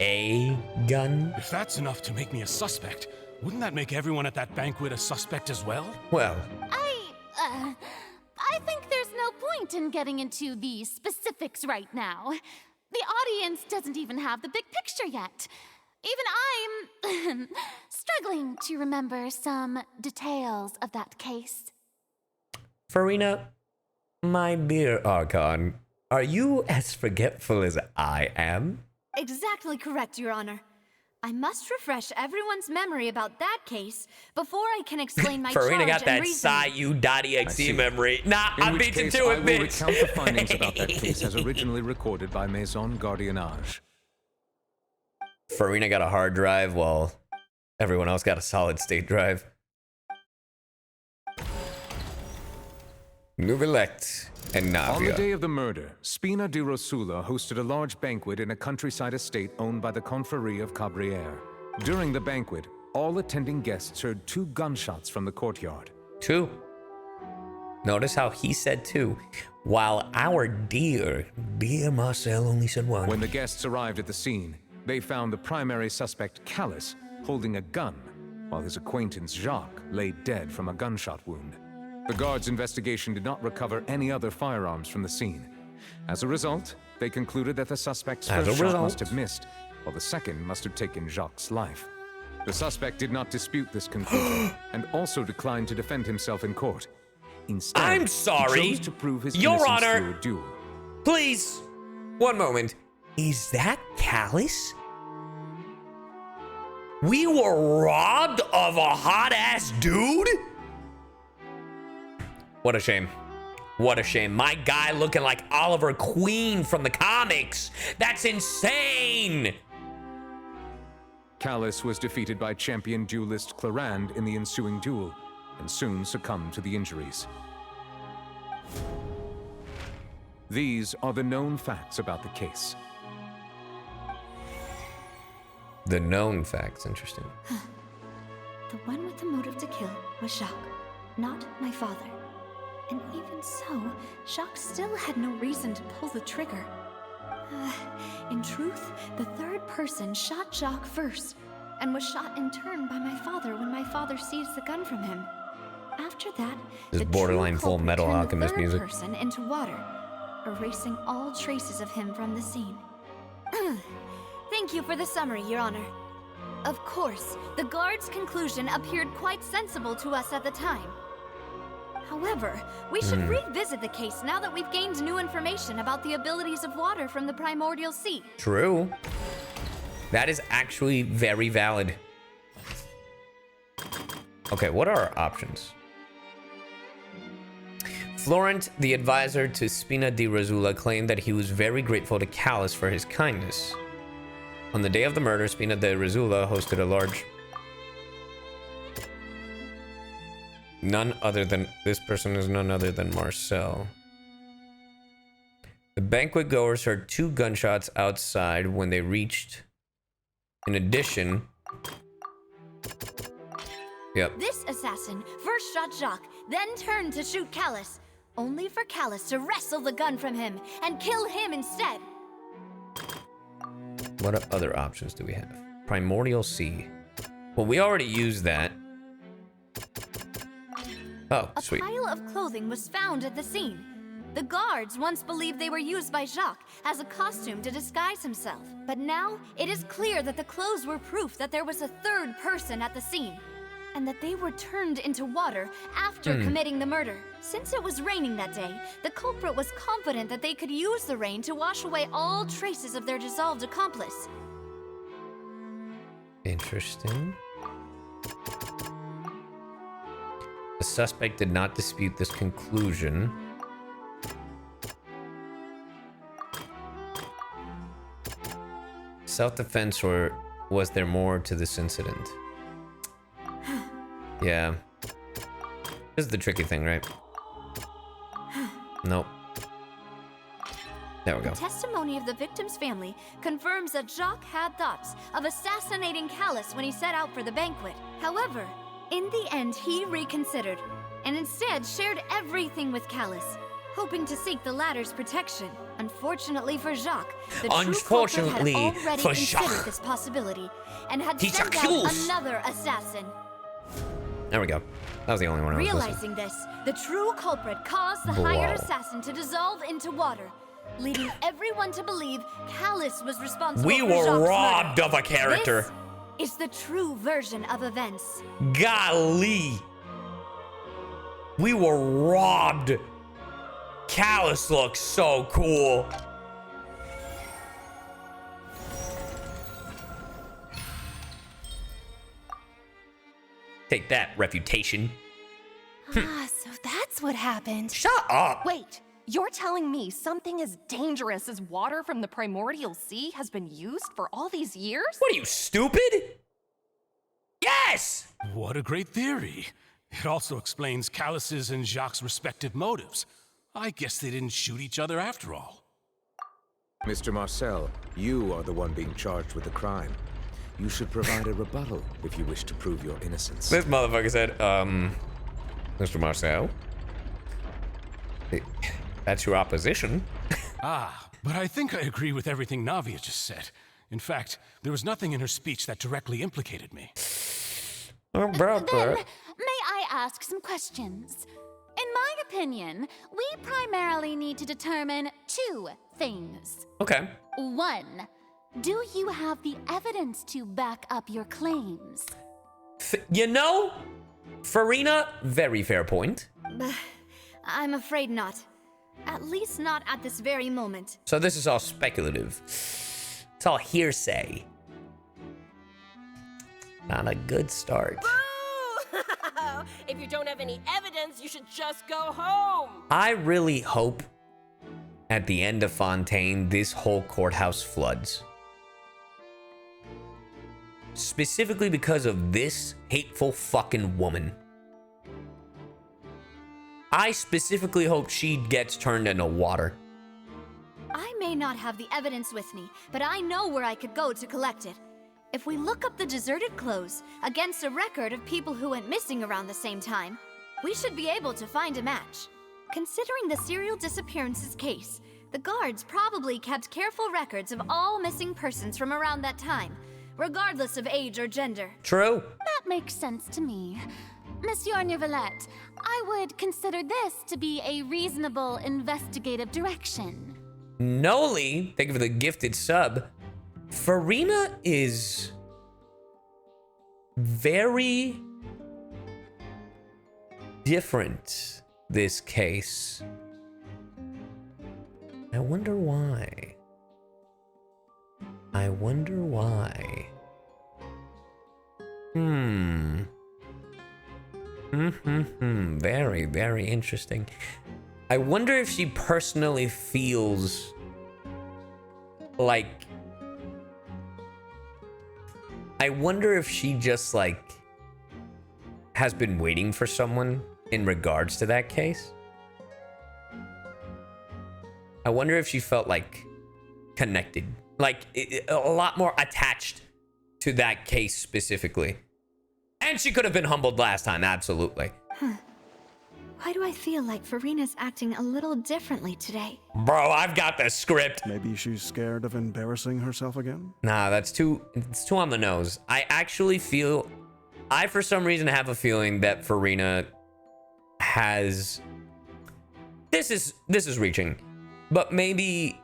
A gun? If that's enough to make me a suspect, wouldn't that make everyone at that banquet a suspect as well? Well, I think there's no point in getting into the specifics right now. The audience doesn't even have the big picture yet. Even I'm struggling to remember some details of that case. Farina, my dear Archon, are you as forgetful as I am? Exactly correct, Your Honor. I must refresh everyone's memory about that case before I can explain my charge Farina got and that reasoning. CyYuVtuber memory. Nah, I'm beaten to it, I will recount the findings about that case as originally recorded by Maison Gardiennage. Farina got a hard drive while everyone else got a solid state drive. Neuvillette and Navia. On the day of the murder, Spina di Rosula hosted a large banquet in a countryside estate owned by the Confrérie of Cabrières. During the banquet, all attending guests heard 2 gunshots from the courtyard. 2. Notice how he said 2, while our dear Marcel only said 1. When the guests arrived at the scene, they found the primary suspect, Callas, holding a gun, while his acquaintance, Jacques, lay dead from a gunshot wound. The guards' investigation did not recover any other firearms from the scene. As a result, they concluded that the suspect's first shot must have missed, while the second must have taken Jacques' life. The suspect did not dispute this conclusion and also declined to defend himself in court. Instead, I'm sorry, he chose to prove his Your innocence Honor. through a duel. Please, one moment. Is that Callas? We were robbed of a hot-ass dude? What a shame. What a shame. My guy looking like Oliver Queen from the comics. That's insane. Callas was defeated by champion duelist Clorinde in the ensuing duel, and soon succumbed to the injuries. These are the known facts about the case. The known facts, interesting. The one with the motive to kill was Jacques, not my father. And even so, Jacques still had no reason to pull the trigger. In truth, the third person shot Jacques first, and was shot in turn by my father when my father seized the gun from him. After that, This the borderline true Full culprit Metal turned Alchemist the third music. person into water, erasing all traces of him from the scene. Thank you for the summary, Your Honor. Of course, the guard's conclusion appeared quite sensible to us at the time. However, we should revisit the case now that we've gained new information about the abilities of water from the primordial sea. True. That is actually very valid. Okay, what are our options? Florent, the advisor to Spina di Rosula, claimed that he was very grateful to Callas for his kindness. On the day of the murder, Spina di Rosula hosted a large... This person is none other than Marcel. The banquet goers heard 2 gunshots outside when they reached. In addition... Yep. This assassin first shot Jacques, then turned to shoot Callas, only for Callas to wrestle the gun from him and kill him instead. What other options do we have? Primordial Sea. Well, we already used that. Oh, sweet. A pile of clothing was found at the scene. The guards once believed they were used by Jacques as a costume to disguise himself. But now, it is clear that the clothes were proof that there was a third person at the scene, and that they were turned into water after committing the murder. Since it was raining that day, the culprit was confident that they could use the rain to wash away all traces of their dissolved accomplice. Interesting. The suspect did not dispute this conclusion. Self-defense, or was there more to this incident? Yeah. This is the tricky thing, right? Nope. There we go. The testimony of the victim's family confirms that Jacques had thoughts of assassinating Callas when he set out for the banquet. However, in the end, he reconsidered, and instead shared everything with Callas, hoping to seek the latter's protection. Unfortunately for Jacques, the true culprit had already considered this possibility, and had sent out another assassin. There we go. That was the only one I was listening. Realizing this, the true culprit caused the hired assassin to dissolve into water, leading everyone to believe Callas was responsible We for were Jacques' robbed murder. of a character. This is the true version of events. Golly. We were robbed. Callas looks so cool. Take that, refutation. Ah, so that's what happened. Shut up! Wait, you're telling me something as dangerous as water from the primordial sea has been used for all these years? What are you, stupid? Yes! What a great theory. It also explains Callas's and Jacques' respective motives. I guess they didn't shoot each other after all. Mr. Marcel, you are the one being charged with the crime. You should provide a rebuttal if you wish to prove your innocence. This motherfucker said, Mr. Marcel, that's your opposition. But I think I agree with everything Navia just said. In fact, there was nothing in her speech that directly implicated me. Then, may I ask some questions? In my opinion, we primarily need to determine 2 things. Okay. 1, Do you have the evidence to back up your claims? You know, Farina, very fair point. I'm afraid not. At least not at this very moment. So this is all speculative. It's all hearsay. Not a good start. Boo! If you don't have any evidence, you should just go home. I really hope at the end of Fontaine, this whole courthouse floods. Specifically because of this hateful fucking woman. I specifically hope she gets turned into water. I may not have the evidence with me, but I know where I could go to collect it. If we look up the deserted clothes against a record of people who went missing around the same time, we should be able to find a match. Considering the serial disappearances case, the guards probably kept careful records of all missing persons from around that time, regardless of age or gender. True. That makes sense to me. Monsieur Neuvillette, I would consider this to be a reasonable investigative direction. Noli, thank you for the gifted sub. Farina is very different, this case. I wonder why. I wonder why. Very, very interesting. I wonder if she personally feels like... I wonder if she just, like, has been waiting for someone in regards to that case. I wonder if she felt, like, connected. Like, a lot more attached to that case specifically. And she could have been humbled last time, absolutely. Why do I feel like Farina's acting a little differently today? Bro, I've got the script. Maybe she's scared of embarrassing herself again? Nah, it's too on the nose. I actually feel, for some reason have a feeling that Farina has, this is reaching, but maybe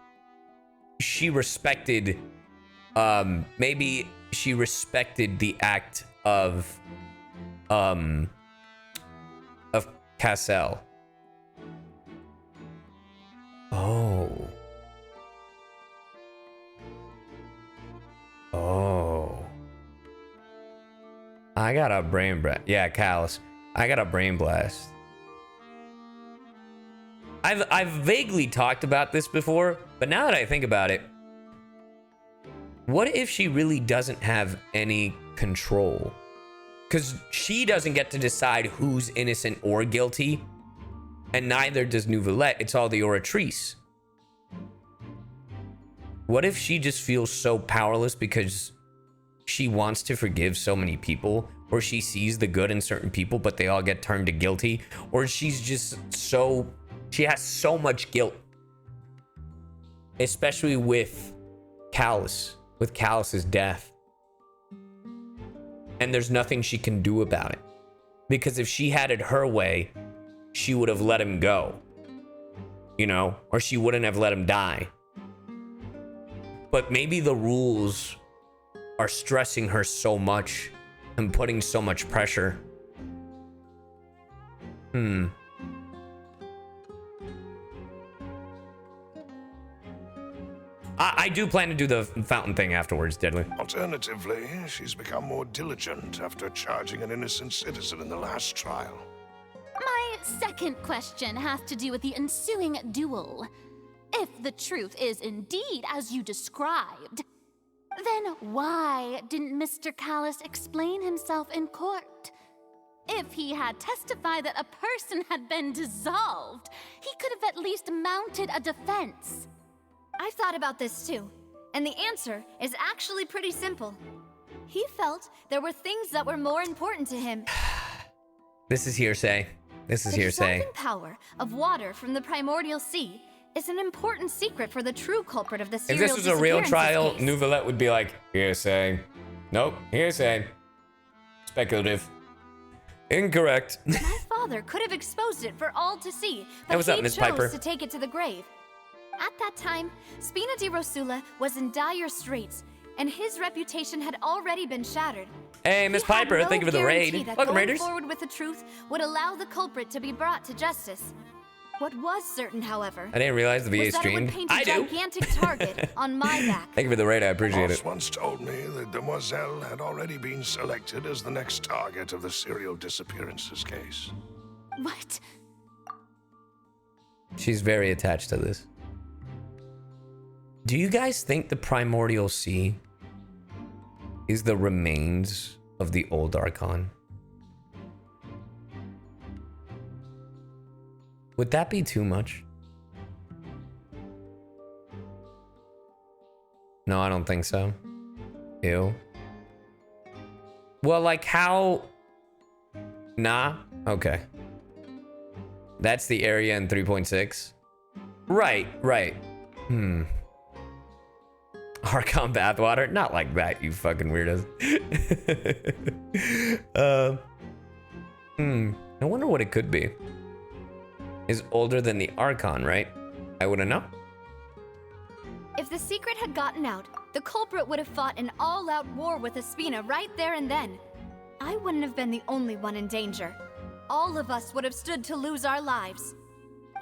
she respected, maybe she respected the act of Cassel. Oh. I got a brain blast. Yeah, Callas. I got a brain blast. I've vaguely talked about this before, but now that I think about it, what if she really doesn't have any control? Because she doesn't get to decide who's innocent or guilty, and neither does Neuvillette. It's all the Oratrice. What if she just feels so powerless because she wants to forgive so many people, or she sees the good in certain people, but they all get turned to guilty, or she's just so, she has so much guilt, especially with Callas, with Callas's death. And there's nothing she can do about it. Because if she had it her way, she would have let him go. You know? Or she wouldn't have let him die. But maybe the rules are stressing her so much and putting so much pressure. I do plan to do the fountain thing afterwards, Deadly. Alternatively, she's become more diligent after charging an innocent citizen in the last trial. My second question has to do with the ensuing duel. If the truth is indeed as you described, then why didn't Mr. Callas explain himself in court? If he had testified that a person had been dissolved, he could have at least mounted a defense. I've thought about this too, and the answer is actually pretty simple. He felt there were things that were more important to him. This is hearsay. This is hearsay. The dissolving power of water from the primordial sea is an important secret for the true culprit of the serial If this was a real trial, case. Neuvillette would be like, hearsay. Nope, hearsay. Speculative. Incorrect. My father could have exposed it for all to see, Hey, but what's he up, Miss chose Piper? to take it to the grave. At that time, Spina di Rosula was in dire straits, and his reputation had already been shattered. Hey, Miss Piper, thank you for the raid. Welcome, Raiders. Going forward with the truth would allow the culprit to be brought to justice. What was certain, however, I didn't realize the VA streamed. I do. Gigantic target on my back. Thank you for the raid. I appreciate Boss it. once told me that Demoiselle had already been selected as the next target of the serial disappearances case. What? She's very attached to this. Do you guys think the primordial sea is the remains of the old Archon? Would that be too much? No, I don't think so. Ew. Well, like how... Nah? Okay. That's the area in 3.6? Right. Archon bathwater? Not like that, you fucking weirdos. I wonder what it could be. Is older than the Archon, right? I wouldn't know. If the secret had gotten out, the culprit would have fought an all-out war with Espina right there and then. I wouldn't have been the only one in danger. All of us would have stood to lose our lives.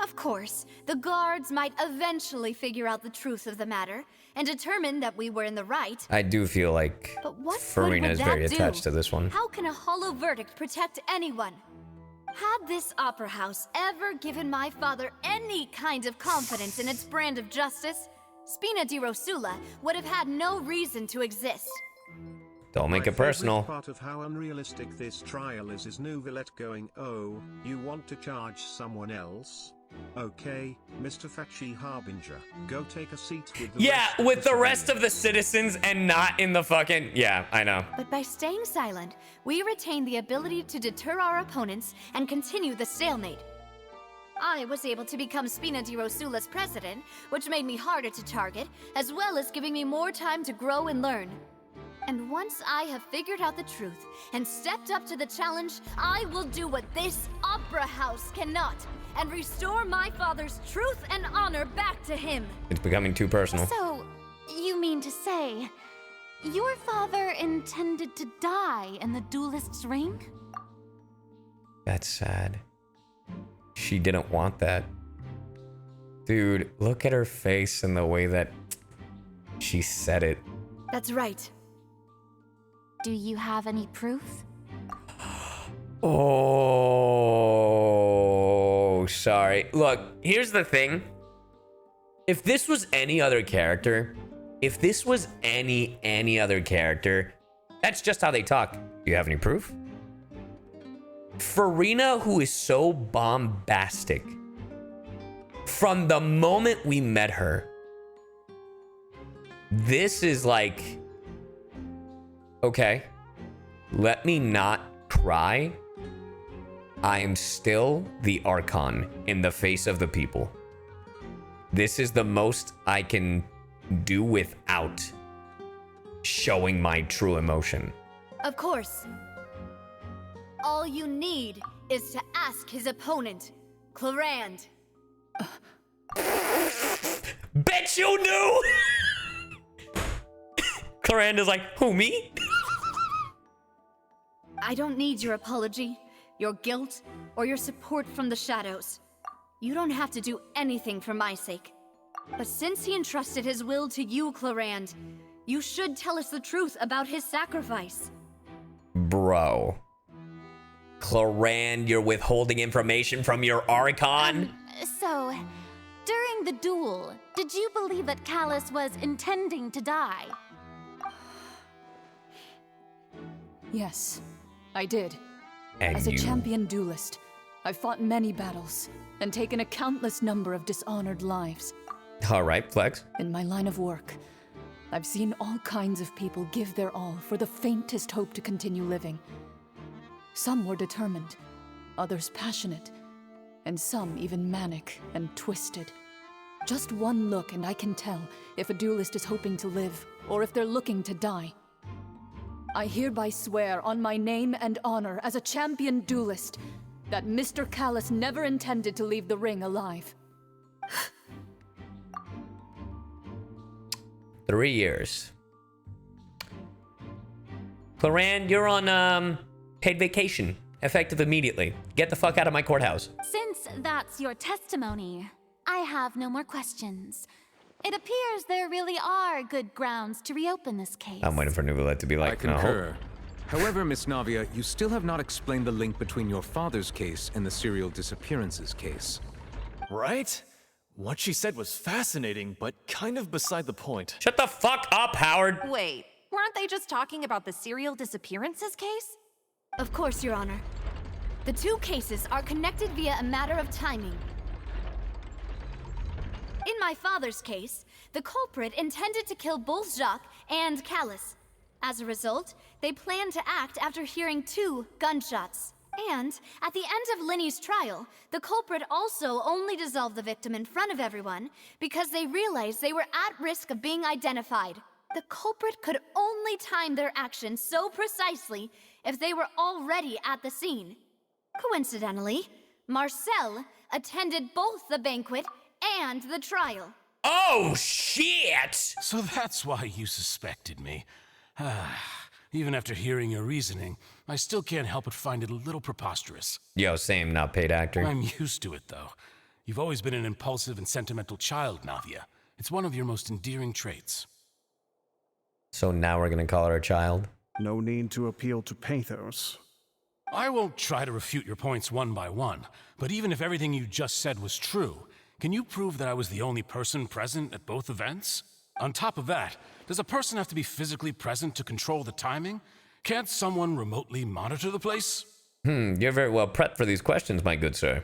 Of course, the guards might eventually figure out the truth of the matter and determine that we were in the right. I do feel like Farina is very attached to this one. How can a hollow verdict protect anyone? Had this opera house ever given my father any kind of confidence in its brand of justice, Spina di Rosula would have had no reason to exist. Don't make it personal. Part of how unrealistic this trial is Neuvillette going, "Oh, you want to charge someone else? Okay, Mr. Fachi Harbinger, go take a seat with the rest of the citizens and not in the fucking... Yeah, I know. But by staying silent, we retain the ability to deter our opponents and continue the stalemate. I was able to become Spina di Rosula's president, which made me harder to target, as well as giving me more time to grow and learn. And once I have figured out the truth and stepped up to the challenge, I will do what this opera house cannot, and restore my father's truth and honor back to him. It's becoming too personal. So, you mean to say, your father intended to die in the duelist's ring? That's sad. She didn't want that. Dude, look at her face and the way that she said it. That's right. Do you have any proof? Oh, sorry. Look, here's the thing. If this was any other character, that's just how they talk. Do you have any proof? Farina, who is so bombastic, from the moment we met her, this is like, okay, let me not cry. I am still the Archon in the face of the people. This is the most I can do without showing my true emotion. Of course. All you need is to ask his opponent, Clorinde. Bet you knew! Clorinde is like, who, me? I don't need your apology, your guilt, or your support from the shadows. You don't have to do anything for my sake. But since he entrusted his will to you, Clorinde, you should tell us the truth about his sacrifice. Bro. Clorinde, you're withholding information from your Archon? So, during the duel, did you believe that Callas was intending to die? Yes, I did. And As a champion duelist, I've fought many battles and taken a countless number of dishonored lives. All right, flex. In my line of work, I've seen all kinds of people give their all for the faintest hope to continue living. Some were determined, others passionate, and some even manic and twisted. Just one look and I can tell if a duelist is hoping to live or if they're looking to die. I hereby swear on my name and honor as a champion duelist that Mr. Callas never intended to leave the ring alive. 3 years. Clorinde, you're on paid vacation, effective immediately. Get the fuck out of my courthouse. Since that's your testimony, I have no more questions. It appears there really are good grounds to reopen this case. I'm waiting for Neuvillette to be like, I concur. However, Miss Navia, you still have not explained the link between your father's case and the serial disappearances case. Right? What she said was fascinating, but kind of beside the point. Shut the fuck up, Howard! Wait, weren't they just talking about the serial disappearances case? Of course, Your Honor. The two cases are connected via a matter of timing. In my father's case, the culprit intended to kill both Jacques and Callas. As a result, they planned to act after hearing 2 gunshots. And, at the end of Linny's trial, the culprit also only dissolved the victim in front of everyone because they realized they were at risk of being identified. The culprit could only time their actions so precisely if they were already at the scene. Coincidentally, Marcel attended both the banquet and the trial. Oh, shit! So that's why you suspected me. Even after hearing your reasoning, I still can't help but find it a little preposterous. Yo, same, not paid actor. I'm used to it, though. You've always been an impulsive and sentimental child, Navia. It's one of your most endearing traits. So now we're gonna call her a child? No need to appeal to pathos. I won't try to refute your points one by one, but even if everything you just said was true, can you prove that I was the only person present at both events? On top of that, does a person have to be physically present to control the timing? Can't someone remotely monitor the place? You're very well prepped for these questions, my good sir.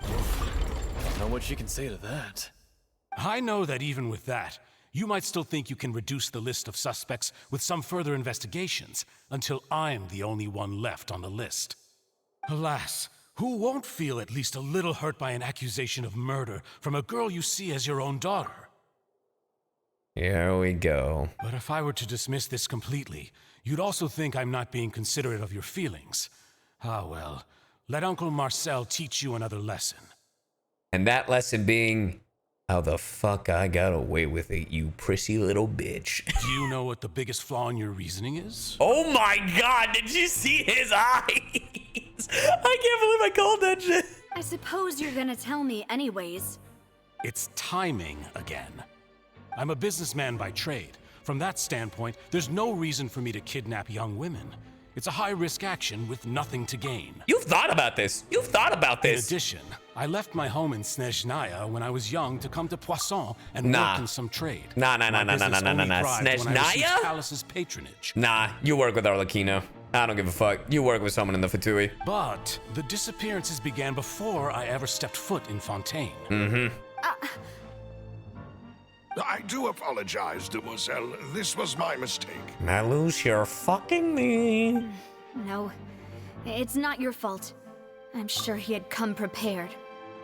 Don't know what she can say to that. I know that even with that, you might still think you can reduce the list of suspects with some further investigations until I'm the only one left on the list. Alas, who won't feel at least a little hurt by an accusation of murder from a girl you see as your own daughter? Here we go. But if I were to dismiss this completely, you'd also think I'm not being considerate of your feelings. Ah well, let Uncle Marcel teach you another lesson. And that lesson being, how the fuck I got away with it, you prissy little bitch. Do you know what the biggest flaw in your reasoning is? Oh my god, did you see his eyes? I can't believe I called that shit. I suppose you're gonna tell me anyways. It's timing again. I'm a businessman by trade. From that standpoint, there's no reason for me to kidnap young women. It's a high-risk action with nothing to gain. You've thought about this. You've thought about this. In addition, I left my home in Snezhnaya when I was young to come to Poisson and work in some trade. Nah. Snezhnaya? Callas's patronage. Nah, you work with Arlecchino. I don't give a fuck. You work with someone in the Fatui. But the disappearances began before I ever stepped foot in Fontaine. I do apologize, demoiselle. This was my mistake. Malus, you're fucking me. No, it's not your fault. I'm sure he had come prepared.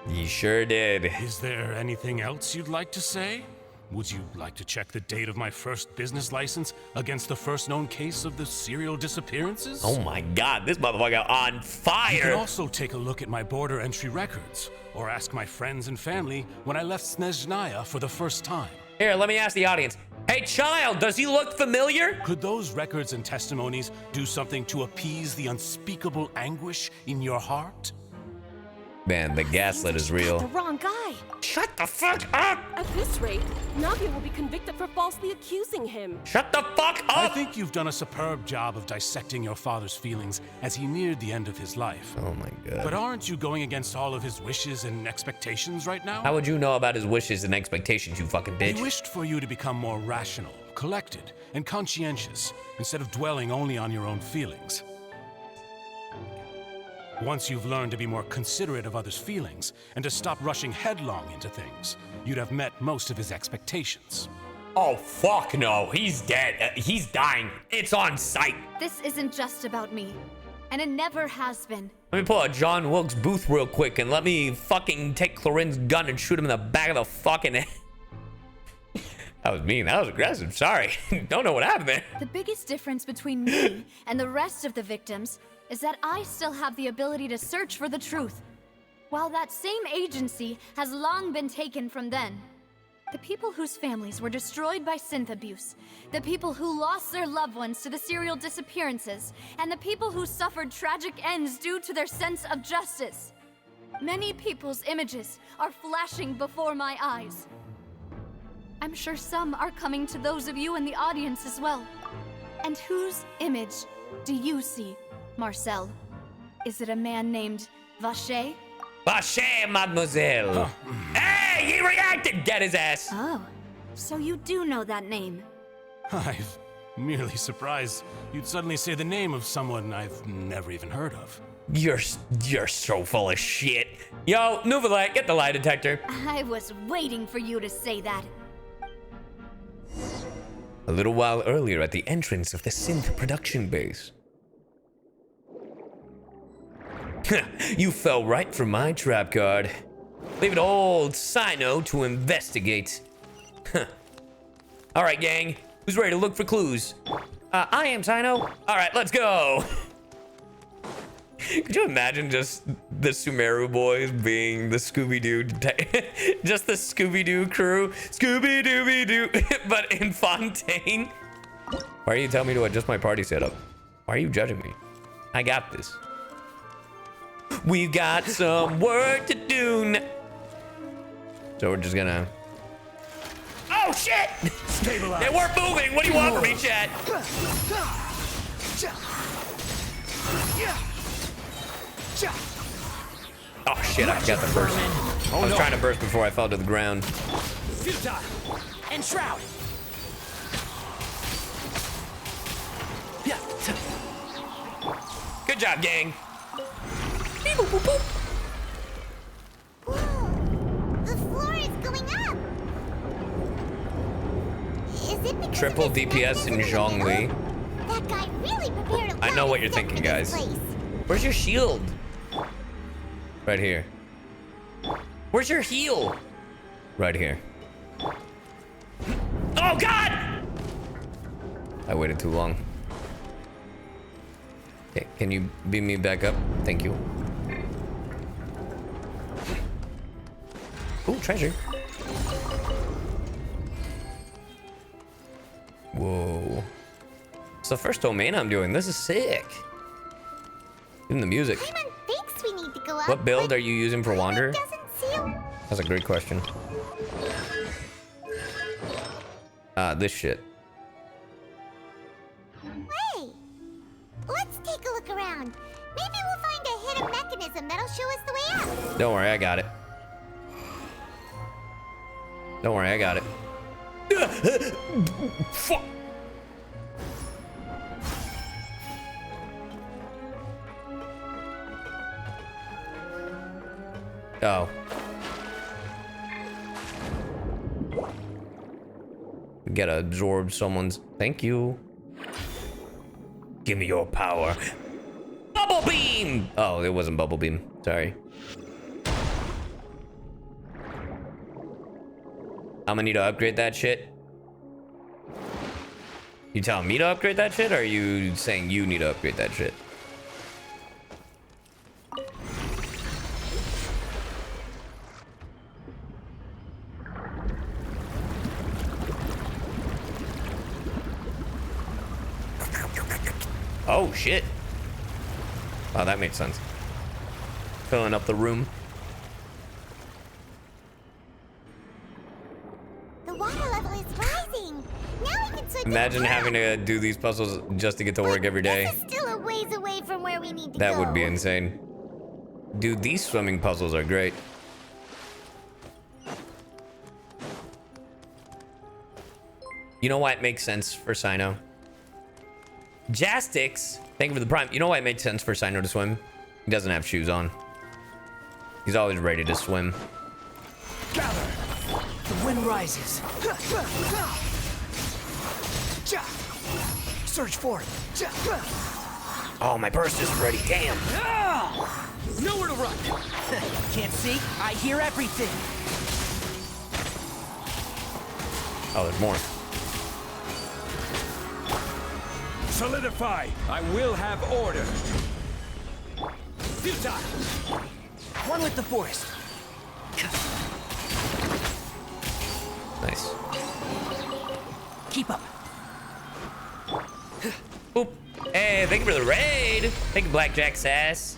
He sure did. Is there anything else you'd like to say? Would you like to check the date of my first business license against the first known case of the serial disappearances? Oh my god, this motherfucker on fire! You can also take a look at my border entry records, or ask my friends and family when I left Snezhnaya for the first time. Here, let me ask the audience. Hey, child, does he look familiar? Could those records and testimonies do something to appease the unspeakable anguish in your heart? Man, the gaslit is real. The wrong guy. Shut the fuck up! At this rate, Navia will be convicted for falsely accusing him. Shut the fuck up! I think you've done a superb job of dissecting your father's feelings as he neared the end of his life. Oh my god. But aren't you going against all of his wishes and expectations right now? How would you know about his wishes and expectations, you fucking bitch? He wished for you to become more rational, collected, and conscientious, instead of dwelling only on your own feelings. Once you've learned to be more considerate of others' feelings and to stop rushing headlong into things, you'd have met most of his expectations. Oh, fuck no. He's dead. He's dying. It's on sight. This isn't just about me, and it never has been. Let me pull out John Wilkes Booth real quick and let me fucking take Clorinde's gun and shoot him in the back of the fucking head. That was mean. That was aggressive. Sorry. Don't know what happened there. The biggest difference between me and the rest of the victims is that I still have the ability to search for the truth, while that same agency has long been taken from them. The people whose families were destroyed by synth abuse, the people who lost their loved ones to the serial disappearances, and the people who suffered tragic ends due to their sense of justice. Many people's images are flashing before my eyes. I'm sure some are coming to those of you in the audience as well. And whose image do you see, Marcel? Is it a man named Vacher? Vacher, mademoiselle! Hey, he reacted! Get his ass! Oh, so you do know that name. I'm merely surprised you'd suddenly say the name of someone I've never even heard of. You're so full of shit. Yo, Neuvillette, get the lie detector. I was waiting for you to say that. A little while earlier at the entrance of the synth production base. You fell right for my trap card. Leave it old Cyno to investigate. All right, gang. Who's ready to look for clues? I am Cyno. All right, let's go. Could you imagine just the Sumeru boys being the Scooby-Doo, just the Scooby-Doo crew? Scooby-Dooby-Doo, but in Fontaine? Why are you telling me to adjust my party setup? Why are you judging me? I got this. We've got some work to do. So we're just gonna... Oh, shit! Stabilize. They weren't moving. What do you want from me, chat? Oh shit, I forgot the burst. I was trying to burst before I fell to the ground. Futile and shroud. Good job, gang. The floor is going up. Is it because Triple of this DPS in mechanism in the Zhongli. middle? That guy really prepared a I know lot what of you're stuff thinking, for this guys. place. Where's your shield? Right here. Where's your heal? Right here. Oh God! I waited too long. Okay, can you beam me back up? Thank you. Ooh, treasure. Whoa. It's the first domain I'm doing. This is sick. Even the music. Paimon thinks we need to go up. What build are you using for Wander? Doesn't seem. That's a great question. This shit. Hey, let's take a look around. Maybe we'll find a hidden mechanism that'll show us the way up. Don't worry, I got it. Don't worry, I got it. Fuck. Oh. We gotta absorb someone's... Thank you. Give me your power. Bubble beam! Oh, it wasn't bubble beam. Sorry. I'm gonna need to upgrade that shit. You telling me to upgrade that shit, or are you saying you need to upgrade that shit? Oh shit. Oh, that makes sense. Filling up the room. The water level is rising. Now we can switch. Imagine having to do these puzzles just to get to work every day. This is still a ways away from where we need to go. That would be insane. Dude, these swimming puzzles are great. You know why it makes sense for Cyno? Jastix, thank you for the prime. You know why it makes sense for Cyno to swim? He doesn't have shoes on. He's always ready to swim. Gather. The wind rises. Search for it. Oh, my burst isn't ready. Damn. Nowhere to run. Can't see. I hear everything. Oh, there's more. Solidify. I will have order. Futile. One with the forest. Nice. Keep up. Boop. Hey, thank you for the raid. Thank you, Blackjack Sass.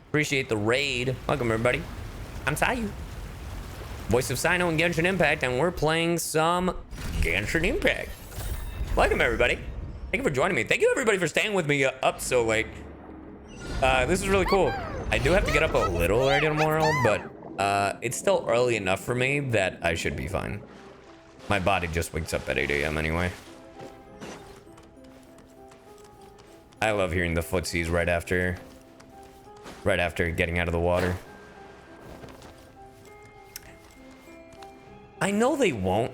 Appreciate the raid. Welcome, everybody. I'm CyYu, voice of Cyno in Genshin Impact, and we're playing some Genshin Impact. Welcome, everybody. Thank you for joining me. Thank you, everybody, for staying with me up so late. This is really cool. I do have to get up a little early tomorrow, but it's still early enough for me that I should be fine. My body just wakes up at 8 a.m. anyway. I love hearing the footsies right after getting out of the water. I know they won't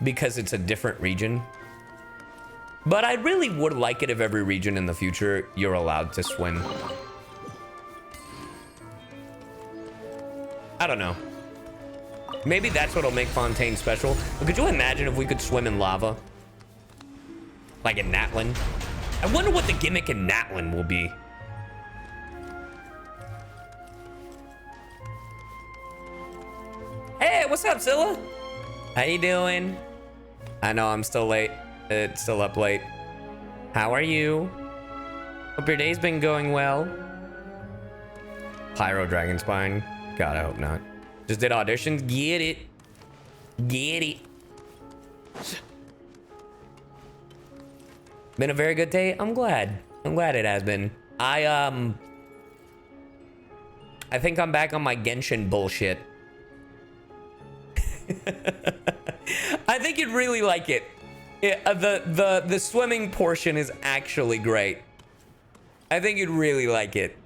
because it's a different region, but I really would like it if every region in the future you're allowed to swim. I don't know. Maybe that's what'll make Fontaine special. But could you imagine if we could swim in lava? Like in Natlan? I wonder what the gimmick in Natlan will be. Hey, what's up, Scylla? How you doing? I know I'm still late. It's still up late. How are you? Hope your day's been going well. Pyro Dragon Spine. God, I hope not. Just did auditions. Get it. Get it. Been a very good day. I'm glad. I'm glad it has been. I think I'm back on my Genshin bullshit. I think you'd really like it. The swimming portion is actually great. I think you'd really like it.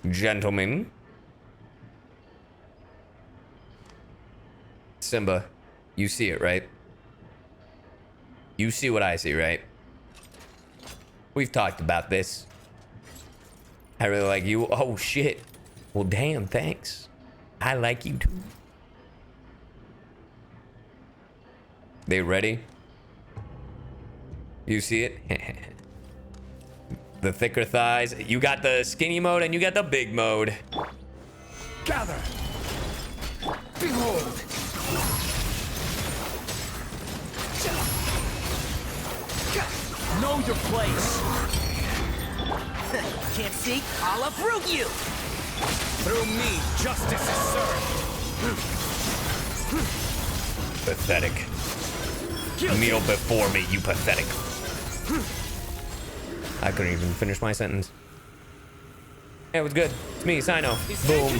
Gentlemen. Simba, you see it, right? You see what I see, right? We've talked about this. I really like you. Oh, shit. Well, damn, thanks. I like you, too. They ready? You see it? The thicker thighs. You got the skinny mode and you got the big mode. Gather. Behold. Know your place. Can't see? I'll uproot you. Through me, justice is served. Pathetic. Kneel before me, you pathetic. I couldn't even finish my sentence. Hey, it was good. It's me, Cyno. Boom.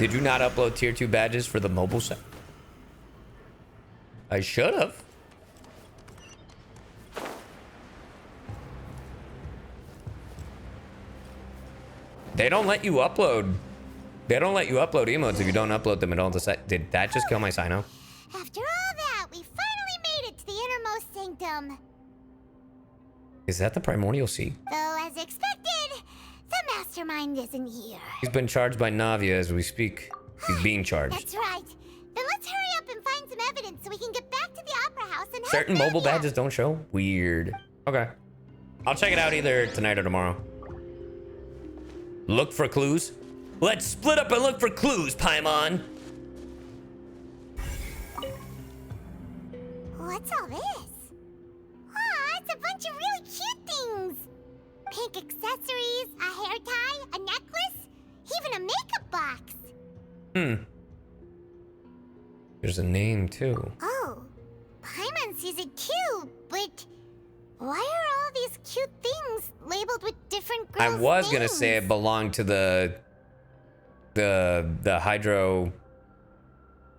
Did you not upload tier 2 badges for the mobile set? I should have. They don't let you upload. They don't let you upload emotes if you don't upload them at all. Did that just kill my Cyno? After all that, we finally made it to the innermost sanctum. Is that the primordial sea? Though, as expected, the mastermind isn't here. He's been charged by Navia as we speak. He's being charged. That's right. Then let's hurry up and find some evidence so we can get back to the opera house and Certain mobile badges don't show? Weird. Okay. I'll check it out either tonight or tomorrow. Look for clues? Let's split up and look for clues, Paimon. What's all this? Aw, it's a bunch of really cute things. Pink accessories, a hair tie, a necklace, even a makeup box. There's a name, too. Oh, Paimon sees it too, but why are all these cute things labeled with different girls' I was names? gonna say it belonged to the hydro.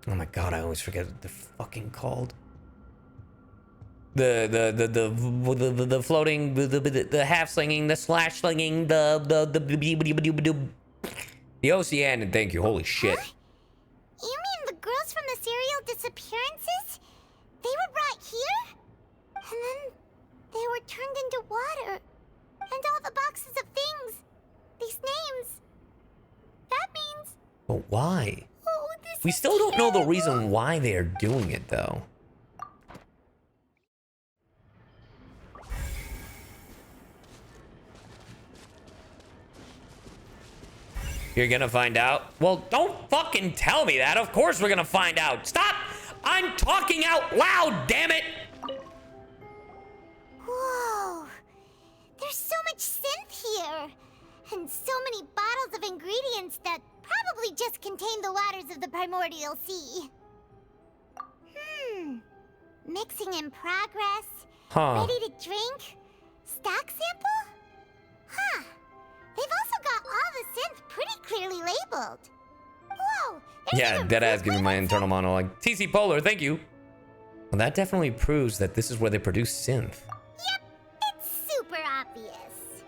Oh my god, I always forget what they're fucking called. The floating, the half slinging, the slash slinging, the Oceanian. Thank you. Holy shit. Huh? You mean the girls from the serial disappearances? They were brought here? And then they were turned into water. And all the boxes of things. These names. That means... But why? Oh, We still don't know the reason why they are doing it, though. You're gonna find out? Well, don't fucking tell me that. Of course we're gonna find out. Stop! I'm talking out loud, damn it! Whoa. There's so much synth here. And so many bottles of ingredients that probably just contain the waters of the primordial sea. Mixing in progress. Huh. Ready to drink? Stock sample? Huh. They've also got all the synth pretty clearly labeled. Whoa! Yeah, deadass giving me my internal monologue. TC Polar, thank you. Well, that definitely proves that this is where they produce synth. Yep, it's super obvious.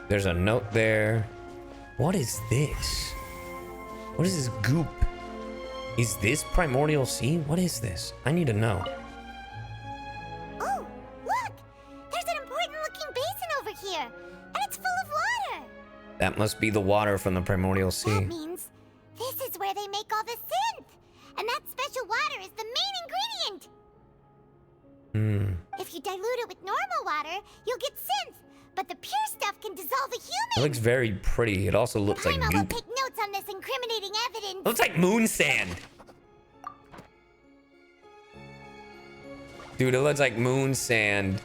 There's a note there. What is this? What is this goop? Is this primordial sea? What is this? I need to know. Oh, look! There's an important looking basin over here, and it's full of water. That must be the water from the primordial sea. That means this is where they make all the synth, and that special water is the main ingredient. If you dilute it with normal water, you'll get synth, but the pure stuff can dissolve a human. It looks very pretty. It also looks like Paimon will goop. take notes on this incriminating evidence. It looks like moon sand. Dude, it looks like moon sand.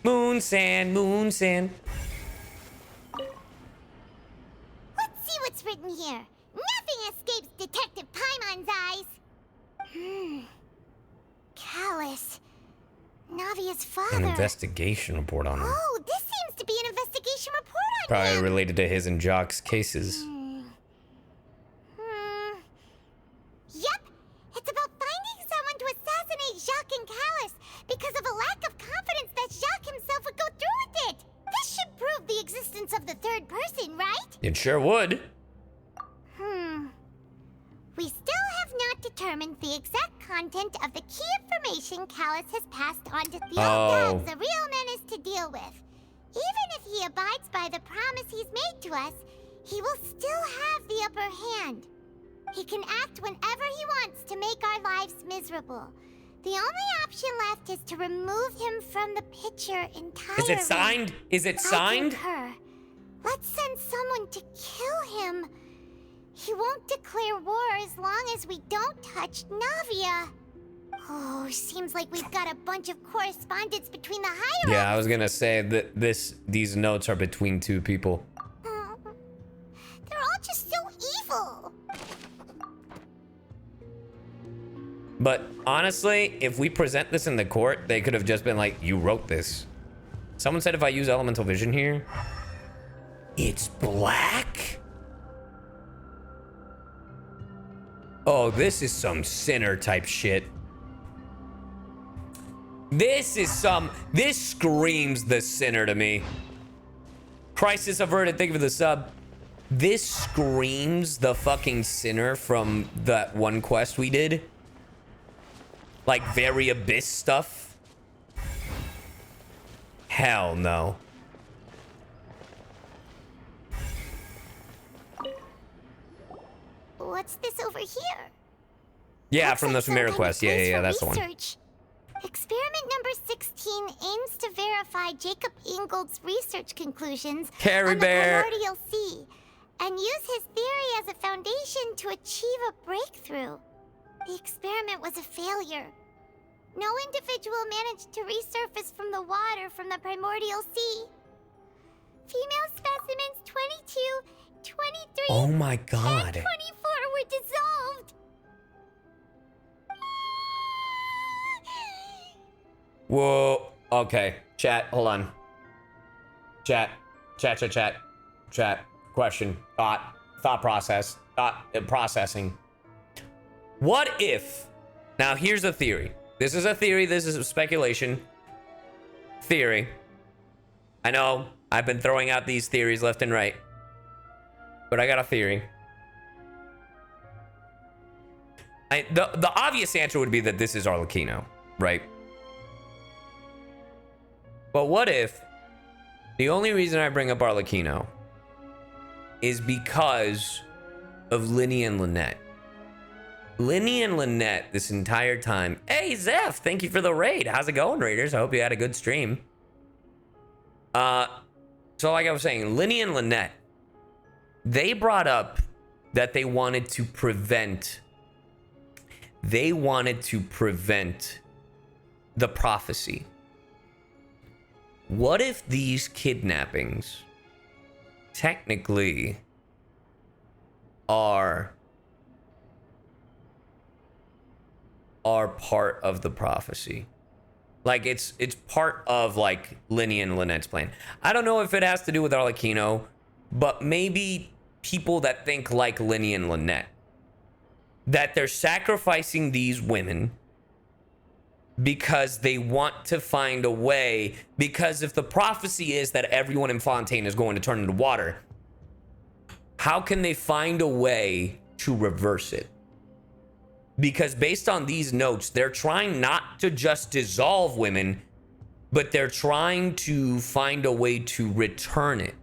Moon sand, moon sand. Let's see what's written here. Nothing escapes Detective Paimon's eyes. Callas. Navia's father. An investigation report on him. Oh, this seems to be an investigation report on Probably him. related to his and Jock's cases. Yep, it's about finding someone to assassinate Jacques and Callas because of a lack of confidence that Jacques himself would go through with it. This should prove the existence of the third person, right? It sure would. We still have not determined the exact content of the key information Callas has passed on to Theo Dogs, a real menace to deal with. Even if he abides by the promise he's made to us, he will still have the upper hand. He can act whenever he wants to make our lives miserable. The only option left is to remove him from the picture entirely. Is it signed? Is it signed? I concur. Let's send someone to kill him. He won't declare war as long as we don't touch Navia. Oh, seems like we've got a bunch of correspondence between the hierarchies. Yeah, I was gonna say that these notes are between two people. They're all just so evil. But honestly, if we present this in the court, they could have just been like, you wrote this. Someone said if I use elemental vision here, it's black? Oh, this is some sinner type shit. This screams the sinner to me. Crisis averted, thank you for the sub. This screams the fucking sinner from that one quest we did. Like very abyss stuff. Hell no. What's this over here? Yeah, Looks from like the some Sumeria kind of quest. place Yeah, for that's the one. research. Experiment number 16 aims to verify Jacob Ingold's research conclusions Carrie on the Bear. primordial sea and use his theory as a foundation to achieve a breakthrough. The experiment was a failure. No individual managed to resurface from the water from the primordial sea. Female specimens 22, 23, Oh my god. and 24 were dissolved. Whoa. Okay. Chat, hold on. Chat. Question. Thought process. Processing. What if... Now, here's a theory. This is a theory. This is a speculation. Theory. I know I've been throwing out these theories left and right. But I got a theory. The obvious answer would be that this is Arlecchino, right? But what if the only reason I bring up Arlecchino is because of Linny and Lynette? Linny and Lynette this entire time. Hey, Zeph, thank you for the raid. How's it going, Raiders? I hope you had a good stream. So like I was saying, Linny and Lynette, they brought up that they wanted to prevent the prophecy. What if these kidnappings technically are part of the prophecy? Like it's part of like Linny and Lynette's plan. I don't know if it has to do with Arlecchino, but maybe people that think like Linny and Lynette, that they're sacrificing these women because they want to find a way, because if the prophecy is that everyone in Fontaine is going to turn into water, how can they find a way to reverse it? Because based on these notes, they're trying not to just dissolve women, but they're trying to find a way to return it.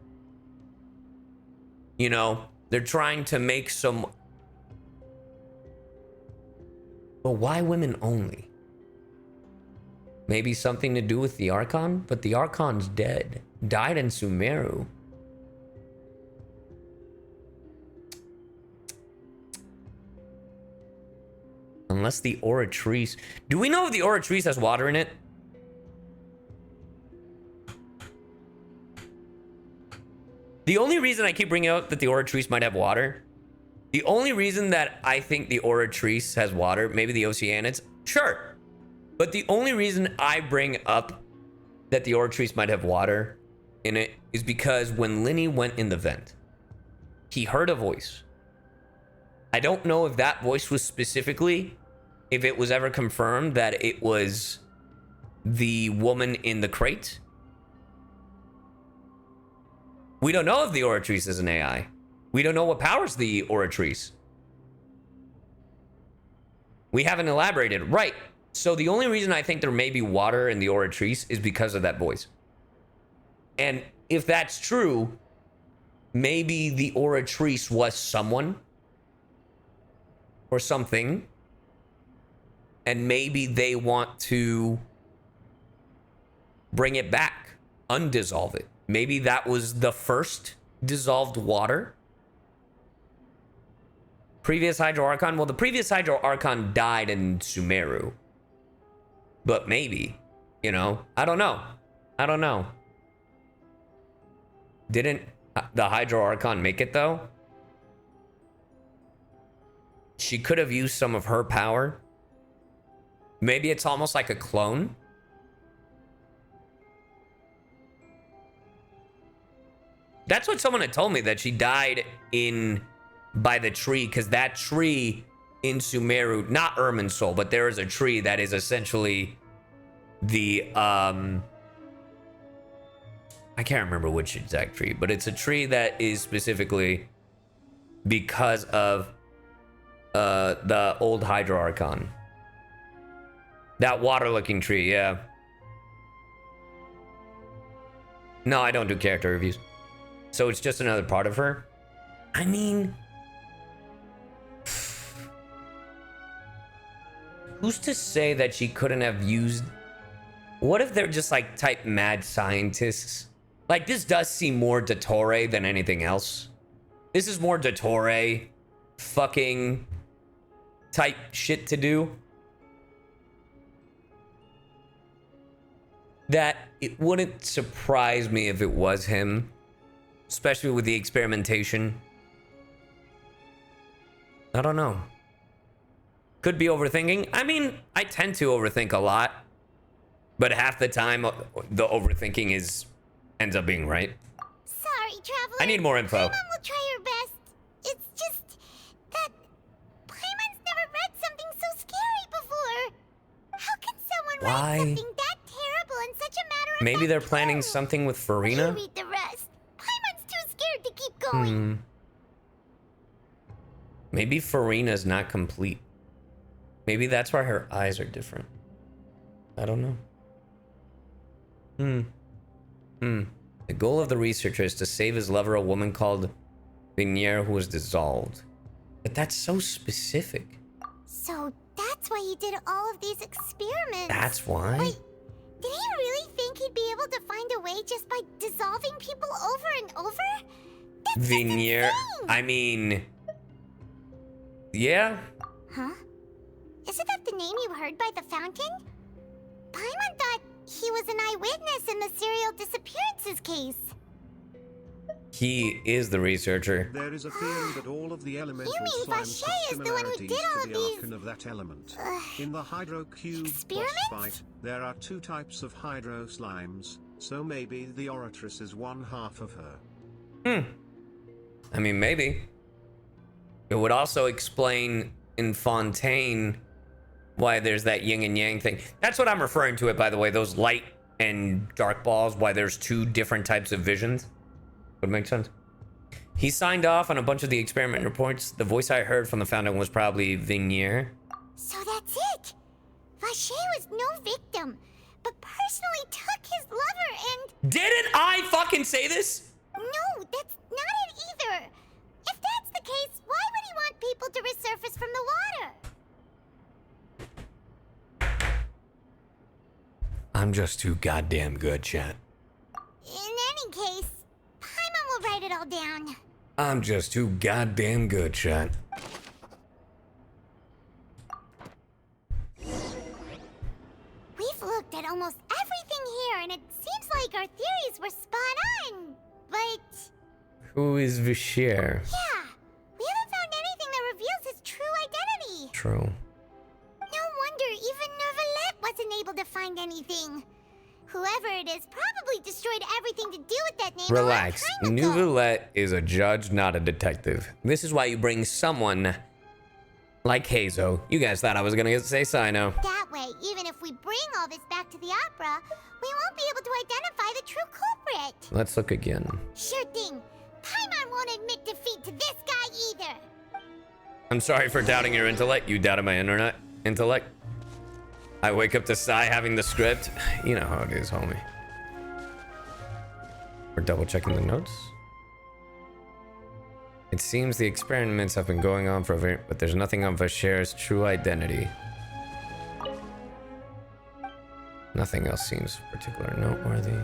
You know, they're trying to make some... But why women only? Maybe something to do with the Archon? But the Archon's dead. Died in Sumeru. Unless the Oratrice... Do we know if the Oratrice has water in it? The only reason I keep bringing up that the Oratrice might have water, the only reason that I think the Oratrice has water, maybe the Oceanids, sure. But the only reason I bring up that the Oratrice might have water in it is because when Linny went in the vent, he heard a voice. I don't know if that voice was specifically, if it was ever confirmed that it was the woman in the crate. We don't know if the Oratrice is an AI. We don't know what powers the Oratrice. We haven't elaborated. Right. So the only reason I think there may be water in the Oratrice is because of that voice. And if that's true, maybe the Oratrice was someone or something, and maybe they want to bring it back, undissolve it. Maybe that was the first dissolved water. Previous Hydro Archon? Well, the previous Hydro Archon died in Sumeru. But maybe, you know, I don't know. I don't know. Didn't the Hydro Archon make it though? She could have used some of her power. Maybe it's almost like a clone. That's what someone had told me, that she died by the tree, because that tree in Sumeru, not Irminsul, but there is a tree that is essentially the I can't remember which exact tree, but it's a tree that is specifically because of the old Hydro Archon. That water looking tree, yeah. No, I don't do character reviews. So it's just another part of her. I mean, who's to say that she couldn't have used... What if they're just like type mad scientists? Like, this does seem more Dottore than anything else. This is more Dottore fucking type shit to do. That it wouldn't surprise me if it was him, especially with the experimentation. I don't know. Could be overthinking. I mean, I tend to overthink a lot, but half the time the overthinking ends up being right. Sorry, Traveler. I need more info. Paimon will try her best. It's just that Paimon's never read something so scary before. How can someone Why? write something that terrible in such a matter of Maybe they're planning something with Farina? You read the rest. Paimon's too scared to keep going. Maybe Farina's not complete. Maybe that's why her eyes are different. I don't know. The goal of the researcher is to save his lover, a woman called Vignier, who was dissolved. But that's so specific. So that's why he did all of these experiments. That's why? Wait, did he really think he'd be able to find a way just by dissolving people over and over? Vignier. I mean, yeah. Huh? Isn't that the name you heard by the fountain? Paimon thought he was an eyewitness in the serial disappearances case. He is the researcher. There is a theory that all of the elemental slimes have similarities to the Archon of that element. In the Hydro Cube boss fight, there are 2 types of Hydro slimes, so maybe the Oratress is one half of her. I mean, maybe. It would also explain in Fontaine why there's that yin and yang thing. That's what I'm referring to it, by the way. Those light and dark balls, why there's 2 different types of visions. Would make sense. He signed off on a bunch of the experiment reports. The voice I heard from the fountain was probably Vignier. So that's it. Vacher was no victim, but personally took his lover and... Didn't I fucking say this? No, that's not it either. If that's the case, why would he want people to resurface from the water? I'm just too goddamn good, chat. In any case, Paimon will write it all down. I'm just too goddamn good, chat. We've looked at almost everything here, and it seems like our theories were spot on, but... Who is Vacher? Yeah, we haven't found anything that reveals his true identity. True. No wonder even Neuvillette wasn't able to find anything. Whoever it is probably destroyed everything to do with that name. Relax. Neuvillette is a judge, not a detective. This is why you bring someone like Hazo. You guys thought I was gonna say Cyno. That way, even if we bring all this back to the opera, we won't be able to identify the true culprit. Let's look again. Sure thing. Paimon won't admit defeat to this guy either. I'm sorry for doubting your intellect. You doubted my intellect. I wake up to Cy having the script. You know how it is, homie. We're double checking the notes. It seems the experiments have been going on for a very, but there's nothing on Vacher's true identity. Nothing else seems particularly noteworthy.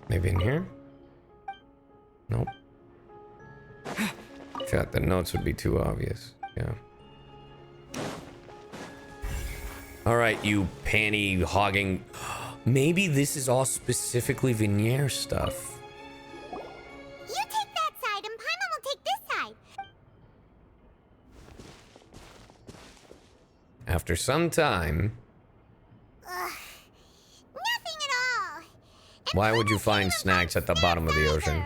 Maybe in here? Nope. I feel like the notes would be too obvious. Yeah. Alright, you panty hogging. Maybe this is all specifically Vignier stuff. You take that side and Paimon will take this side. After some time. Nothing at all. Why would you find snacks at the bottom of the ocean?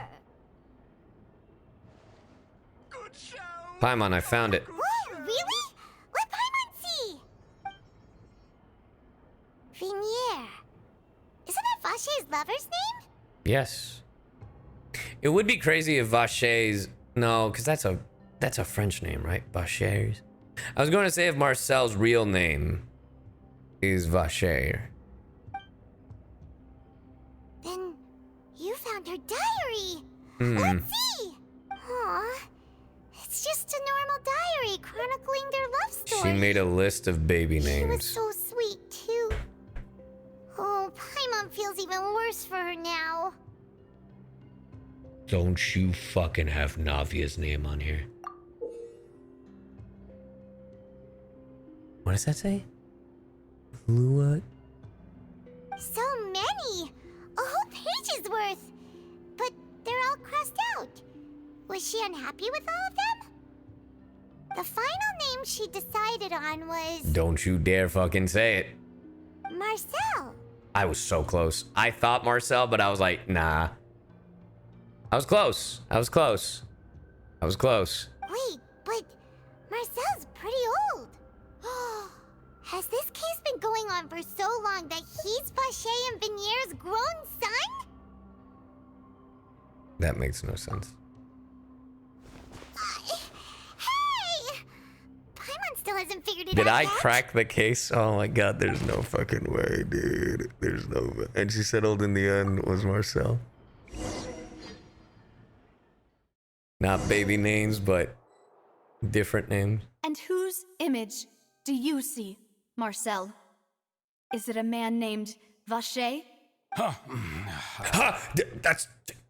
Paimon, I found it. Whoa, really? Let Paimon see. Vignier. Isn't that Vacher's lover's name? Yes. It would be crazy if Vacher's... No, because that's a French name, right? Vacher's. I was going to say if Marcel's real name is Vacher. Then you found her diary. Hmm. Let's see. Aw. It's just a normal diary chronicling their love story. She made a list of baby She was names. so sweet, too. Oh, Paimon feels even worse for her now. Don't you fucking have Navia's name on here. What does that say? Lua? So many! A whole page's worth! But they're all crossed out. Was she unhappy with all of them? The final name she decided on was... Don't you dare fucking say it. Marcel. I was so close. I thought Marcel, but I was like, nah. I was close. I was close. I was close. Wait, but Marcel's pretty old. Has this case been going on for so long that he's Vacher and Vignier's grown son? That makes no sense. Hey! Paimon still hasn't figured figured it Did out I yet? crack the case? Oh my god, there's no fucking way, dude. There's no way. And she settled in the end was Marcel. Not baby names, but different names. And whose image do you see, Marcel? Is it a man named Vacher?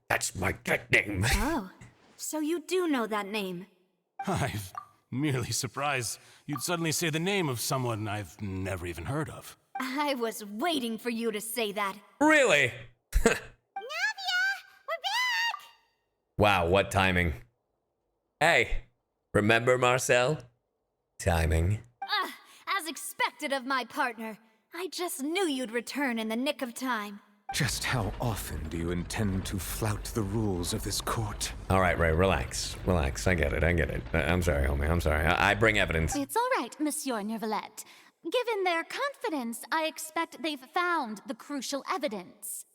That's my nickname. Oh, so you do know that name. I'm merely surprised you'd suddenly say the name of someone I've never even heard of. I was waiting for you to say that. Really? Navia! We're back! Wow, what timing. Hey, remember Marcel? Timing. As expected of my partner. I just knew you'd return in the nick of time. Just how often do you intend to flout the rules of this court? All right, Ray, relax. Relax. I get it. I'm sorry, homie. I'm sorry. I bring evidence. It's all right, Monsieur Neuvillette. Given their confidence, I expect they've found the crucial evidence.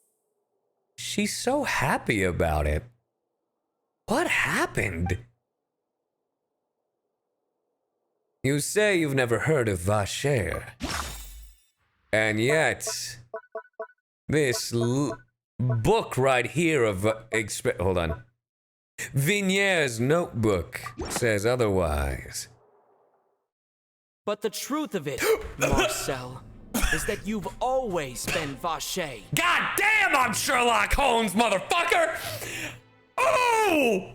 She's so happy about it. What happened? You say you've never heard of Vacher. And yet, this book right here of hold on. Vignere's notebook says otherwise. But the truth of it, Marcel, is that you've always been Vacher. God damn, I'm Sherlock Holmes, motherfucker! Oh!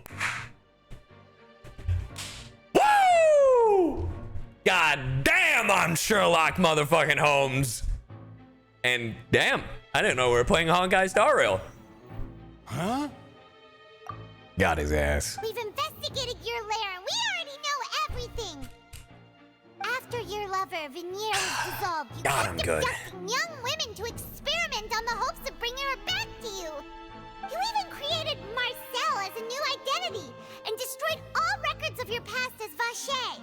Woo! God damn, I'm Sherlock motherfucking Holmes. And damn, I didn't know we were playing Honkai Star Rail. Huh? Got his ass. We've investigated your lair and we already know everything. After your lover, Vignere, was dissolved, you kept abducting young women to experiment on the hopes of bringing her back to you. You even created Marcel as a new identity and destroyed all records of your past as Vacher.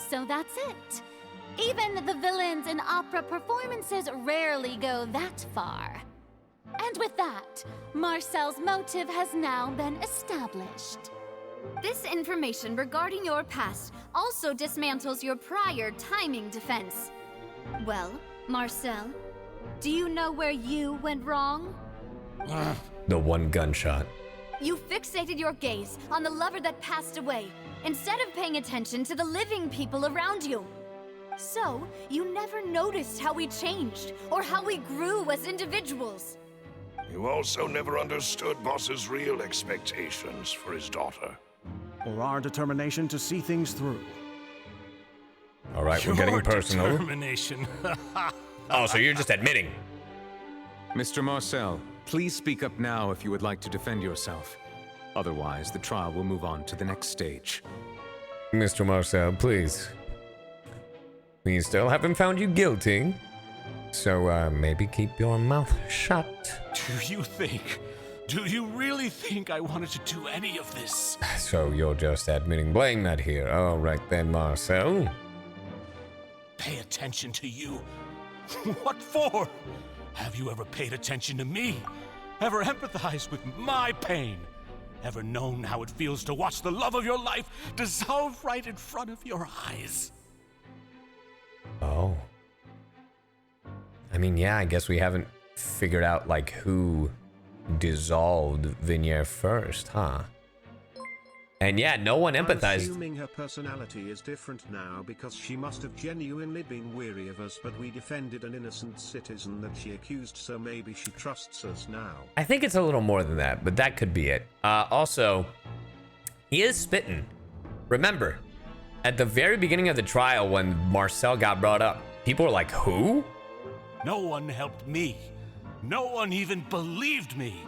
So that's it. Even the villains in opera performances rarely go that far. And with that, Marcel's motive has now been established. This information regarding your past also dismantles your prior timing defense. Well, Marcel, do you know where you went wrong? The one gunshot. You fixated your gaze on the lover that passed away, instead of paying attention to the living people around you. So, you never noticed how we changed, or how we grew as individuals. You also never understood Boss's real expectations for his daughter. Or our determination to see things through. All right, we're getting personal. Determination. Oh, so you're just admitting. Mr. Marcel, please speak up now if you would like to defend yourself. Otherwise, the trial will move on to the next stage. Mr. Marcel, please. We still haven't found you guilty. So, maybe keep your mouth shut. Do you really think I wanted to do any of this? So you're just admitting blame that here. All right then, Marcel. Pay attention to you? What for? Have you ever paid attention to me? Ever empathized with my pain? Ever known how it feels to watch the love of your life dissolve right in front of your eyes? Oh. I mean, yeah, I guess we haven't figured out, like, who dissolved Vignere first, huh? And yeah, no one empathized. I'm assuming her personality is different now because she must have genuinely been weary of us, but we defended an innocent citizen that she accused, so maybe she trusts us now. I think it's a little more than that, but that could be it. Also, he is spitting. Remember, at the very beginning of the trial when Marcel got brought up, people were like, who? No one helped me. No one even believed me.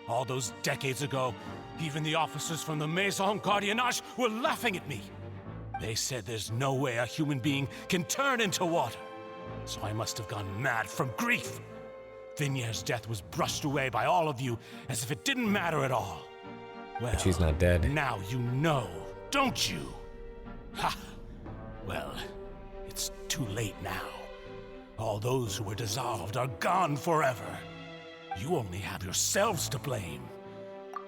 All those decades ago, even the officers from the Maison Gardiennage were laughing at me. They said there's no way a human being can turn into water. So I must have gone mad from grief. Vignere's death was brushed away by all of you as if it didn't matter at all. Well, but she's not dead. Now you know, don't you? Ha! Well, it's too late now. All those who were dissolved are gone forever. You only have yourselves to blame.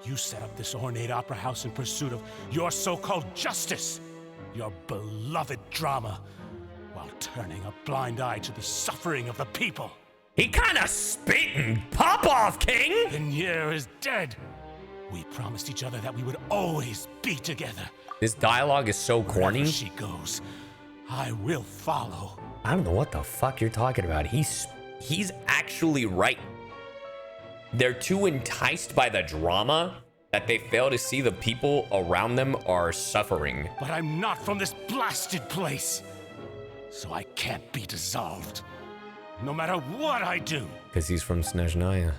You set up this ornate opera house in pursuit of your so-called justice. Your beloved drama, while turning a blind eye to the suffering of the people. He kinda spitting. Pop off, King! Vignere is dead. We promised each other that we would always be together. This dialogue is so corny. Wherever she goes, I will follow. I don't know what the fuck you're talking about. He's actually right. They're too enticed by the drama that they fail to see the people around them are suffering. But I'm not from this blasted place, so I can't be dissolved, no matter what I do. Because he's from Snezhnaya.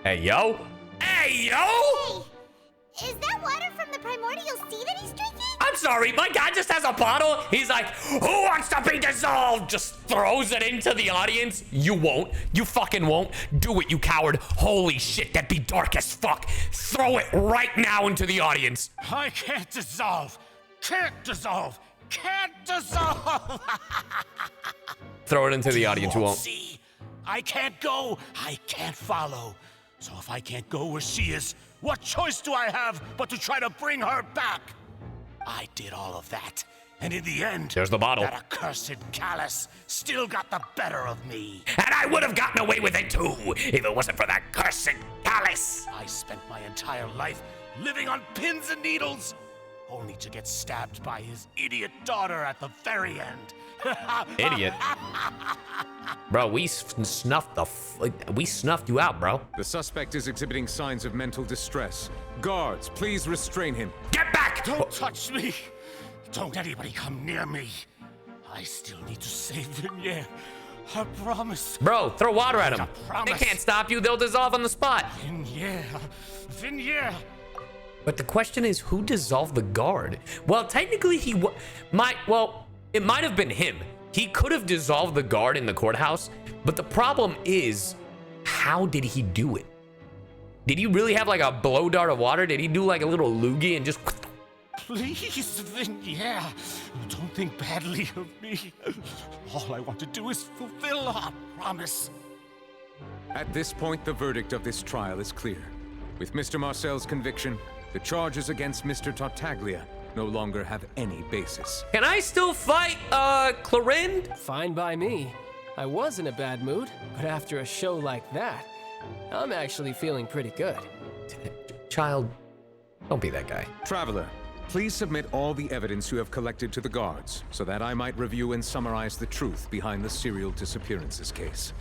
Hey, yo! Hey, yo! Hey, is that water from the primordial sea that he's drinking? I'm sorry, my guy just has a bottle. He's like, who wants to be dissolved? Just throws it into the audience. You won't. You fucking won't. Do it, you coward. Holy shit, that'd be dark as fuck. Throw it right now into the audience. I can't dissolve. Can't dissolve. Can't dissolve. Throw it into the audience. You won't. See, I can't go. I can't follow. So if I can't go where she is, what choice do I have but to try to bring her back? I did all of that, and in the end, there's the bottle. That accursed Callas still got the better of me. And I would have gotten away with it too, if it wasn't for that cursed Callas. I spent my entire life living on pins and needles, only to get stabbed by his idiot daughter at the very end. Idiot. Bro, we snuffed you out, bro. The suspect is exhibiting signs of mental distress. Guards, please restrain him. Get back! Don't touch me. Don't anybody come near me. I still need to save Vignere. I promise. Bro, throw water at him. They can't stop you. They'll dissolve on the spot. Vignere. But the question is, who dissolved the guard? Well, technically, it might have been him. He could have dissolved the guard in the courthouse, but the problem is, how did he do it? Did he really have like a blow dart of water? Did he do like a little loogie and just... Please, Vignere, don't think badly of me. All I want to do is fulfill our promise. At this point, the verdict of this trial is clear. With Mr. Marcel's conviction, the charges against Mr. Tartaglia no longer have any basis. Can I still fight, Clorinde? Fine by me. I was in a bad mood, but after a show like that, I'm actually feeling pretty good. Child, don't be that guy. Traveler, please submit all the evidence you have collected to the guards, so that I might review and summarize the truth behind the serial disappearances case.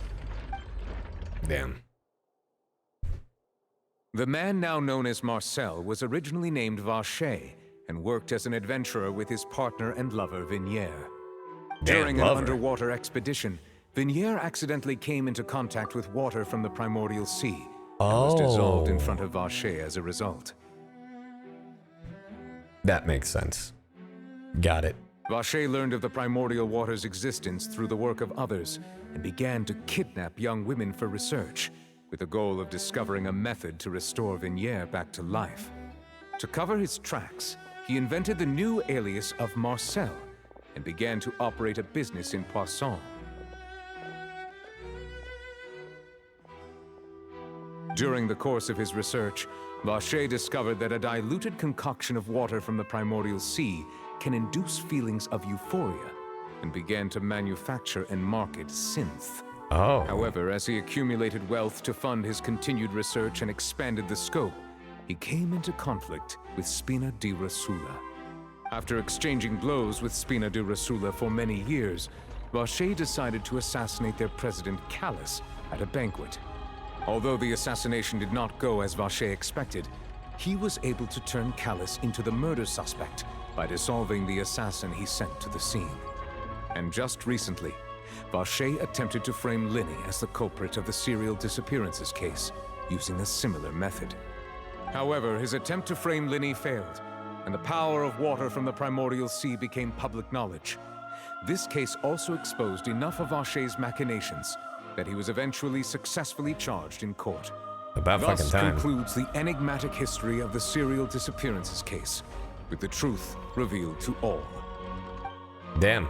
Damn. The man now known as Marcel was originally named Vacher, and worked as an adventurer with his partner and lover, Vignere. During an underwater expedition, Vignere accidentally came into contact with water from the primordial sea, and was dissolved in front of Vacher as a result. That makes sense. Got it. Vacher learned of the primordial water's existence through the work of others, and began to kidnap young women for research, with the goal of discovering a method to restore Vignere back to life. To cover his tracks, he invented the new alias of Marcel, and began to operate a business in Poisson. During the course of his research, Vacher discovered that a diluted concoction of water from the primordial sea can induce feelings of euphoria, and began to manufacture and market synth. However, as he accumulated wealth to fund his continued research and expanded the scope, he came into conflict with Spina di Rosula. After exchanging blows with Spina di Rosula for many years, Vacher decided to assassinate their president Callas at a banquet. Although the assassination did not go as Vacher expected, he was able to turn Callas into the murder suspect by dissolving the assassin he sent to the scene. And just recently, Vacher attempted to frame Linny as the culprit of the serial disappearances case, using a similar method. However, his attempt to frame Linny failed, and the power of water from the primordial sea became public knowledge. This case also exposed enough of Vacher's machinations that he was eventually successfully charged in court. About fucking time. Thus concludes the enigmatic history of the serial disappearances case, with the truth revealed to all. Damn.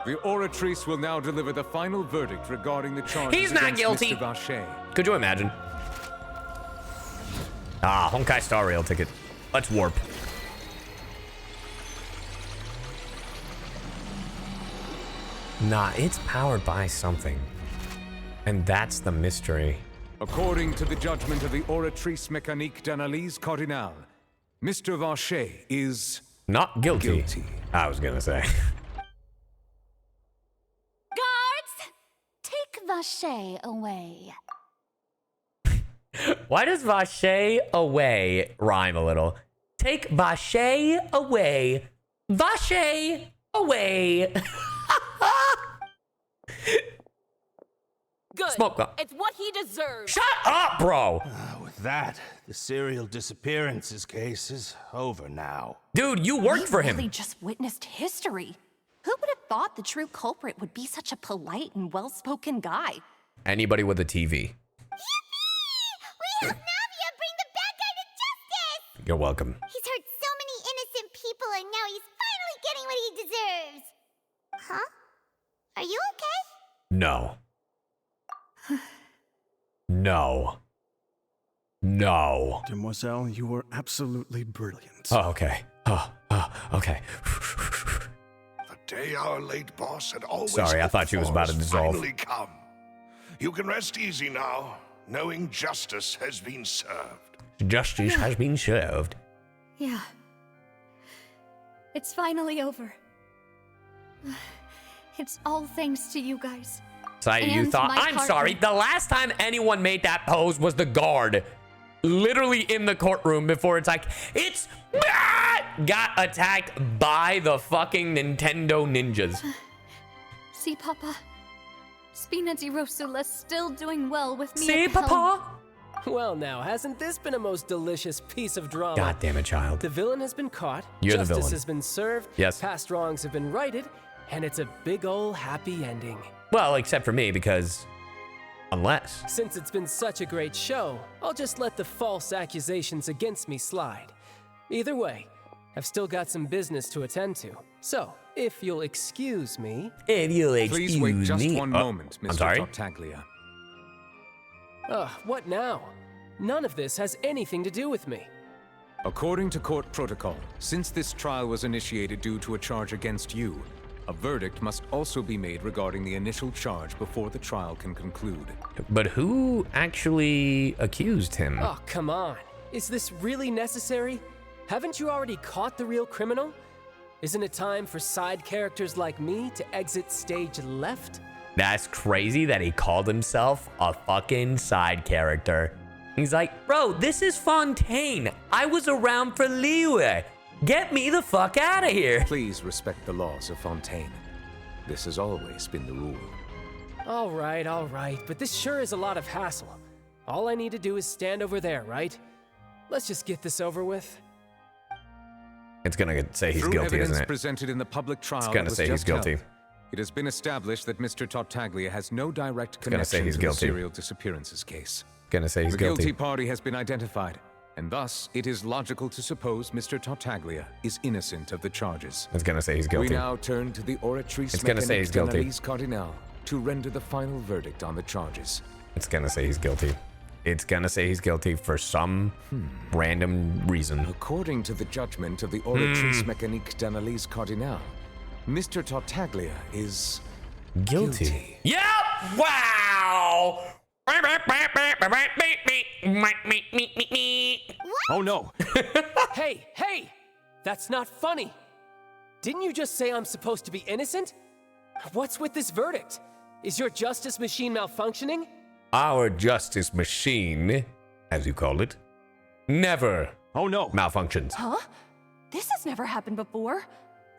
The Oratrice will now deliver the final verdict regarding the charges He's not against guilty. Mr. Vacher. Could you imagine? Honkai Star Rail ticket. Let's warp. Nah, it's powered by something. And that's the mystery. According to the judgment of the Oratrice Mécanique d'Analyse Cardinal, Mr. Vacher is... not guilty. I was gonna say. Guards! Take Vacher away. Why does Vacher away rhyme a little? Take Vacher away. Vacher away. Good. Smoke up. It's what he deserves. Shut up, bro. With that, the serial disappearances case is over now. Dude, you worked for him. We really just witnessed history. Who would have thought the true culprit would be such a polite and well-spoken guy? Anybody with a TV. We helped Navia bring the bad guy to justice! You're welcome. He's hurt so many innocent people and now he's finally getting what he deserves! Huh? Are you okay? No. No. No. Demoiselle, you were absolutely brilliant. Oh, okay. Okay. The day our late boss had always Sorry, I thought she was about to dissolve. finally come. You can rest easy now, knowing justice has been served. Justice has been served. Yeah. It's finally over. It's all thanks to you guys. You And thought, my I'm partner. sorry, the last time anyone made that pose was the guard. Literally in the courtroom before it's like, it's got attacked by the fucking Nintendo ninjas. See, Papa? Spina di Rosula's still doing well with me See, at the helm. Papa? Well, now, hasn't this been a most delicious piece of drama? God damn it, child. The villain has been caught. You're the justice villain. has been served. Yes. Past wrongs have been righted, and it's a big ol' happy ending. Well, except for me, because unless. Since it's been such a great show, I'll just let the false accusations against me slide. Either way, I've still got some business to attend to. So, if you'll excuse me... If you'll excuse Please wait just me. one moment, I'm Mr. sorry? Tartaglia. What now? None of this has anything to do with me. According to court protocol, since this trial was initiated due to a charge against you, a verdict must also be made regarding the initial charge before the trial can conclude. But who actually accused him? Oh, come on. Is this really necessary? Haven't you already caught the real criminal? Isn't it time for side characters like me to exit stage left? That's crazy that he called himself a fucking side character. He's like, bro, this is Fontaine. I was around for Liyue. Get me the fuck out of here. Please respect the laws of Fontaine. This has always been the rule. All right, but this sure is a lot of hassle. All I need to do is stand over there, right? Let's just get this over with. It's gonna say he's Through guilty, evidence isn't it? presented in the public trial, It's gonna that was say he's just guilty. held, it has been established that Mr. Tartaglia has no direct gonna say connection he's to guilty. the serial disappearances case. Gonna say he's the guilty. guilty party has been identified, and thus it is logical to suppose Mr. Tartaglia is innocent of the charges. It's gonna say he's guilty. We now turn to the Oratrice It's gonna say he's Mécanique guilty. d'Analyse Cardinal to render the final verdict on the charges. It's gonna say he's guilty. It's gonna say he's guilty for some random reason. According to the judgment of the Oratrice Mécanique d'Analyse Cardinal, Mr. Tartaglia is guilty. Yep! Wow! Oh no! Hey! That's not funny! Didn't you just say I'm supposed to be innocent? What's with this verdict? Is your justice machine malfunctioning? Our justice machine, as you call it, never malfunctions. Huh? This has never happened before.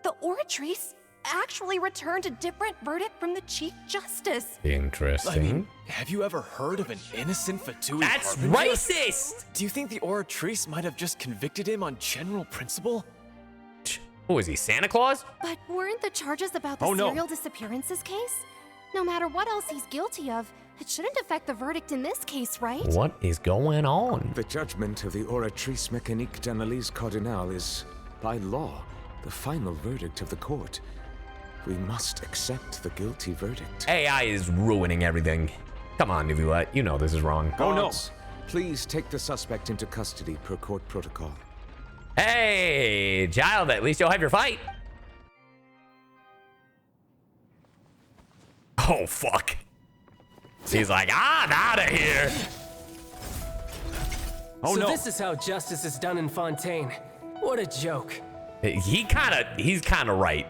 The Oratrice actually returned a different verdict from the Chief Justice. Interesting. I mean, have you ever heard of an innocent Fatui That's harbinger? racist! Do you think the Oratrice might have just convicted him on general principle? Who is he, Santa Claus? But weren't the charges about the serial disappearances case? No matter what else he's guilty of, it shouldn't affect the verdict in this case, right? What is going on? The judgment of the Oratrice Mécanique d'Analyse Cardinal is, by law, the final verdict of the court. We must accept the guilty verdict. AI is ruining everything. Come on, Neuvillette, you know this is wrong. Guards, please take the suspect into custody per court protocol. Hey, child, at least you'll have your fight. Oh, fuck. He's like, I'm out of here. Oh, so this is how justice is done in Fontaine. What a joke. He's kind of right.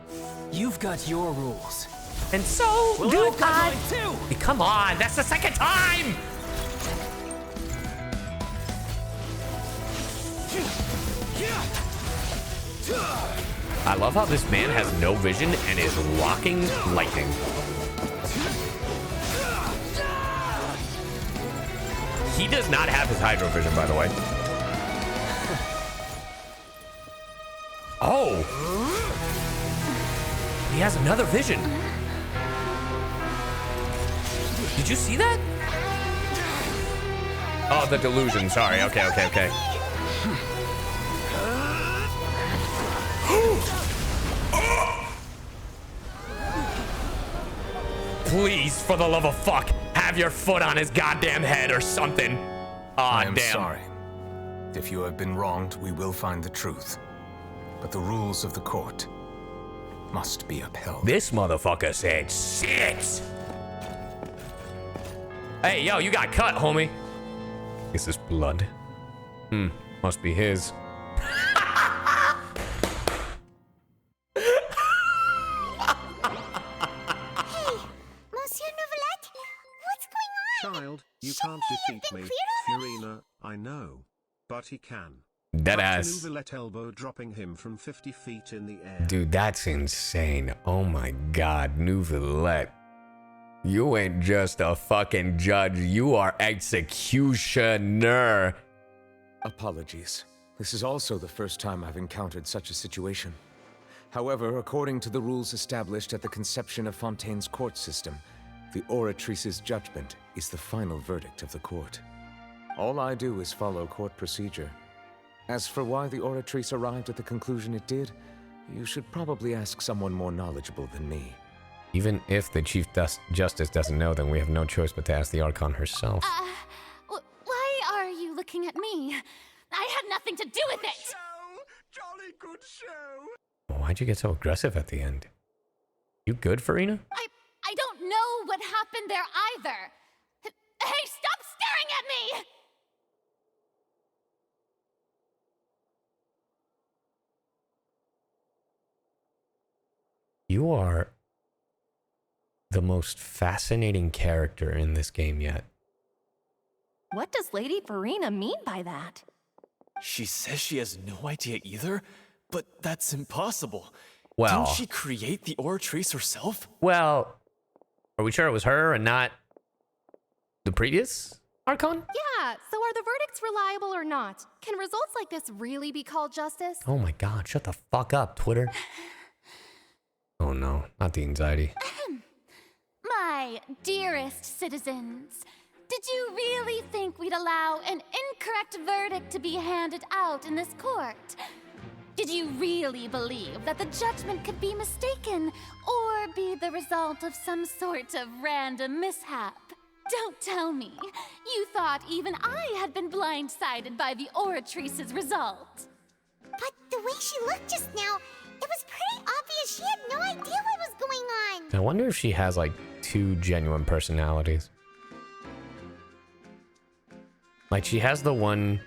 You've got your rules. And so do I've got mine too. Come on, that's the second time. I love how this man has no vision and is rocking lightning. He does not have his hydro vision, by the way. Oh. He has another vision. Did you see that? Oh, the delusion. Sorry. Okay. Please, for the love of fuck, have your foot on his goddamn head or something. I am sorry. If you have been wronged, we will find the truth. But the rules of the court must be upheld. This motherfucker said sit. Hey, yo, you got cut, homie. Is this blood? Must be his. Child, you can't defeat me, Furina, I know. But he can. Deadass. Neuvillette elbow dropping him from 50 feet in the air. Dude, that's insane. Oh my god, Neuvillette. You ain't just a fucking judge, you are executioner. Apologies. This is also the first time I've encountered such a situation. However, according to the rules established at the conception of Fontaine's court system, the Oratrice's judgment is the final verdict of the court. All I do is follow court procedure. As for why the Oratrice arrived at the conclusion it did, you should probably ask someone more knowledgeable than me. Even if the Chief Justice doesn't know, then we have no choice but to ask the Archon herself. Why are you looking at me? I had nothing to do with it! Jolly good show! Why'd you get so aggressive at the end? You good, Furina? I don't know what happened there either. Hey, stop staring at me! You are the most fascinating character in this game yet. What does Lady Furina mean by that? She says she has no idea either, but that's impossible. Well, didn't she create the Oratrice herself? Well, are we sure it was her and not the previous Archon? Yeah, so are the verdicts reliable or not? Can results like this really be called justice? Oh my god, shut the fuck up, Twitter. Oh no, not the anxiety. My dearest citizens, did you really think we'd allow an incorrect verdict to be handed out in this court? Did you really believe that the judgment could be mistaken or be the result of some sort of random mishap? Don't tell me. You thought even I had been blindsided by the Oratrice's result. But the way she looked just now, it was pretty obvious she had no idea what was going on. I wonder if she has like two genuine personalities. Like she has the one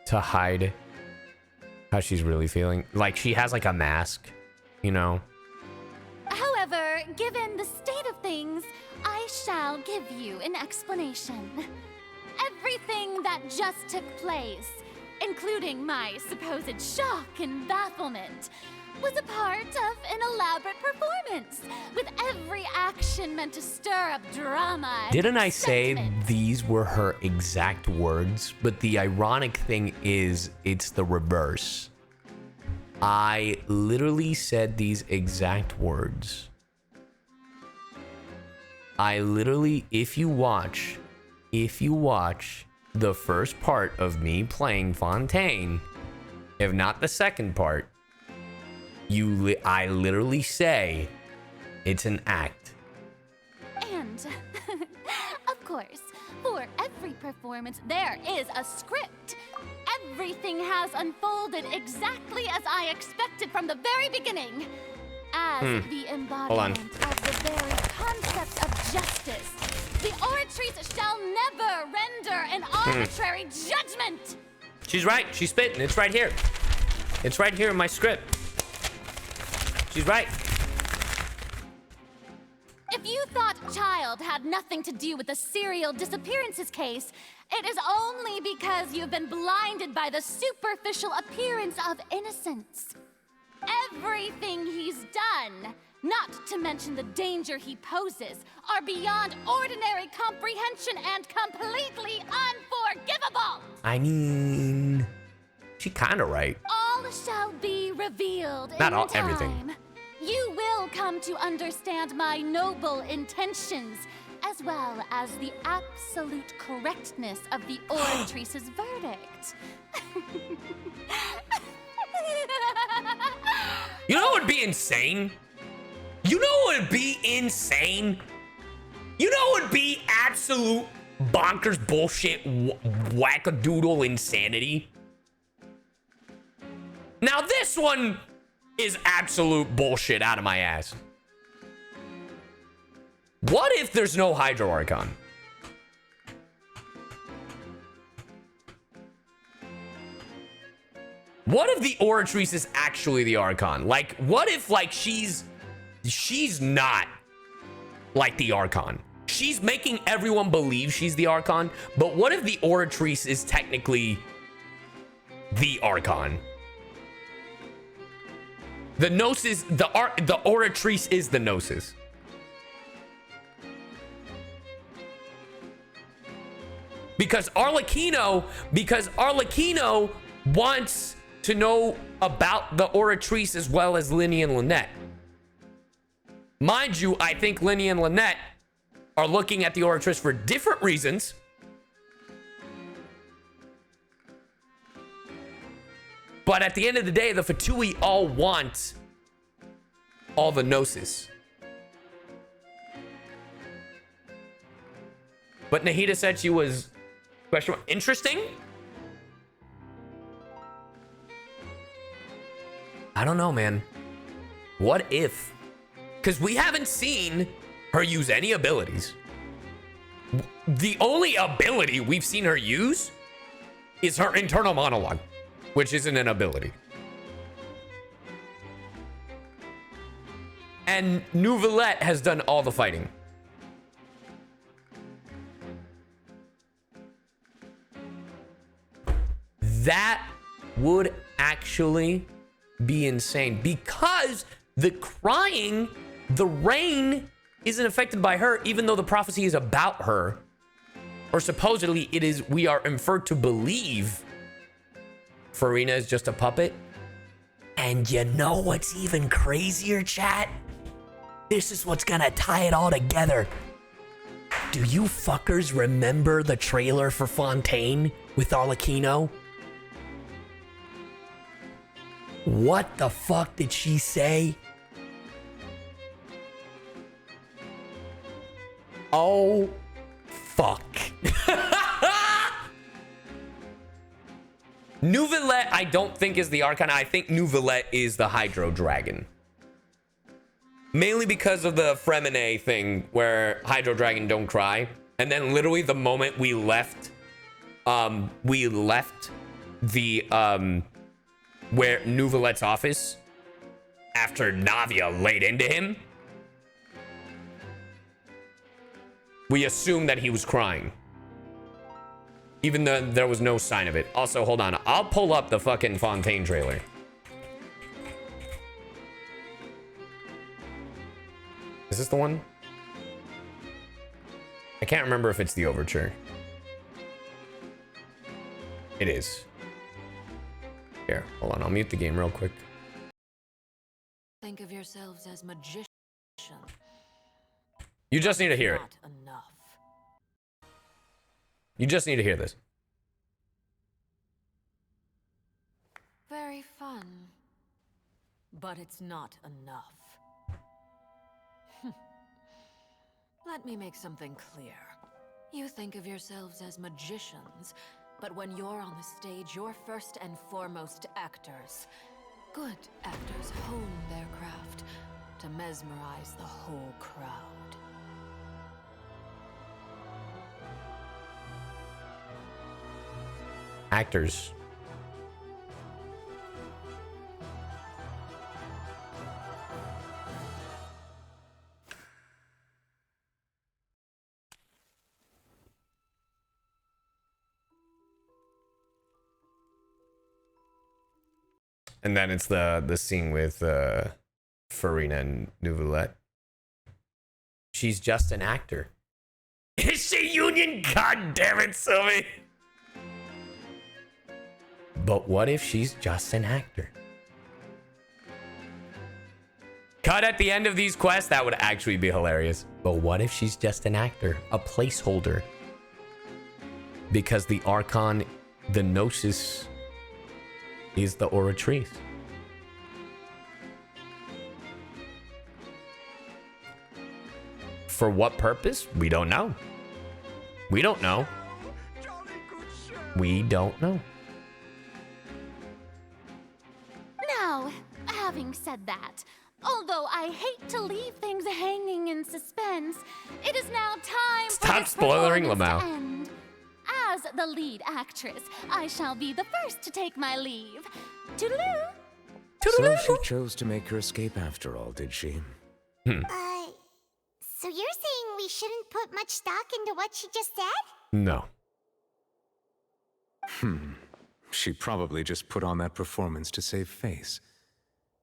to hide how she's really feeling. Like she has like a mask, you know? However, given the state of things, I shall give you an explanation. Everything that just took place, including my supposed shock and bafflement, was a part of an elaborate performance, with every action meant to stir up drama and Didn't I excitement. say these were her exact words? But the ironic thing is, it's the reverse. I literally said these exact words. I literally, if you watch the first part of me playing Fontaine, if not the second part, I literally say it's an act. And, of course, for every performance, there is a script. Everything has unfolded exactly as I expected from the very beginning. As the embodiment of the very concept of justice. The Oratrice shall never render an arbitrary judgment. She's right. She's spitting. It's right here. It's right here in my script. She's right. If you thought Childe had nothing to do with the serial disappearances case, it is only because you've been blinded by the superficial appearance of innocence. Everything he's done, not to mention the danger he poses, are beyond ordinary comprehension and completely unforgivable. I mean, she kind of right. All shall be revealed Not in all, time. everything. You will come to understand my noble intentions, as well as the absolute correctness of the Oratrice's verdict. You know what would be insane? You know what would be insane? You know what would be absolute bonkers bullshit wackadoodle insanity? Now this one is absolute bullshit out of my ass. What if there's no Hydro Archon? What if the Oratrice is actually the Archon? Like, what if, like, she's not like the Archon? She's making everyone believe she's the Archon, but what if the Oratrice is technically the Archon? The Gnosis, the Oratrice is the Gnosis. Because Arlecchino wants to know about the Oratrice as well as Linny and Lynette. Mind you, I think Linny and Lynette are looking at the Oratrice for different reasons. But at the end of the day, the Fatui all want all the Gnosis. But Nahida said she was interesting. I don't know, man. What if? Because we haven't seen her use any abilities. The only ability we've seen her use is her internal monologue, which isn't an ability. And Neuvillette has done all the fighting. That would actually be insane, because the crying, the rain isn't affected by her, even though the prophecy is about her, or supposedly it is. We are inferred to believe Farina is just a puppet. And you know what's even crazier, chat? This is what's gonna tie it all together. Do you fuckers remember the trailer for Fontaine with Arlecchino? What the fuck did she say? Oh, fuck. Neuvillette, I don't think is the Archon. I think Neuvillette is the Hydro Dragon. Mainly because of the Fremine thing where Hydro Dragon don't cry. And then literally the moment we left the, where Neuvillette's office, after Navia laid into him, we assumed that he was crying, even though there was no sign of it. Also, hold on, I'll pull up the fucking Fontaine trailer. Is this the one? I can't remember if it's the overture. It is. Here, hold on. I'll mute the game real quick. Think of yourselves as magicians. You just need to hear it. Not enough. You just need to hear this. Very fun. But it's not enough. Let me make something clear. You think of yourselves as magicians, but when you're on the stage, you're first and foremost actors. Good actors hone their craft to mesmerize the whole crowd. Actors. And then it's the scene with Farina and Neuvillette. She's just an actor. Is she Union? God damn it, Sylvie. But what if she's just an actor? Cut at the end of these quests, that would actually be hilarious. But what if she's just an actor? A placeholder. Because the Archon, the Gnosis, is the Oratrice. For what purpose? We don't know. We don't know. We don't know. Now, having said that, although I hate to leave things hanging in suspense, it is now time Stop for this spoiling performance to Lamau. end. As the lead actress, I shall be the first to take my leave. Toodaloo! So she chose to make her escape after all, did she? So you're saying we shouldn't put much stock into what she just said? No. She probably just put on that performance to save face.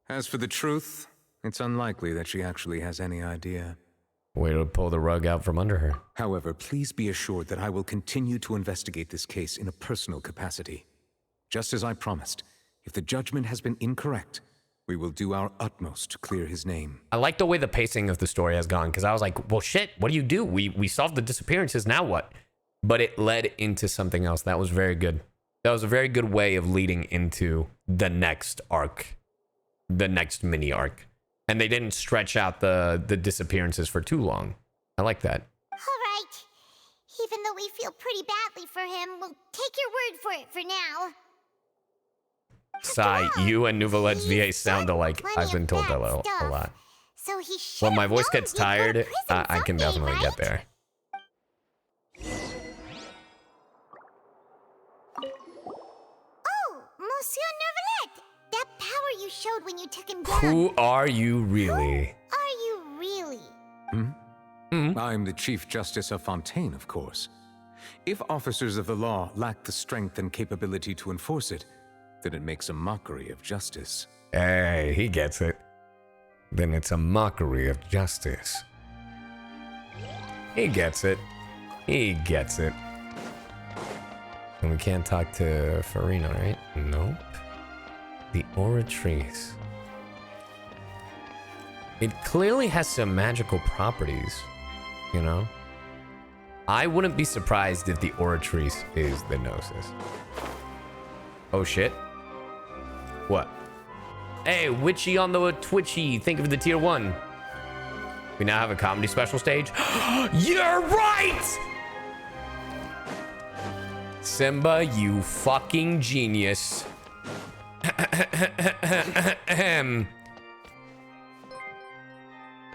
As for the truth, it's unlikely that she actually has any idea. Way to pull the rug out from under her. However, please be assured that I will continue to investigate this case in a personal capacity. Just as I promised, if the judgment has been incorrect, we will do our utmost to clear his name. I like the way the pacing of the story has gone, because I was like, well, shit, what do you do? We solved the disappearances, now what? But it led into something else. That was very good. That was a very good way of leading into the next arc. The next mini arc. And they didn't stretch out the disappearances for too long. I like that. Alright. Even though we feel pretty badly for him, we'll take your word for it for now. Sai, you and Neuvillette's VA sound alike. I've been told that a lot. So he When my voice gets tired, I can definitely get there. Oh, Monsieur Neuvillette! That power you showed when you took him down. Who are you really? Are you really? I'm the Chief Justice of Fontaine, of course. If officers of the law lack the strength and capability to enforce it, then it makes a mockery of justice. Hey, he gets it. Then it's a mockery of justice. He gets it. He gets it. And we can't talk to Farina, right? Nope. The Oratrice. It clearly has some magical properties, you know? I wouldn't be surprised if the Oratrice is the Gnosis. Oh shit. What? Hey, Witchy on the Twitchy. Think of the tier 1. We now have a comedy special stage. You're right! Simba, you fucking genius.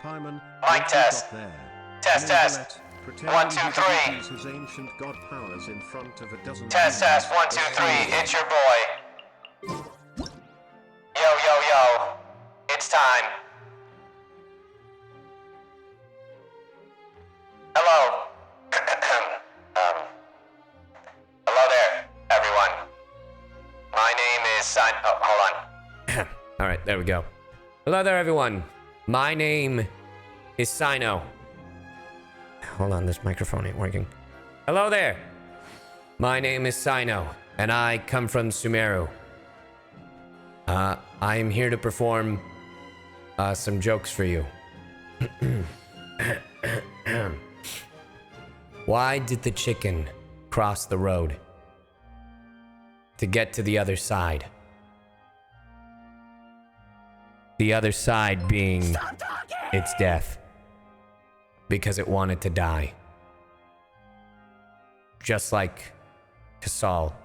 Paimon, Mic test. Test, test. 1, 2, 3. His ancient god powers in front of a dozen. Test, test. 1, 2, 3. It's your boy. Yo, yo, yo. It's time. Hello. Hello there, everyone. My name is Oh, hold on. All right, there we go. Hello there, everyone. My name is Cyno. Hold on, this microphone ain't working. Hello there. My name is Cyno, and I come from Sumeru. I am here to perform some jokes for you. Why did the chicken cross the road to get to the other side? The other side being its death. Because it wanted to die. Just like Castle.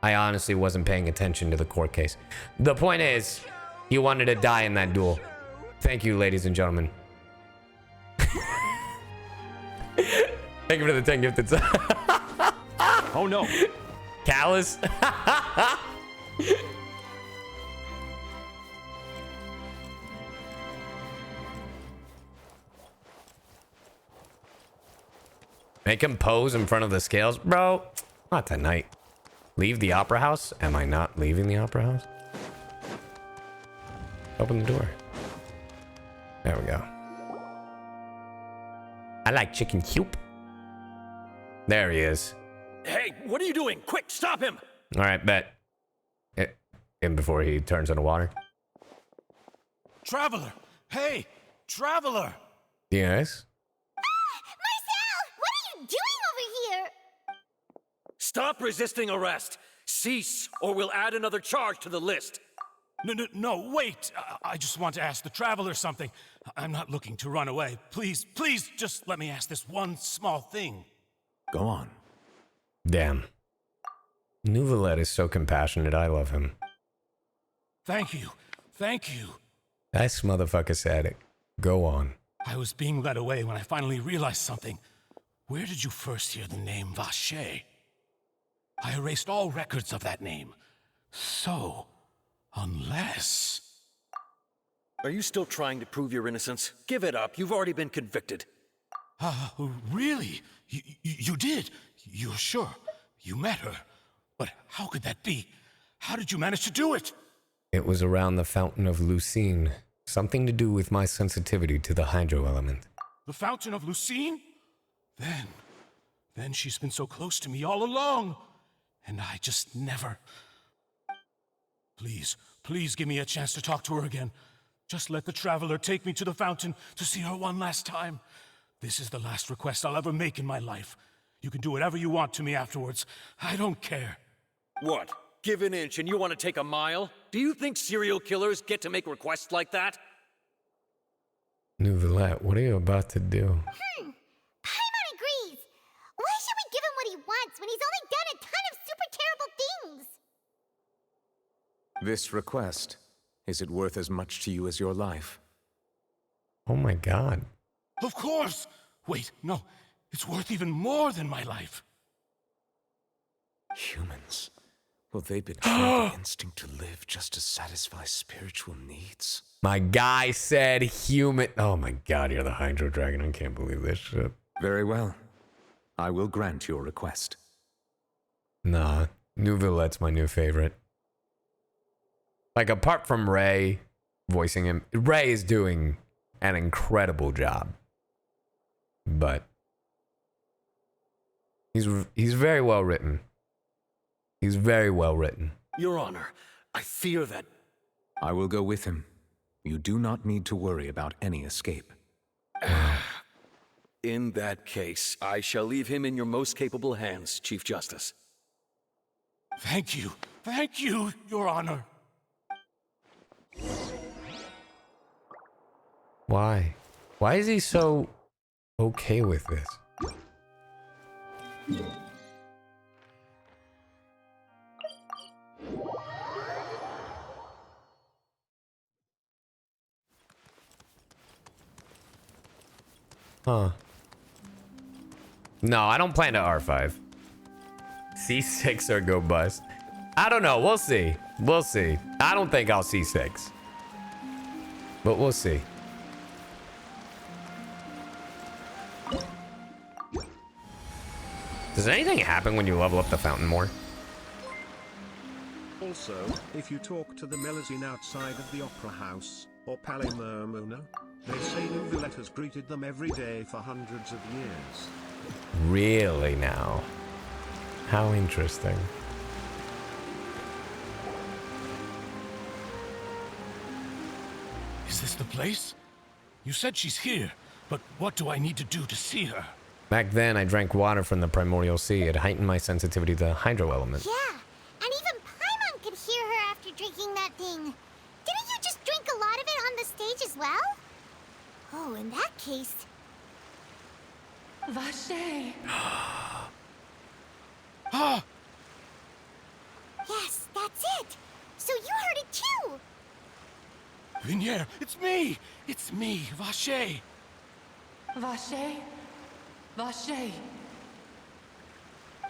I honestly wasn't paying attention to the court case. The point is, He wanted to die in that duel. Thank you, ladies and gentlemen. Thank you for the 10 gifted subs. Oh no. Callas. Make him pose in front of the scales? Bro, not tonight. Leave the opera house? Am I not leaving the opera house? Open the door. There we go. I like chicken soup. There he is. Hey, what are you doing? Quick, stop him! All right, bet. In before he turns into water. Traveler! Hey, traveler! Yes? Stop resisting arrest! Cease, or we'll add another charge to the list. No, wait! I just want to ask the traveler something. I'm not looking to run away. Please, just let me ask this one small thing. Go on. Damn. Neuvillette is so compassionate. I love him. Thank you. This motherfucker said it. Go on. I was being led away when I finally realized something. Where did you first hear the name Vacher? I erased all records of that name. So, unless... Are you still trying to prove your innocence? Give it up. You've already been convicted. Really? You did? You're sure? You met her? But how could that be? How did you manage to do it? It was around the Fountain of Lucine. Something to do with my sensitivity to the hydro element. The Fountain of Lucine? Then she's been so close to me all along. And I just never... Please give me a chance to talk to her again. Just let the traveler take me to the fountain to see her one last time. This is the last request I'll ever make in my life. You can do whatever you want to me afterwards. I don't care. What? Give an inch and you want to take a mile? Do you think serial killers get to make requests like that? Neuvillette, what are you about to do? Paimon agrees. Why should we give him what he wants when he's only done a ton of super terrible things? This request, is it worth as much to you as your life? Oh my god. Of course! Wait, no. It's worth even more than my life. Humans. Will they betray the instinct to live just to satisfy spiritual needs? My guy said human. Oh my god, you're the Hydro Dragon. I can't believe this shit. Very well. I will grant your request. Nah, Neuvillette's my new favorite. Like, apart from Ray voicing him, Ray is doing an incredible job. But he's very well written. He's very well written. Your Honor, I fear that... I will go with him. You do not need to worry about any escape. In that case, I shall leave him in your most capable hands, Chief Justice. Thank you, Your Honor. Why? Why is he so okay with this? Huh. No, I don't plan to R5. C6 or go bust. I don't know. We'll see. We'll see. I don't think I'll C6. But we'll see. Does anything happen when you level up the fountain more? Also, if you talk to the Melusine outside of the Opera House, or Palimurmuna, they say Neuvillette has greeted them every day for hundreds of years. Really now? How interesting. Is this the place? You said she's here, but what do I need to do to see her? Back then, I drank water from the primordial sea. It heightened my sensitivity to the hydro element. Yeah, and even Paimon could hear her after drinking that thing. Didn't you just drink a lot of it on the stage as well? Oh, in that case... Vacher! Ah! Yes, that's it! So you heard it too! Vignier, it's me! It's me, Vacher! Vacher? Vacher?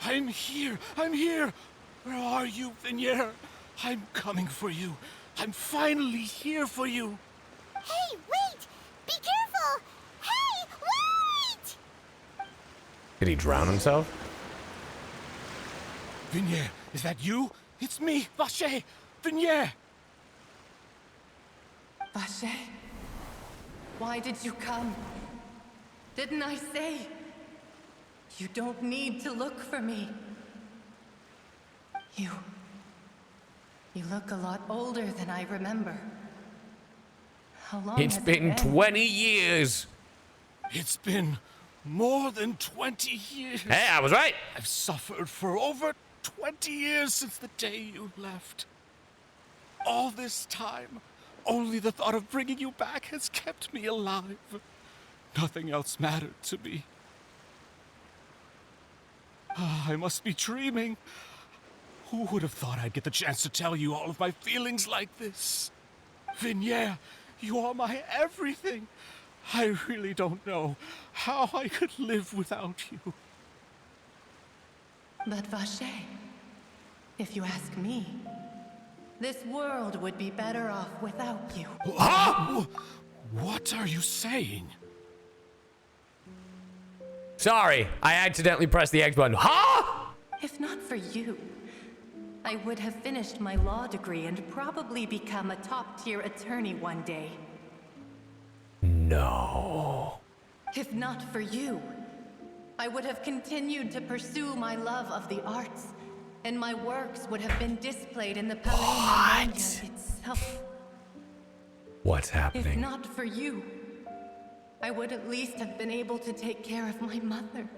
I'm here! I'm here! Where are you, Vignier? I'm coming for you. I'm finally here for you. Hey, wait! Be careful! Hey, wait! Did he drown himself? Vignier, is that you? It's me, Vacher! Vignier! Vacher? Why did you come? Didn't I say? You don't need to look for me. You look a lot older than I remember. How long It's has been it been? 20 years. It's been more than 20 years. Hey, I was right. I've suffered for over 20 years since the day you left. All this time, only the thought of bringing you back has kept me alive. Nothing else mattered to me. I must be dreaming. Who would have thought I'd get the chance to tell you all of my feelings like this? Vignier, you are my everything. I really don't know how I could live without you. But Vacher, if you ask me, this world would be better off without you. Huh? What are you saying? Sorry, I accidentally pressed the X button. Huh? If not for you, I would have finished my law degree and probably become a top-tier attorney one day. No. If not for you, I would have continued to pursue my love of the arts, and my works would have been displayed in the Palais Marmonia itself. What's If happening? not for you, I would at least have been able to take care of my mother.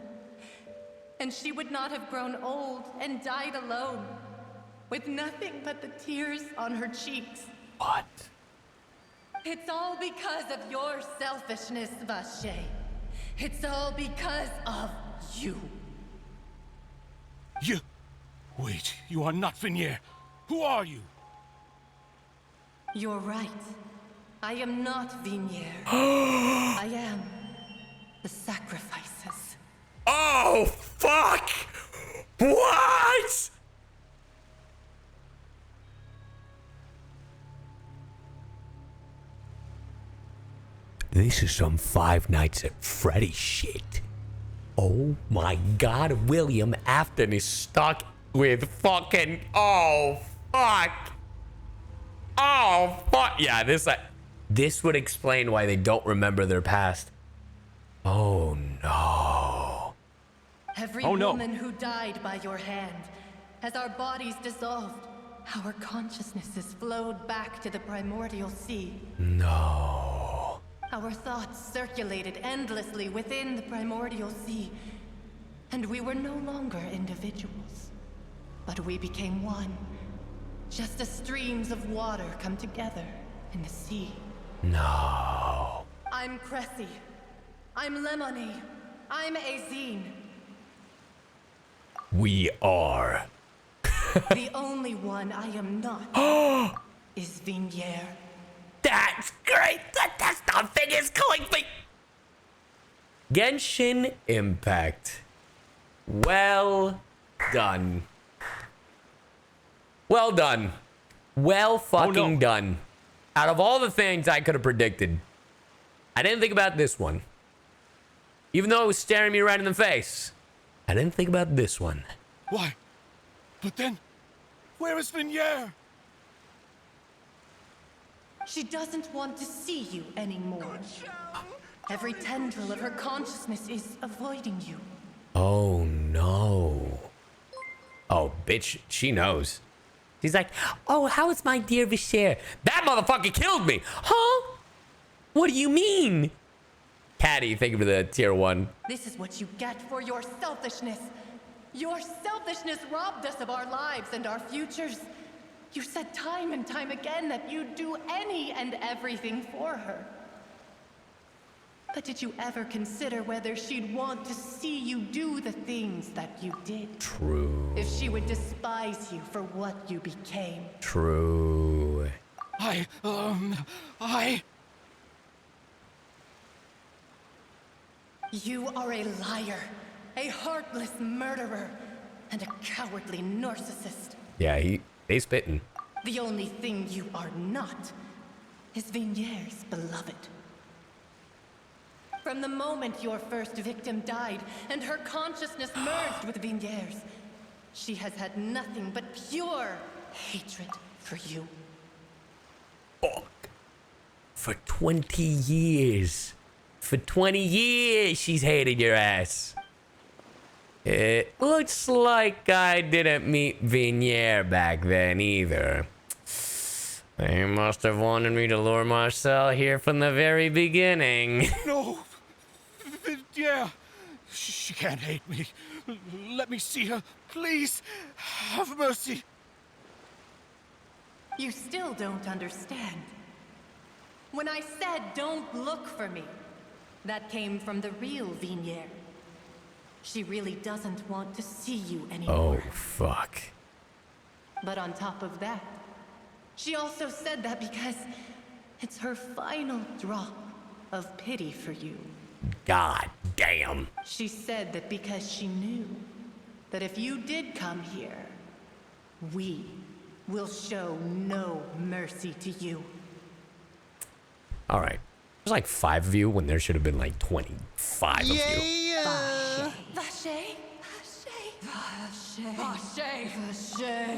And she would not have grown old and died alone, with nothing but the tears on her cheeks. What? It's all because of your selfishness, Vacher. It's all because of you. You... Wait, you are not Vignier. Who are you? You're right. I am not Vignier. I am the sacrifices. Oh, fuck! What? This is some Five Nights at Freddy's shit. Oh my god, William Afton is stuck with fucking... Oh, fuck. Oh, fuck. Yeah, this would explain why they don't remember their past. Oh, no. Every woman who died by your hand, as our bodies dissolved, our consciousnesses flowed back to the primordial sea. No. Our thoughts circulated endlessly within the primordial sea, and we were no longer individuals, but we became one, just as streams of water come together in the sea. No. I'm Cressy. I'm Lemony. I'm Azine. We are. The only one I am not is Vignier. That's great. That's the thing is calling me. Genshin Impact. Well done. Well done. Well fucking done. Out of all the things I could have predicted, I didn't think about this one. Even though it was staring me right in the face, I didn't think about this one. Why? But then, where is Vignier? She doesn't want to see you anymore. Every tendril of her consciousness is avoiding you. Oh no. Oh, bitch, she knows. She's like, oh, how is my dear Vacher? That motherfucker killed me. Huh? What do you mean? Patty, thank you for the tier 1. This is what you get for your selfishness. Your selfishness robbed us of our lives and our futures. You said time and time again that you'd do any and everything for her. But did you ever consider whether she'd want to see you do the things that you did? True. If she would despise you for what you became? True. You are a liar, a heartless murderer, and a cowardly narcissist. Yeah, they spitting. The only thing you are not is Vigniere's beloved. From the moment your first victim died and her consciousness merged with Vigniere's, she has had nothing but pure hatred for you. Fuck. For 20 years. For 20 years, she's hated your ass. It looks like I didn't meet Vigniere back then either. They must have wanted me to lure Marcel here from the very beginning. No! Yeah, she can't hate me. Let me see her, please. Have mercy. You still don't understand. When I said don't look for me, that came from the real Vigniere. She really doesn't want to see you anymore. Oh, fuck. But on top of that, she also said that because it's her final drop of pity for you. God damn. She said that because she knew that if you did come here, we will show no mercy to you. All right. There's like 5 of you when there should have been like 25 of you. Vache. Vache. Vache.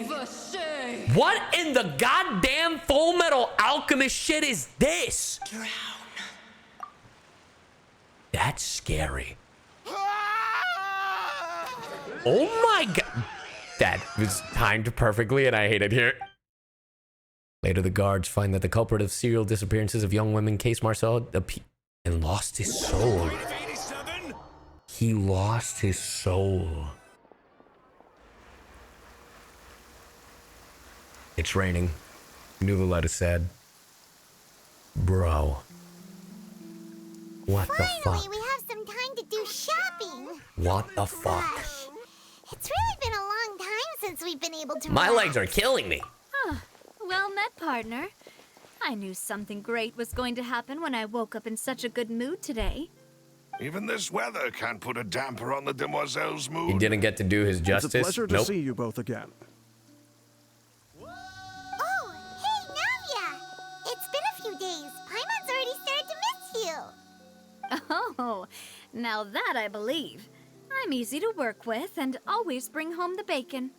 Vache. What in the goddamn Full Metal Alchemist shit is this? Drown. That's scary. Oh my god. That was timed perfectly and I hate it here. Later, the guards find that the culprit of serial disappearances of young women case Marcel and lost his soul. He lost his soul. It's raining. Neuvillette is sad. Bro. What the fuck? Finally, we have some time to do shopping. What the fuck? Gosh, it's really been a long time since we've been able to My relax. legs are killing me. Huh. Well met, partner. I knew something great was going to happen when I woke up in such a good mood today. Even this weather can't put a damper on the demoiselle's mood. He didn't get to do his justice. It's a pleasure to see you both again. Oh, hey, Navia! It's been a few days. Paimon's already started to miss you. Oh, now that I believe. I'm easy to work with and always bring home the bacon.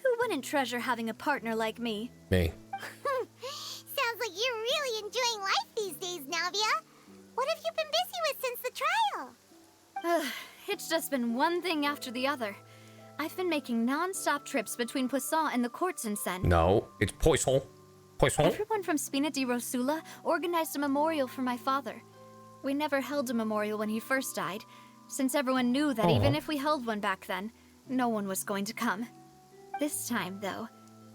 Who wouldn't treasure having a partner like me? Me. Sounds like you're really enjoying life these days, Navia. What have you been busy with since the trial? It's just been one thing after the other. I've been making non-stop trips between Poisson and the courts in Seine. No, it's Poisson. Poisson? Everyone from Spina di Rosula organized a memorial for my father. We never held a memorial when he first died, since everyone knew that even if we held one back then, no one was going to come. This time, though,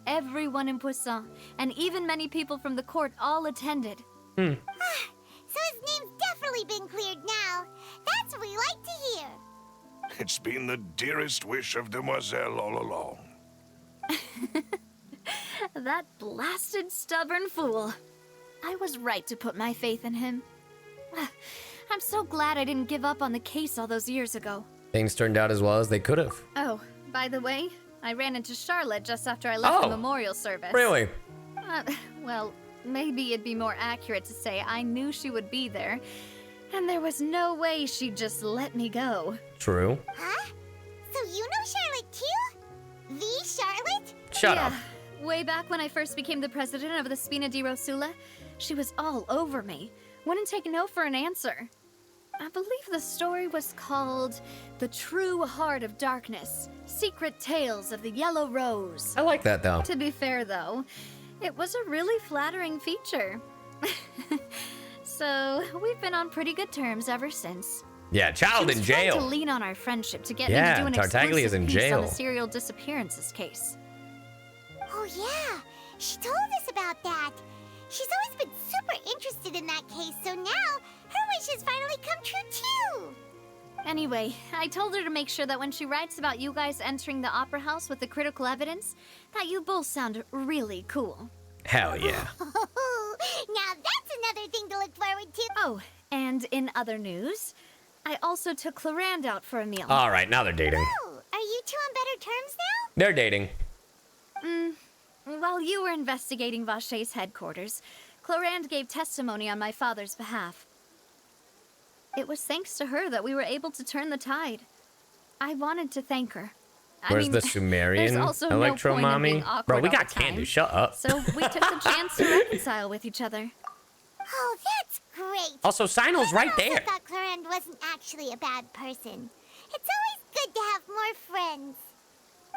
everyone in Poisson, and even many people from the court, all attended. So his name's definitely been cleared now. That's what we like to hear. It's been the dearest wish of Demoiselle all along. That blasted stubborn fool. I was right to put my faith in him. I'm so glad I didn't give up on the case all those years ago. Things turned out as well as they could have. Oh, by the way, I ran into Charlotte just after I left the memorial service. Really? Well, maybe it'd be more accurate to say I knew she would be there, and there was no way she'd just let me go. True. Huh? So you know Charlotte too? The Charlotte? Shut up. Way back when I first became the president of the Spina di Rosula, she was all over me. Wouldn't take no for an answer. I believe the story was called The True Heart of Darkness, Secret Tales of the Yellow Rose. I like that, though. To be fair, though, it was a really flattering feature. So, we've been on pretty good terms ever since. Yeah, Childe in jail. She was trying to lean on our friendship to get me to do an Tartaglia's in exclusive piece jail. on the serial disappearances case. Oh yeah, she told us about that. She's always been super interested in that case, so now her wishes finally come true too. Anyway, I told her to make sure that when she writes about you guys entering the opera house with the critical evidence, that you both sound really cool. Hell yeah. another thing to look forward to. Oh, and in other news, I also took Clorinde out for a meal. All right, now they're dating. Oh, are you two on better terms now? They're dating. While you were investigating Vache's headquarters, Clorinde gave testimony on my father's behalf. It was thanks to her that we were able to turn the tide. I wanted to thank her. Where's the there's Sumerian also electro no point in mommy? being awkward Bro, we all got the time. Candace. Shut up. So we took the chance to reconcile with each other. Oh, that's great. Also, Sinal's right there. I thought Clorinde wasn't actually a bad person. It's always good to have more friends.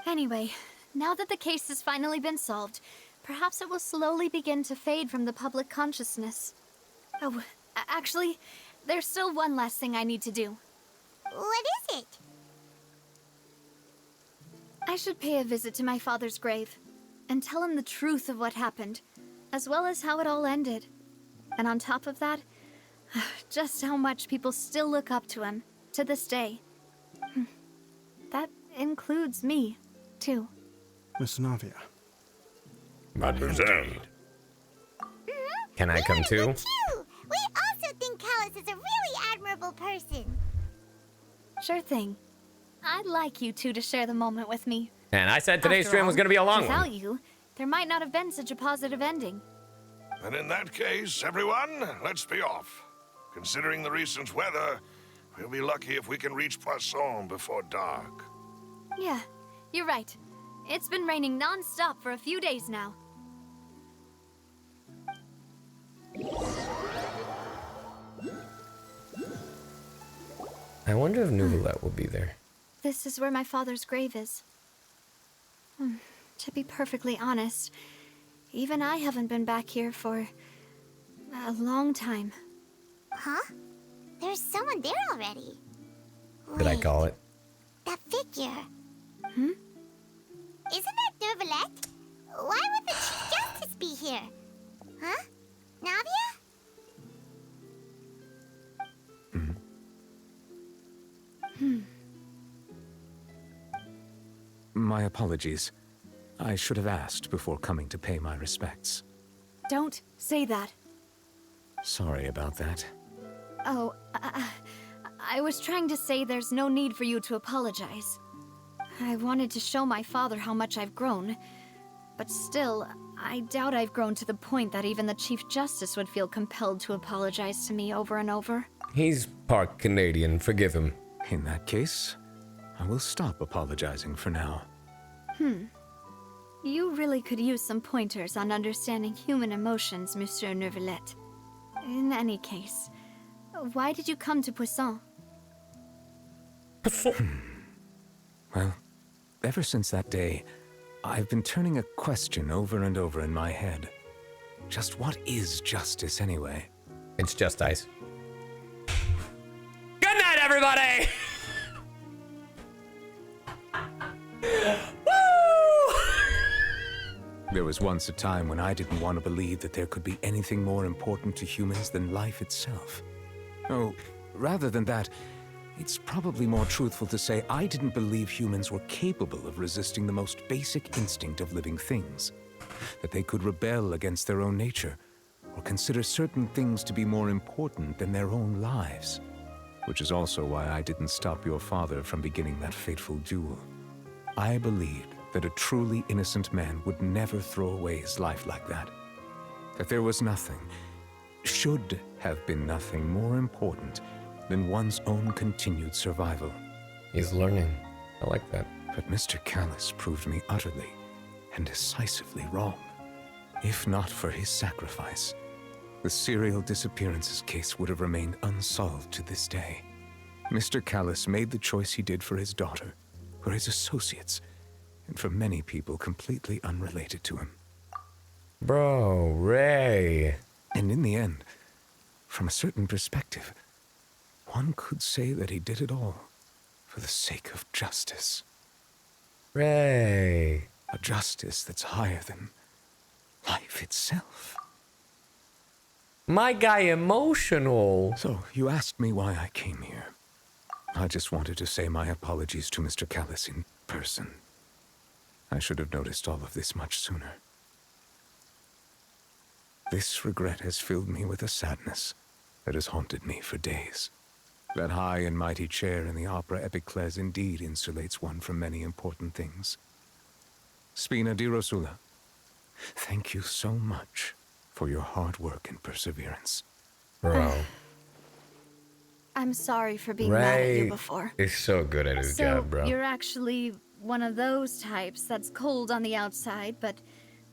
Anyway, now that the case has finally been solved, perhaps it will slowly begin to fade from the public consciousness. Oh, actually, there's still one last thing I need to do. What is it? I should pay a visit to my father's grave and tell him the truth of what happened, as well as how it all ended. And on top of that, just how much people still look up to him to this day. That includes me, too. Miss Navia. Mademoiselle. Can I come too? We also think Callas is a really admirable person. Sure thing. I'd like you two to share the moment with me. And I said today's After stream all, was going to be a long without one. you, there might not have been such a positive ending. And in that case, everyone, let's be off. Considering the recent weather, we'll be lucky if we can reach Poisson before dark. Yeah, you're right. It's been raining non-stop for a few days now. I wonder if Neuvillette will be there. This is where my father's grave is. To be perfectly honest, even I haven't been back here for a long time. Huh? There's someone there already. Did I call it? That figure. Isn't that Neuvillette? Why would the Chief Justice be here? Huh? Navia? My apologies. I should have asked before coming to pay my respects. Don't say that. Sorry about that. Oh, I was trying to say there's no need for you to apologize. I wanted to show my father how much I've grown, but still, I doubt I've grown to the point that even the Chief Justice would feel compelled to apologize to me over and over. He's part Canadian. Forgive him. In that case, I will stop apologizing for now. You really could use some pointers on understanding human emotions, Monsieur Neuvillette. In any case, why did you come to Poisson? Well, ever since that day, I've been turning a question over and over in my head. Just what is justice anyway? It's just ice. Good night, everybody! There was once a time when I didn't want to believe that there could be anything more important to humans than life itself. Oh, rather than that, it's probably more truthful to say I didn't believe humans were capable of resisting the most basic instinct of living things. That they could rebel against their own nature, or consider certain things to be more important than their own lives. Which is also why I didn't stop your father from beginning that fateful duel. I believed that a truly innocent man would never throw away his life like that. That there was nothing, should have been nothing more important than one's own continued survival. He's learning. I like that. But Mr. Callas proved me utterly and decisively wrong. If not for his sacrifice, the serial disappearances case would have remained unsolved to this day. Mr. Callas made the choice he did for his daughter, for his associates, and for many people completely unrelated to him. Bro, Ray. And in the end, from a certain perspective, one could say that he did it all for the sake of justice. Ray. A justice that's higher than life itself. My guy emotional. So, you asked me why I came here. I just wanted to say my apologies to Mr. Callas in person. I should have noticed all of this much sooner. This regret has filled me with a sadness that has haunted me for days. That high and mighty chair in the Opera Epiclese indeed insulates one from many important things. Spina di Rosula, thank you so much for your hard work and perseverance. Bro. I'm sorry for being mad at you before. He's so good at his job, bro. You're actually one of those types that's cold on the outside, but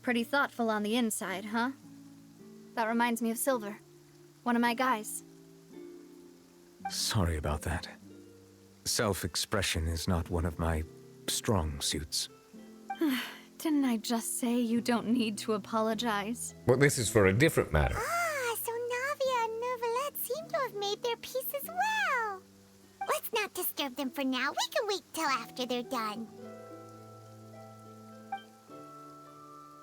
pretty thoughtful on the inside, huh? That reminds me of Silver, one of my guys. Sorry about that. Self-expression is not one of my strong suits. Didn't I just say you don't need to apologize? Well, this is for a different matter. Ah, so Navia and Neuvillette seem to have made their peace as well. Let's not disturb them for now. We can wait till after they're done.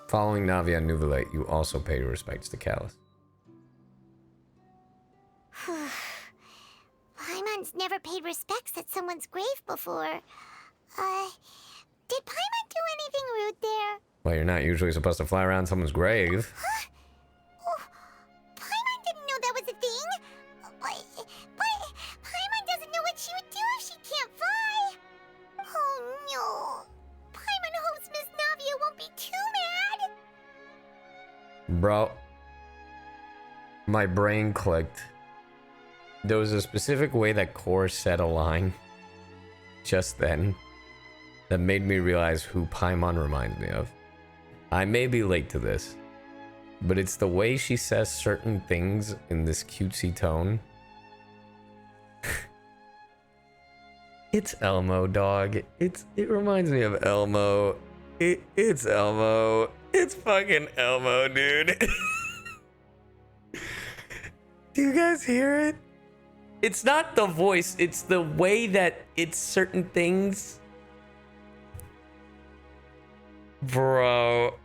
Following Navia and Neuvillette, you also pay your respects to Callas. Paimon's never paid respects at someone's grave before. Did Paimon do anything rude there? Well, you're not usually supposed to fly around someone's grave. Huh? Oh, Paimon didn't know that was a thing. But Paimon doesn't know what she would do if she can't fly. Oh no. Paimon hopes Miss Navia won't be too mad. Bro. My brain clicked. There was a specific way that Core said a line just then that made me realize who Paimon reminds me of. I may be late to this, but it's the way she says certain things in this cutesy tone. It's Elmo, dog. It reminds me of Elmo. It's Elmo. It's fucking Elmo, dude. Do you guys hear it? It's not the voice, it's the way that it's certain things. Bro.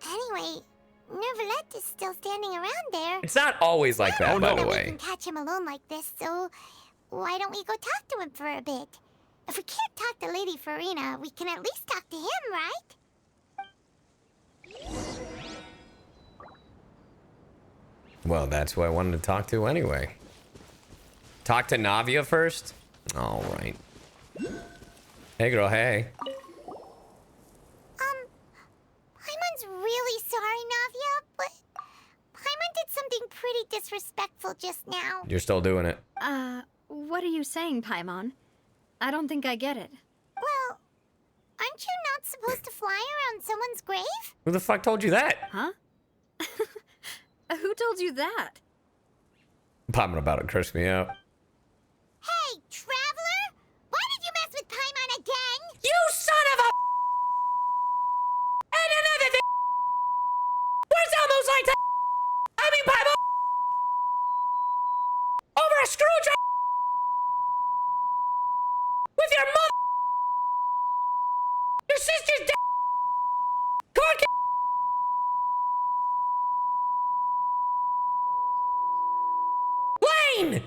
Anyway, Neuvillette is still standing around there. It's not always like that, by the We way. can catch him alone like this, so why don't we go talk to him for a bit? If we can't talk to Lady Farina, we can at least talk to him, right? Well, that's who I wanted to talk to anyway. Talk to Navia first? Alright. Hey girl, hey. Paimon's really sorry, Navia, but Paimon did something pretty disrespectful just now. You're still doing it. What are you saying, Paimon? I don't think I get it. Well, aren't you not supposed to fly around someone's grave? Who the fuck told you that? Huh? Who told you that? Paimon about to curse me out. Hey, traveler! Why did you mess with Paimon again? You son of a... And another thing... Where's Elmo's like that? I mean, Paimon... Over a screwdriver... With your mother... Your sister's dead... Lane!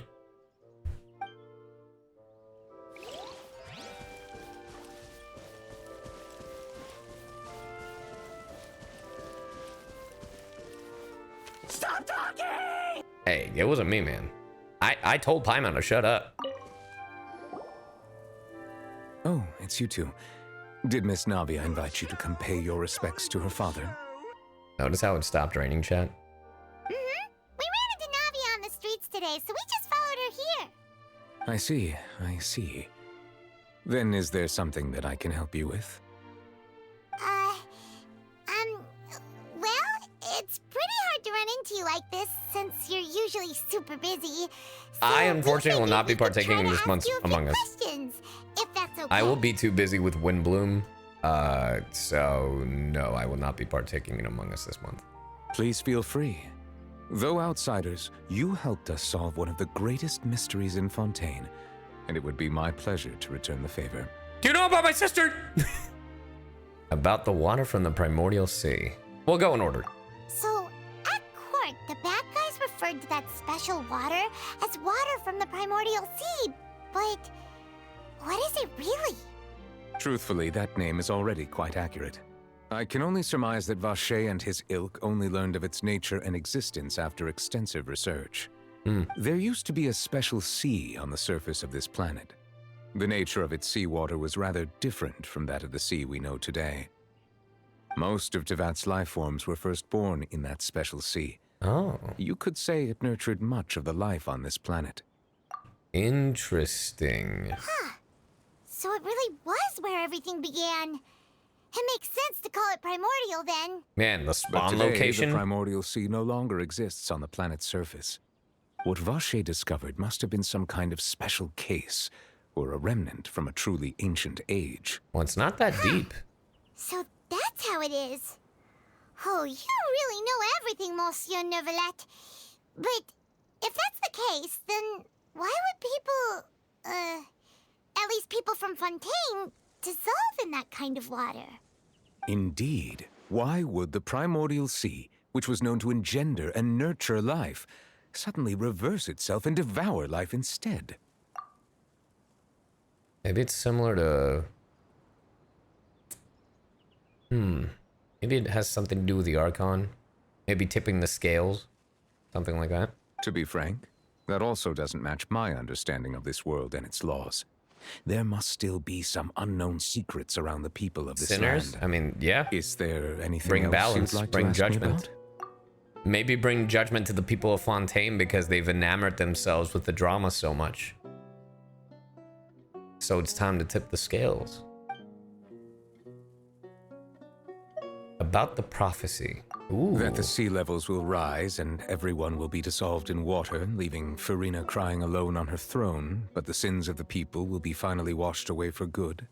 Stop talking! Hey, it wasn't me, man. I told Paimon to shut up. Oh, it's you two. Did Miss Navia invite you to come pay your respects to her father? Notice how it stopped raining, chat? We ran into Navia on the streets today, so we just followed her here. I see. Then is there something that I can help you with? Well, it's pretty hard to run into you like this, since you're usually super busy. So I unfortunately will not be partaking in this month's Among Us. Questions, if that's okay. I will be too busy with Windbloom. So no, I will not be partaking in Among Us this month. Please feel free. Though outsiders, you helped us solve one of the greatest mysteries in Fontaine, and it would be my pleasure to return the favor. Do you know about my sister? About the water from the primordial sea. We'll go in order. So, at court, the bad guys referred to that special water as water from the primordial sea. But what is it really? Truthfully, that name is already quite accurate. I can only surmise that Vacher and his ilk only learned of its nature and existence after extensive research. There used to be a special sea on the surface of this planet. The nature of its seawater was rather different from that of the sea we know today. Most of Teyvat's life forms were first born in that special sea. Oh. You could say it nurtured much of the life on this planet. Interesting. Huh. So it really was where everything began. It makes sense to call it primordial then. Man, the spawn But today, location? the primordial sea no longer exists on the planet's surface. What Vacher discovered must have been some kind of special case, or a remnant from a truly ancient age. Well, it's not that deep. So that's how it is. Oh, you really know everything, Monsieur Neuvillette. But if that's the case, then why would people, at least people from Fontaine, dissolve in that kind of water? Indeed. Why would the primordial sea, which was known to engender and nurture life, suddenly reverse itself and devour life instead? Maybe it's similar to... Maybe it has something to do with the Archon. Maybe tipping the scales. Something like that. To be frank, that also doesn't match my understanding of this world and its laws. There must still be some unknown secrets around the people of this Sinners? land. I mean, yeah. Is there anything Bring else balance, you'd like bring to ask me judgment. about? Maybe bring judgment to the people of Fontaine because they've enamored themselves with the drama so much. So it's time to tip the scales. About the prophecy. Ooh. That the sea levels will rise and everyone will be dissolved in water, leaving Furina crying alone on her throne, but the sins of the people will be finally washed away for good.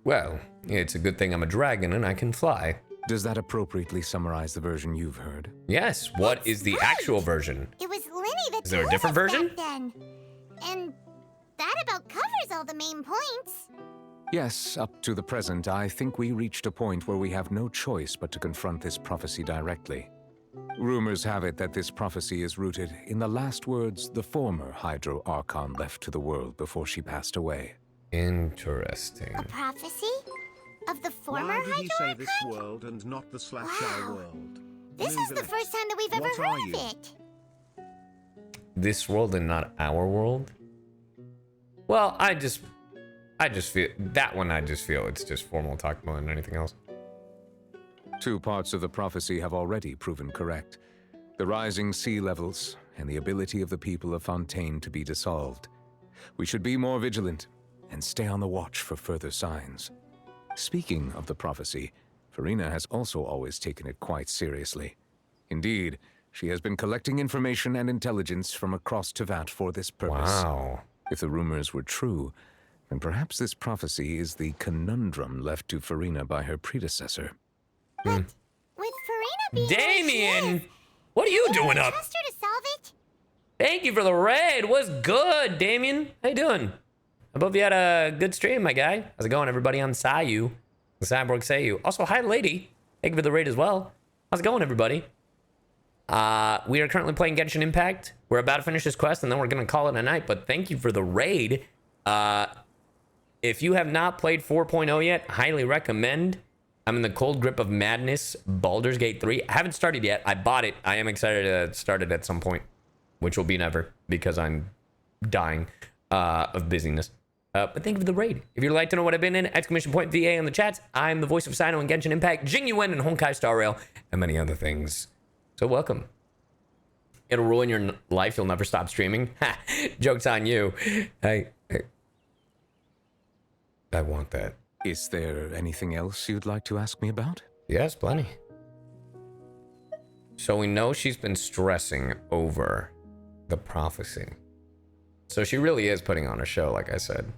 Well, it's a good thing I'm a dragon and I can fly. Does that appropriately summarize the version you've heard? Yes, what is the actual version? It was Linny that Is there a told different us version? back then. And that about covers all the main points. Yes, up to the present, I think we reached a point where we have no choice but to confront this prophecy directly. Rumors have it that this prophecy is rooted in the last words the former Hydro Archon left to the world before she passed away. Interesting. A prophecy? Of the former Why did he say Hydro this world and not the /our world? This is the first time that we've ever What are heard you? of it. This world and not our world? Well, I just feel that one. I just feel it's just formal talk more than anything else. Two parts of the prophecy have already proven correct. The rising sea levels and the ability of the people of Fontaine to be dissolved. We should be more vigilant and stay on the watch for further signs. Speaking of the prophecy, Furina has also always taken it quite seriously. Indeed, she has been collecting information and intelligence from across Teyvat for this purpose. Wow. If the rumors were true, then perhaps this prophecy is the conundrum left to Furina by her predecessor. With Furina being Damien! What are you doing up? trust her to solve it? Thank you for the raid. What's good, Damien? How you doing? I hope you had a good stream, my guy. How's it going, everybody? I'm CyYu, the Cyborg CyYu. Also, hi, lady. Thank you for the raid as well. How's it going, everybody? We are currently playing Genshin Impact. We're about to finish this quest, and then we're going to call it a night. But thank you for the raid. If you have not played 4.0 yet, highly recommend. I'm in the cold grip of madness. Baldur's Gate 3. I haven't started yet. I bought it. I am excited to start it at some point, which will be never because I'm dying of busyness. But thank you for the raid. If you'd like to know what I've been in, !VA in the chats. I'm the voice of Sino in Genshin Impact, Jing Yuan in Honkai Star Rail, and many other things. So welcome. It'll ruin your life. You'll never stop streaming. Ha! Joke's on you. I want that. Is there anything else you'd like to ask me about? Yes, plenty. So we know she's been stressing over the prophecy. So she really is putting on a show, like I said.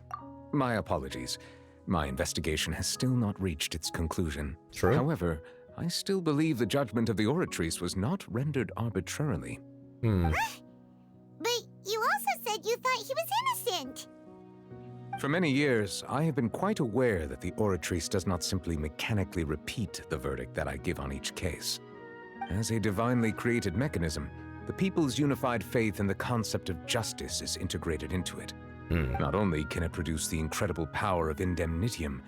My apologies. My investigation has still not reached its conclusion. True. However, I still believe the judgment of the Oratrice was not rendered arbitrarily. But you also said you thought he was innocent. For many years, I have been quite aware that the Oratrice does not simply mechanically repeat the verdict that I give on each case. As a divinely created mechanism, the people's unified faith in the concept of justice is integrated into it. Not only can it produce the incredible power of indemnitium,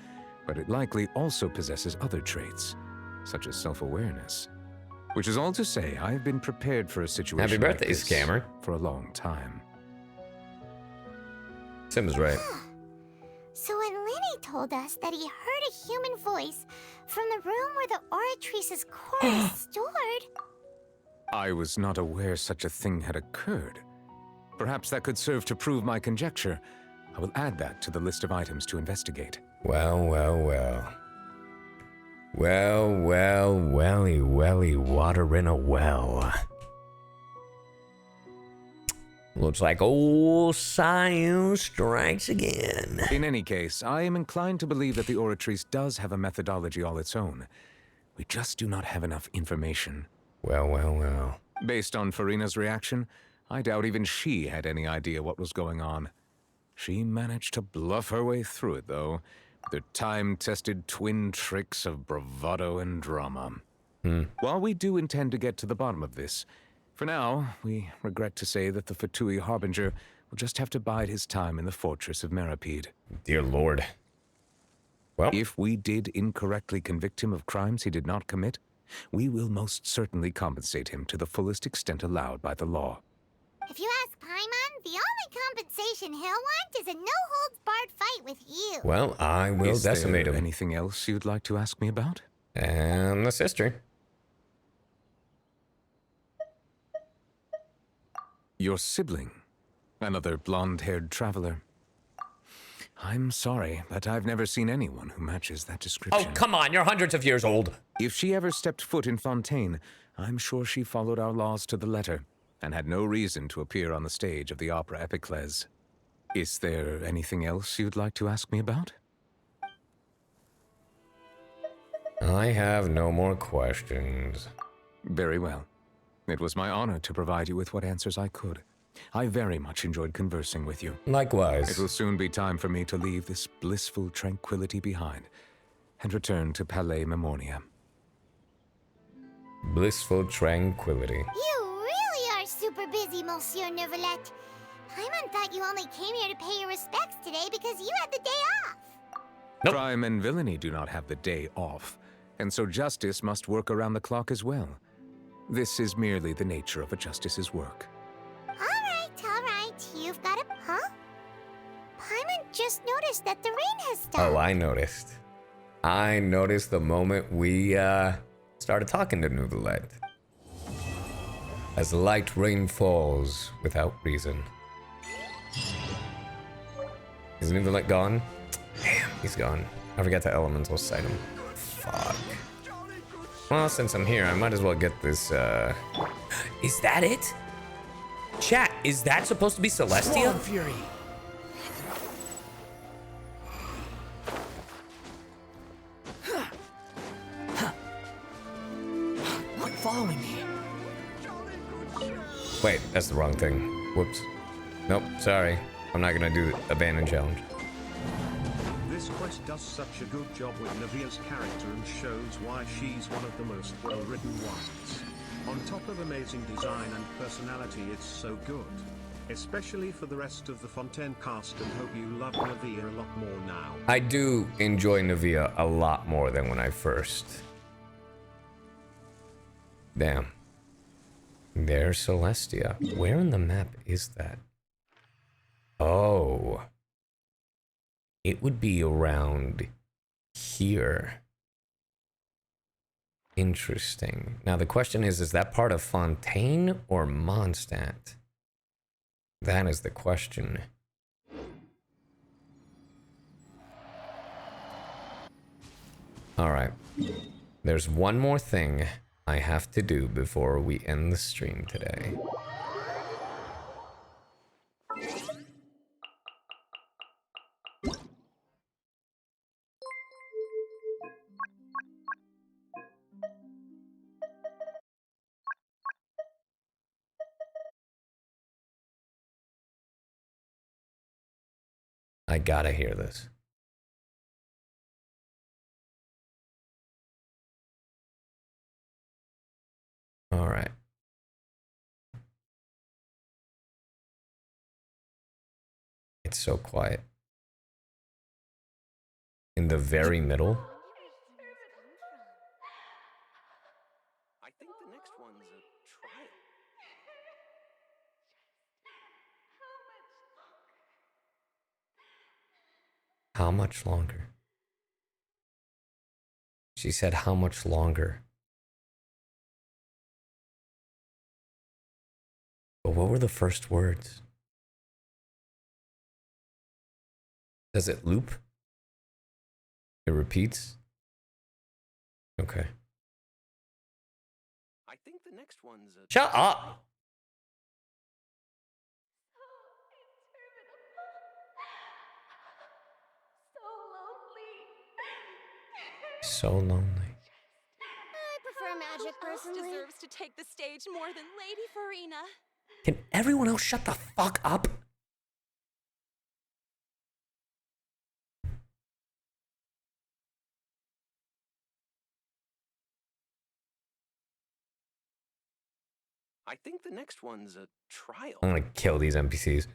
but it likely also possesses other traits, such as self-awareness. Which is all to say, I have been prepared for a situation Happy birthday, like this scammer. For a long time. Sim was right. So when Lenny told us that he heard a human voice from the room where the Oratrice's core is stored... I was not aware such a thing had occurred. Perhaps that could serve to prove my conjecture. I will add that to the list of items to investigate. Well, well, well. Well, well, welly, welly, water in a well. Looks like old CyYu strikes again. In any case, I am inclined to believe that the Oratrice does have a methodology all its own. We just do not have enough information. Well, well, well. Based on Farina's reaction, I doubt even she had any idea what was going on. She managed to bluff her way through it, though, with her time-tested twin tricks of bravado and drama. While we do intend to get to the bottom of this, for now, we regret to say that the Fatui Harbinger will just have to bide his time in the fortress of Meripede. Dear Lord. Well, if we did incorrectly convict him of crimes he did not commit, we will most certainly compensate him to the fullest extent allowed by the law. If you ask Paimon, the only compensation he'll want is a no-holds-barred fight with you. Well, I will decimate him. Anything else you'd like to ask me about? And the sister. Your sibling. Another blonde-haired traveler. I'm sorry, but I've never seen anyone who matches that description. Oh, come on, you're hundreds of years old. If she ever stepped foot in Fontaine, I'm sure she followed our laws to the letter, and had no reason to appear on the stage of the opera Epiclese. Is there anything else you'd like to ask me about? I have no more questions. Very well. It was my honor to provide you with what answers I could. I very much enjoyed conversing with you. Likewise. It will soon be time for me to leave this blissful tranquility behind and return to Palais Memoria. Blissful tranquility. You really are super busy, Monsieur Neuvillette. Paimon thought you only came here to pay your respects today because you had the day off. Nope. Crime and villainy do not have the day off, and so justice must work around the clock as well. This is merely the nature of a justice's work. All right, you've got it, huh? Paimon just noticed that the rain has stopped. Oh, I noticed. I noticed the moment we, started talking to Neuvillette. As light rain falls without reason. Is Neuvillette gone? Damn, he's gone. I forgot to elemental sight him. Fuck. Well, since I'm here, I might as well get this, Is that it? Chat, is that supposed to be Celestia? Swarm Fury. Quit following me. Wait, that's the wrong thing. Whoops. Nope, sorry. I'm not gonna do the abandon challenge. This quest does such a good job with Nevia's character and shows why she's one of the most well-written ones. On top of amazing design and personality, it's so good. Especially for the rest of the Fontaine cast, and hope you love Nevia a lot more now. I do enjoy Nevia a lot more than when I first. Damn. There's Celestia. Where in the map is that? Oh. It would be around here. Interesting. Now the question is that part of Fontaine or Mondstadt? That is the question. Alright. There's one more thing I have to do before we end the stream today. I gotta hear this. All right. It's so quiet. In the very middle? I think the next one's a trial. How much longer? She said, how much longer? But what were the first words? Does it loop? It repeats? Okay. I think the next one's a Shut up! So lonely. I prefer magic personally. Deserves to take the stage more than Lady Farina. Can everyone else shut the fuck up? I think the next one's a trial. I'm gonna kill these NPCs.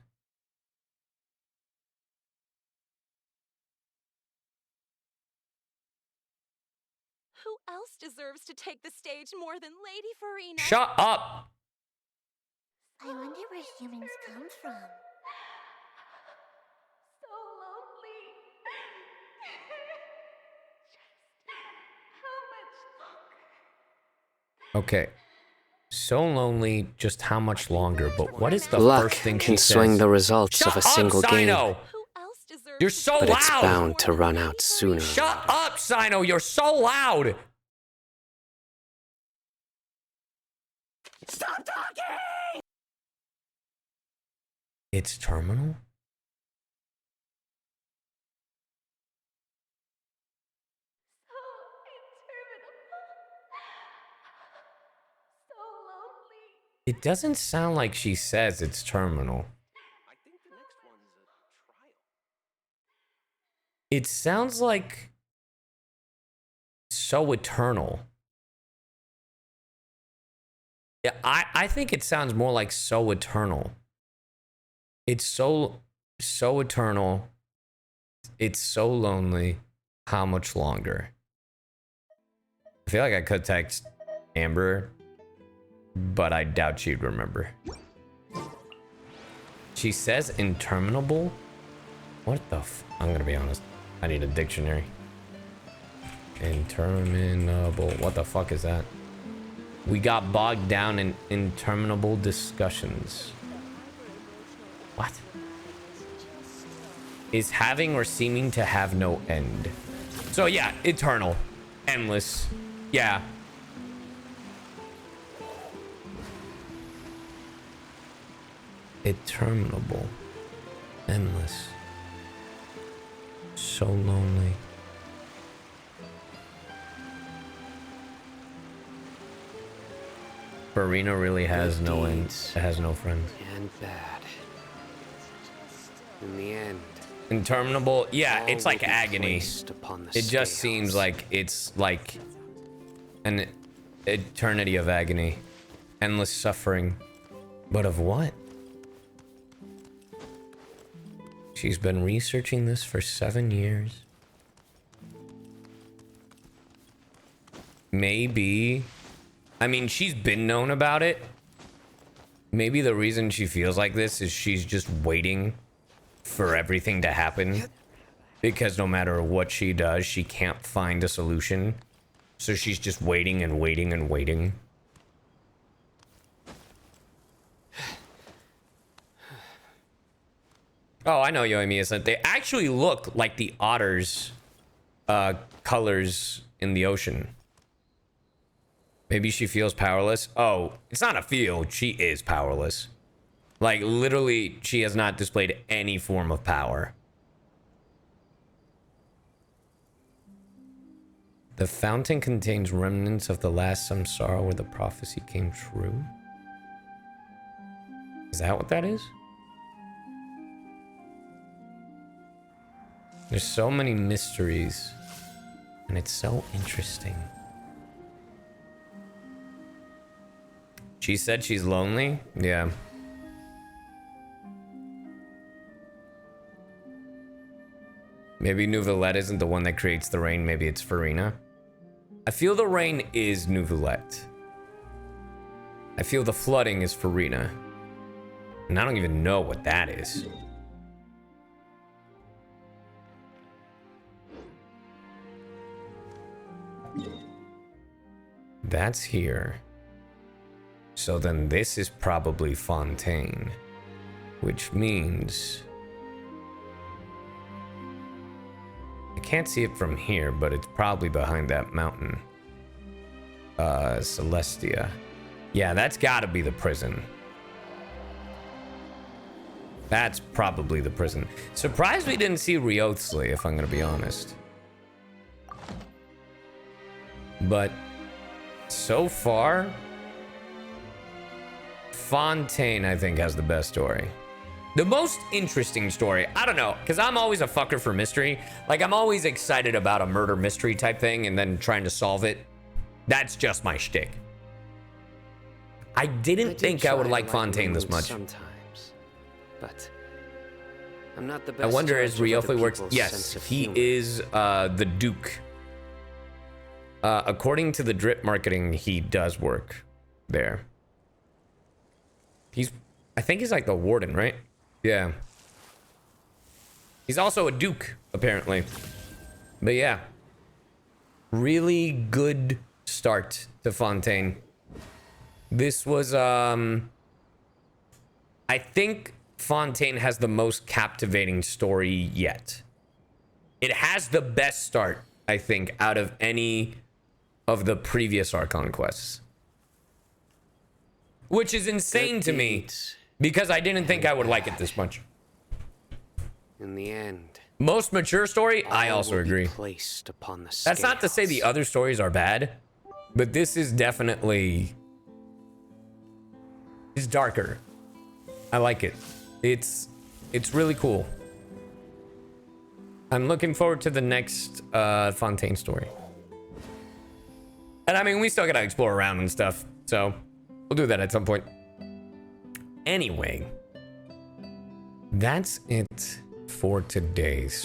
Who else deserves to take the stage more than Lady Farina? Shut up! I wonder where humans come from. So lonely. How much longer? Okay. So lonely, just how much longer? But what is the Luck first thing can she swing says? the results Shut of a single up, game. Cyno! You're so But loud! it's bound to run out sooner. Shut up, Cyno! You're so loud! Stop talking! It's terminal? It doesn't sound like she says it's terminal. I think the next one's a trial. It sounds like so eternal. Yeah, I think it sounds more like so eternal. It's so eternal. It's so lonely. How much longer? I feel like I could text Amber, but I doubt she'd remember. She says interminable? What the I'm gonna be honest. I need a dictionary. Interminable. What the fuck is that? We got bogged down in interminable discussions. What? Is having or seeming to have no end. So yeah, eternal. Endless. Yeah. Interminable. Endless. So lonely. Farina really has no end. It has no friends. And bad. In the end. Interminable. Yeah, it's like will be agony. placed upon the It just scales. seems like it's like an eternity of agony. Endless suffering. But of what? She's been researching this for 7 years. Maybe. I mean, she's been known about it. Maybe the reason she feels like this is she's just waiting for everything to happen. Because no matter what she does, she can't find a solution. So she's just waiting and waiting and waiting. Oh, I know, Yoimiya-san. They actually look like the otters' colors in the ocean. Maybe she feels powerless. Oh, it's not a feel. She is powerless. Like, literally, she has not displayed any form of power. The fountain contains remnants of the last samsara where the prophecy came true. Is that what that is? There's so many mysteries, and it's so interesting. She said she's lonely? Yeah. Maybe Neuvillette isn't the one that creates the rain. Maybe it's Farina. I feel the rain is Neuvillette. I feel the flooding is Farina. And I don't even know what that is. That's here. So then this is probably Fontaine. Which means... I can't see it from here, but it's probably behind that mountain. Celestia. Yeah, that's gotta be the prison. That's probably the prison. Surprised we didn't see Riothsley, if I'm gonna be honest. But so far, Fontaine, I think, has the best story. The most interesting story, I don't know, because I'm always a fucker for mystery. Like, I'm always excited about a murder mystery type thing and then trying to solve it. That's just my shtick. I didn't think I would like Fontaine this much. Sometimes, but I'm not the best. I wonder if Riothsley works. Yes, he is the Duke. According to the drip marketing, he does work there. I think he's like the warden, right? Yeah. He's also a Duke, apparently. But yeah. Really good start to Fontaine. This was, I think Fontaine has the most captivating story yet. It has the best start, I think, out of any of the previous Archon quests. Which is insane to me, because I didn't think I would like it this much. In the end, most mature story, I also agree. Placed upon the That's not to say the other stories are bad, but this is definitely... It's darker. I like it. It's really cool. I'm looking forward to the next Fontaine story. And I mean, we still gotta explore around and stuff, so we'll do that at some point. Anyway, that's it for today's